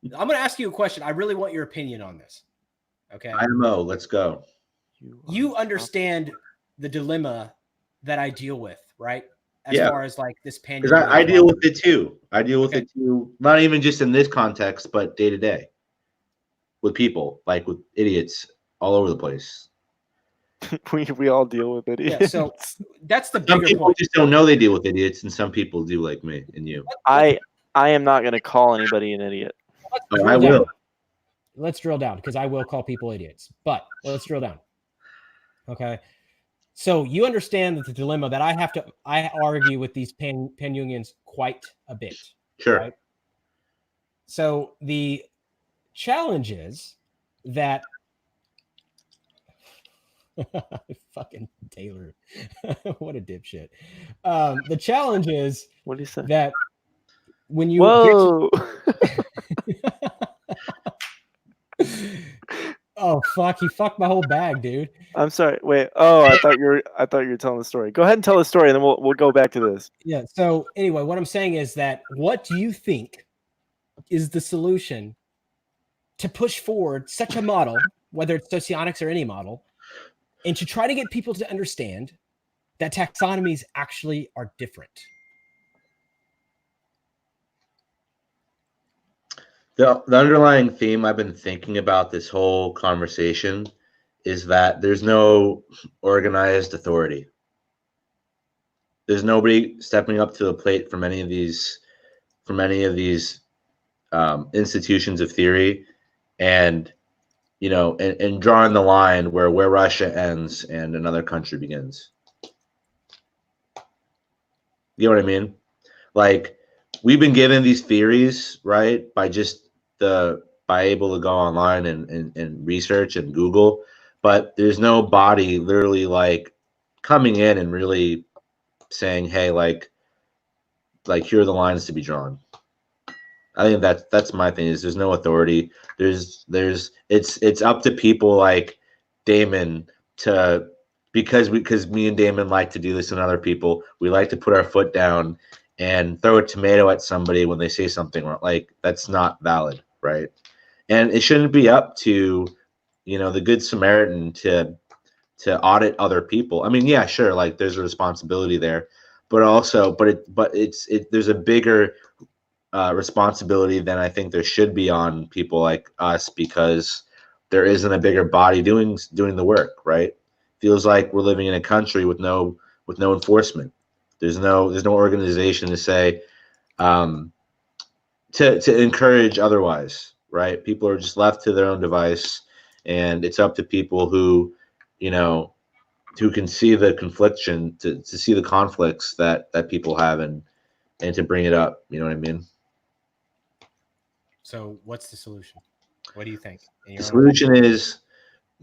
I'm going to ask you a question. I really want your opinion on this. Okay. IMO, let's go. You understand the dilemma that I deal with, right? As far as like this pandemic. Because I deal with it too. I deal with it too. Not even just in this context, but day to day. With people, like with idiots all over the place. we all deal with idiots. Yeah, so that's the bigger some people point. just don't know they deal with idiots, and some people do, like me and you. I am not going to call anybody an idiot. Oh, I will. Let's drill down because I will call people idiots. But let's drill down. Okay. So you understand that the dilemma that I argue with these pan-Jungians quite a bit. Sure. Right? So the challenge is that fucking Taylor, what a dipshit. The challenge is what do you say? That when you oh fuck, he fucked my whole bag, dude. I'm sorry. Wait. Oh, I thought you were telling the story. Go ahead and tell the story, and then we'll go back to this. Yeah. So anyway, what I'm saying is that what do you think is the solution to push forward such a model, whether it's Socionics or any model, and to try to get people to understand that taxonomies actually are different? The underlying theme I've been thinking about this whole conversation is that there's no organized authority. There's nobody stepping up to the plate from any of these institutions of theory, and and drawing the line where Russia ends and another country begins. You know what I mean? Like, we've been given these theories, right, by able to go online and research and Google, but there's no body literally like coming in and really saying, hey, like here are the lines to be drawn. I think that's my thing, is there's no authority. It's up to people like Damon because me and Damon like to do this, and other people, we like to put our foot down and throw a tomato at somebody when they say something wrong. Like, that's not valid, right? And it shouldn't be up to the Good Samaritan to audit other people. I mean, yeah, sure, like there's a responsibility there, but there's a bigger responsibility than I think there should be on people like us, because there isn't a bigger body doing the work, right? Feels like we're living in a country with no enforcement. There's no organization to say to encourage otherwise, right? People are just left to their own device, and it's up to people who can see the confliction, to see the conflicts that people have, and to bring it up. You know what I mean? So what's the solution? What do you think? The solution is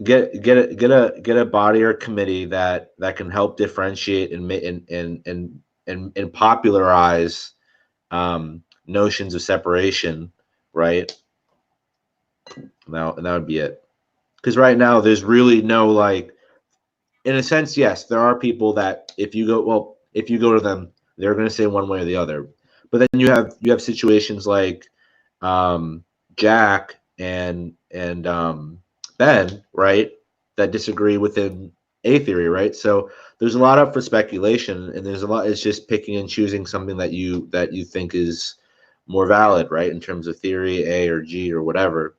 get a body or committee that can help differentiate and popularize notions of separation, right? Now, and that would be it. Because right now there's really no, like, in a sense, yes, there are people that if you go to them, they're going to say one way or the other. But then you have situations like Jack and Ben, right, that disagree within a theory, right? So there's a lot up for speculation, and there's a lot. It's just picking and choosing something that you think is more valid, right, in terms of theory A or G or whatever.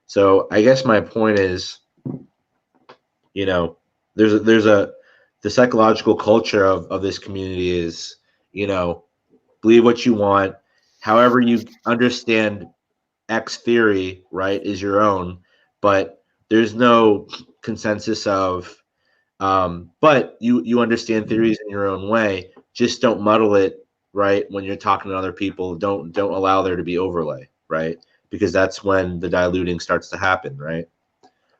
So I guess my point is, there's the psychological culture of this community is, you know, believe what you want, however you understand X theory, right, is your own, but there's no consensus of, but you understand theories in your own way. Just don't muddle it, right? When you're talking to other people, don't allow there to be overlay, right? Because that's when the diluting starts to happen, right?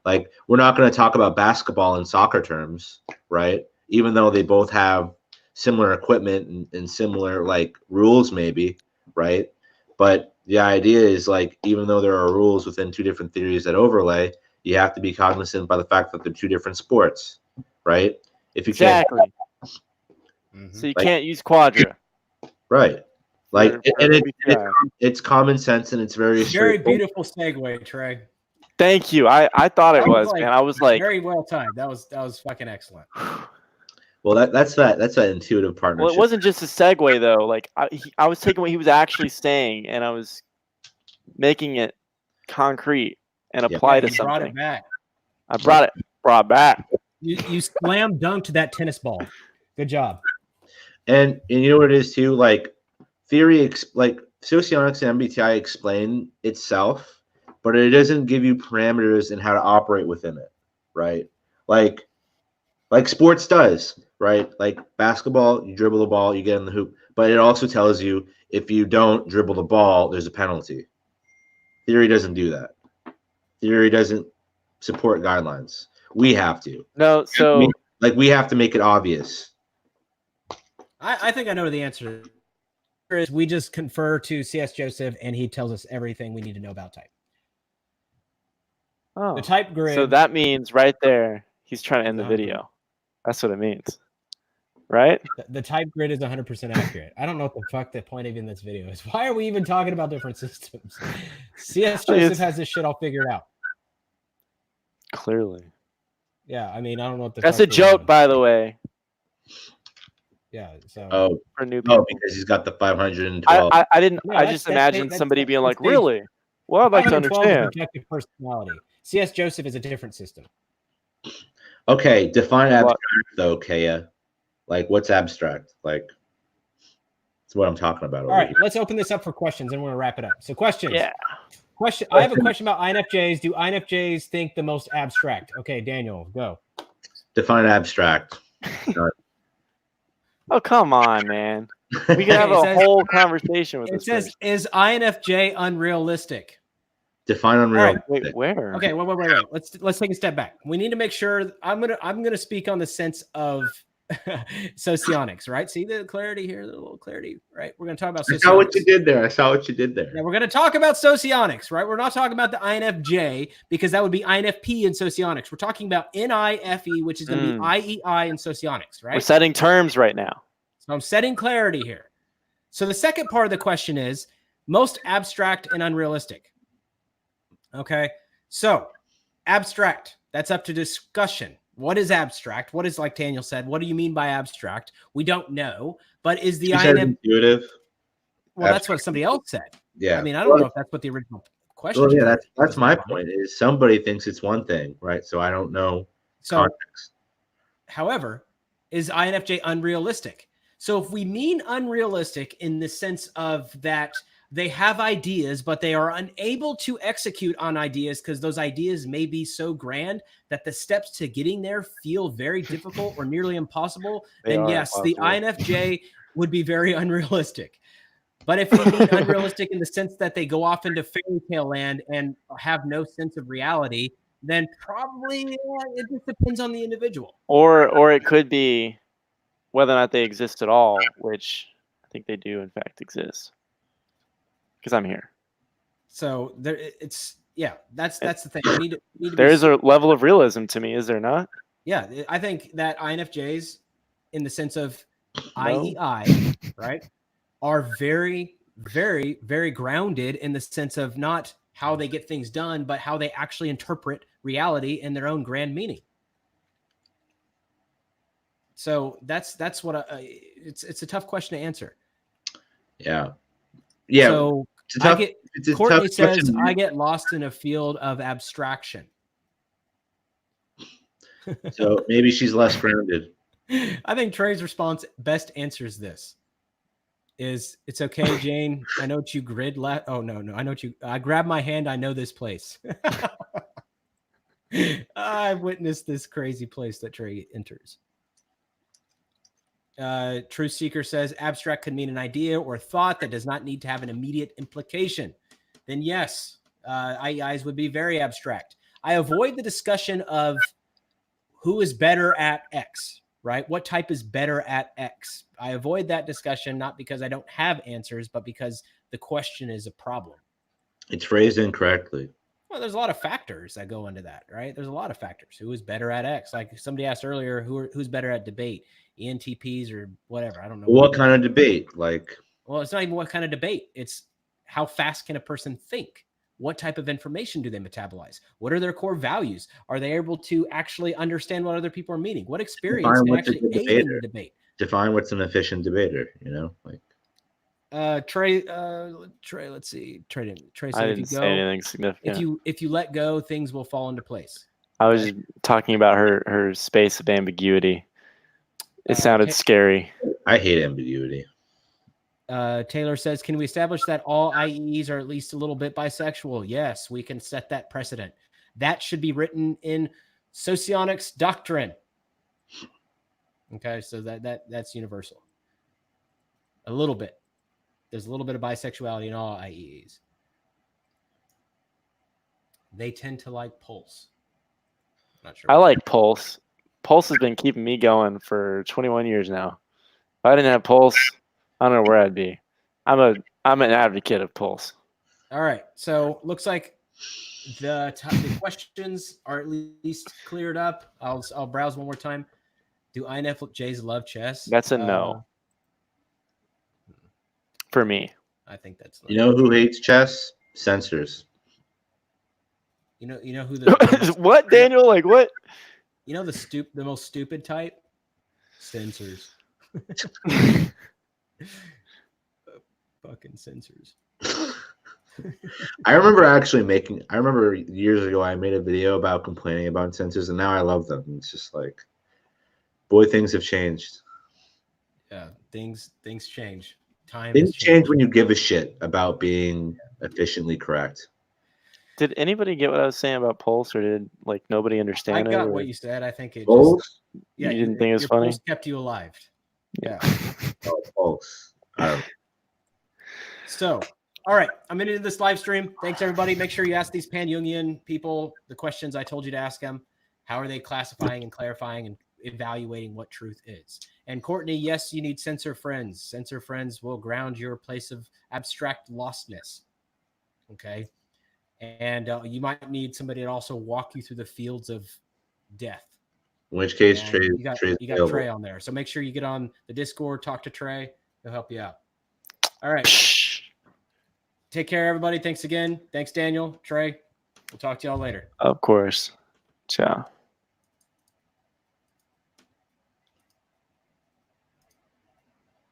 Like, we're not going to talk about basketball in soccer terms, right? Even though they both have similar equipment and similar like rules, maybe, right? But the idea is, like, even though there are rules within two different theories that overlay, you have to be cognizant by the fact that they're two different sports, right? If you Exactly. So you can't use Quadra. right? Like, and it's common sense and it's very beautiful segue, Trey. Thank you. I thought it was, man. I was like, very well timed. That was fucking excellent. Well, that's that intuitive partnership. Well, it wasn't just a segue though. Like I was taking what he was actually saying and I was making it concrete and apply to something. Brought it back. I brought it back. You slam dunked that tennis ball. Good job. And you know what it is too? Like, theory, like Socionics and MBTI explain itself, but it doesn't give you parameters in how to operate within it, right? Like sports does, right? Like basketball, you dribble the ball, you get in the hoop, but it also tells you if you don't dribble the ball, there's a penalty. Theory doesn't do that. Theory doesn't support guidelines. We have to. No, so we have to make it obvious. I think I know the answer is we just confer to C.S. Joseph and he tells us everything we need to know about type. Oh, the type grid. So that means right there, he's trying to end the video. That's what it means, right? The type grid is 100% accurate. I don't know what the fuck the point of even this video is. Why are we even talking about different systems? C.S. Joseph has this shit all figured out. Clearly. Yeah, I mean, I don't know what the That's a joke, by the way. Yeah, so for new people. Because he's got the 512. I didn't. No, I just imagined somebody being like, "Really? Well, I'd like to understand." Objective personality. C.S. Joseph is a different system. Okay, define abstract though, Kaya. Like, what's abstract? Like, that's what I'm talking about. All right, let's open this up for questions, and we're gonna wrap it up. So, questions. Yeah. Question. I have a question about INFJs. Do INFJs think the most abstract? Okay, Daniel, go. Define abstract. Oh, come on, man. We can have a whole conversation with this. It says, is INFJ unrealistic? Define unrealistic. Right, wait, where? Okay, wait. Let's take a step back. We need to make sure I'm gonna speak on the sense of Socionics, right? See the clarity here, the little clarity, right? We're gonna talk about Socionics. I saw what you did there. Yeah, we're gonna talk about Socionics, right? We're not talking about the INFJ because that would be INFP in Socionics. We're talking about NIFE, which is gonna be IEI in Socionics, right? We're setting terms right now. So I'm setting clarity here. So the second part of the question is most abstract and unrealistic. Okay, so abstract, that's up to discussion. What is abstract? What is, like Daniel said, what do you mean by abstract? We don't know, but is the intuitive? Well, that's what somebody else said. Yeah. I mean, I don't know if that's what the original question was. Well, yeah, that's my point, is somebody thinks it's one thing, right? So I don't know context. However, is INFJ unrealistic? So if we mean unrealistic in the sense of that they have ideas, but they are unable to execute on ideas because those ideas may be so grand that the steps to getting there feel very difficult or nearly impossible, then yes, the INFJ would be very unrealistic. But if we mean unrealistic in the sense that they go off into fairy tale land and have no sense of reality, then probably it just depends on the individual. Or it could be whether or not they exist at all, which I think they do in fact exist. Because I'm here. So there, that's the thing. We need to there is a level of realism to me, is there not? Yeah, I think that INFJs, in the sense of IEI, right, are very, very, very grounded in the sense of not how they get things done, but how they actually interpret reality in their own grand meaning. So that's what it's a tough question to answer. Yeah. So Courtney says, I get lost in a field of abstraction. So maybe she's less grounded. I think Trey's response best answers this. It's okay, Jane. I know what you grid left. Oh no. I know what you. I grab my hand. I know this place. I've witnessed this crazy place that Trey enters. Truth Seeker says abstract could mean an idea or thought that does not need to have an immediate implication. Then yes, IEIs would be very abstract. I avoid the discussion of who is better at X, right? What type is better at X? I avoid that discussion, not because I don't have answers, but because the question is a problem. It's phrased incorrectly. Well, there's a lot of factors that go into that, right? There's a lot of factors. Who is better at X? Like somebody asked earlier, who's better at debate? ENTPs or whatever. I don't know. What kind of debate? Like, well, it's not even what kind of debate. It's how fast can a person think? What type of information do they metabolize? What are their core values? Are they able to actually understand what other people are meaning? What experience can actually aid in the debate? Define what's an efficient debater, you know? Like Trey, let's see. Trey said I didn't say anything significant. If you let go, things will fall into place. I was just talking about her space of ambiguity. It sounded scary. I hate ambiguity. Taylor says, can we establish that all IEs are at least a little bit bisexual? Yes, we can set that precedent. That should be written in Socionics doctrine. Okay, so that's universal. A little bit. There's a little bit of bisexuality in all IEs. They tend to like Pulse. Not sure. I like Pulse. Pulse has been keeping me going for 21 years now. If I didn't have Pulse, I don't know where I'd be. I'm an advocate of Pulse. All right. So looks like the questions are at least cleared up. I'll browse one more time. Do INFJs love chess? That's a no. For me. I think that's You know who hates chess? Censors. You know who the what, Daniel? Like what? You know the most stupid type? Censors. Fucking censors. I remember years ago I made a video about complaining about censors, and now I love them. It's just like, boy, things have changed. Yeah, things change. Things change when you give a shit about being efficiently correct. Did anybody get what I was saying about Pulse, or did like nobody understand it? I got what you said. I think it Pulse? just yeah, you didn't think it was funny? Pulse kept you alive. Yeah. Pulse. So, all right, I'm into this live stream. Thanks everybody. Make sure you ask these pan-Jungian people the questions I told you to ask them. How are they classifying and clarifying and evaluating what truth is? And Courtney, yes, you need censor friends. Censor friends will ground your place of abstract lostness. Okay. And you might need somebody to also walk you through the fields of death. In which case, Trey, you got Trey on there. So make sure you get on the Discord, talk to Trey. He'll help you out. All right. Take care, everybody. Thanks again. Thanks, Daniel, Trey. We'll talk to y'all later. Of course. Ciao.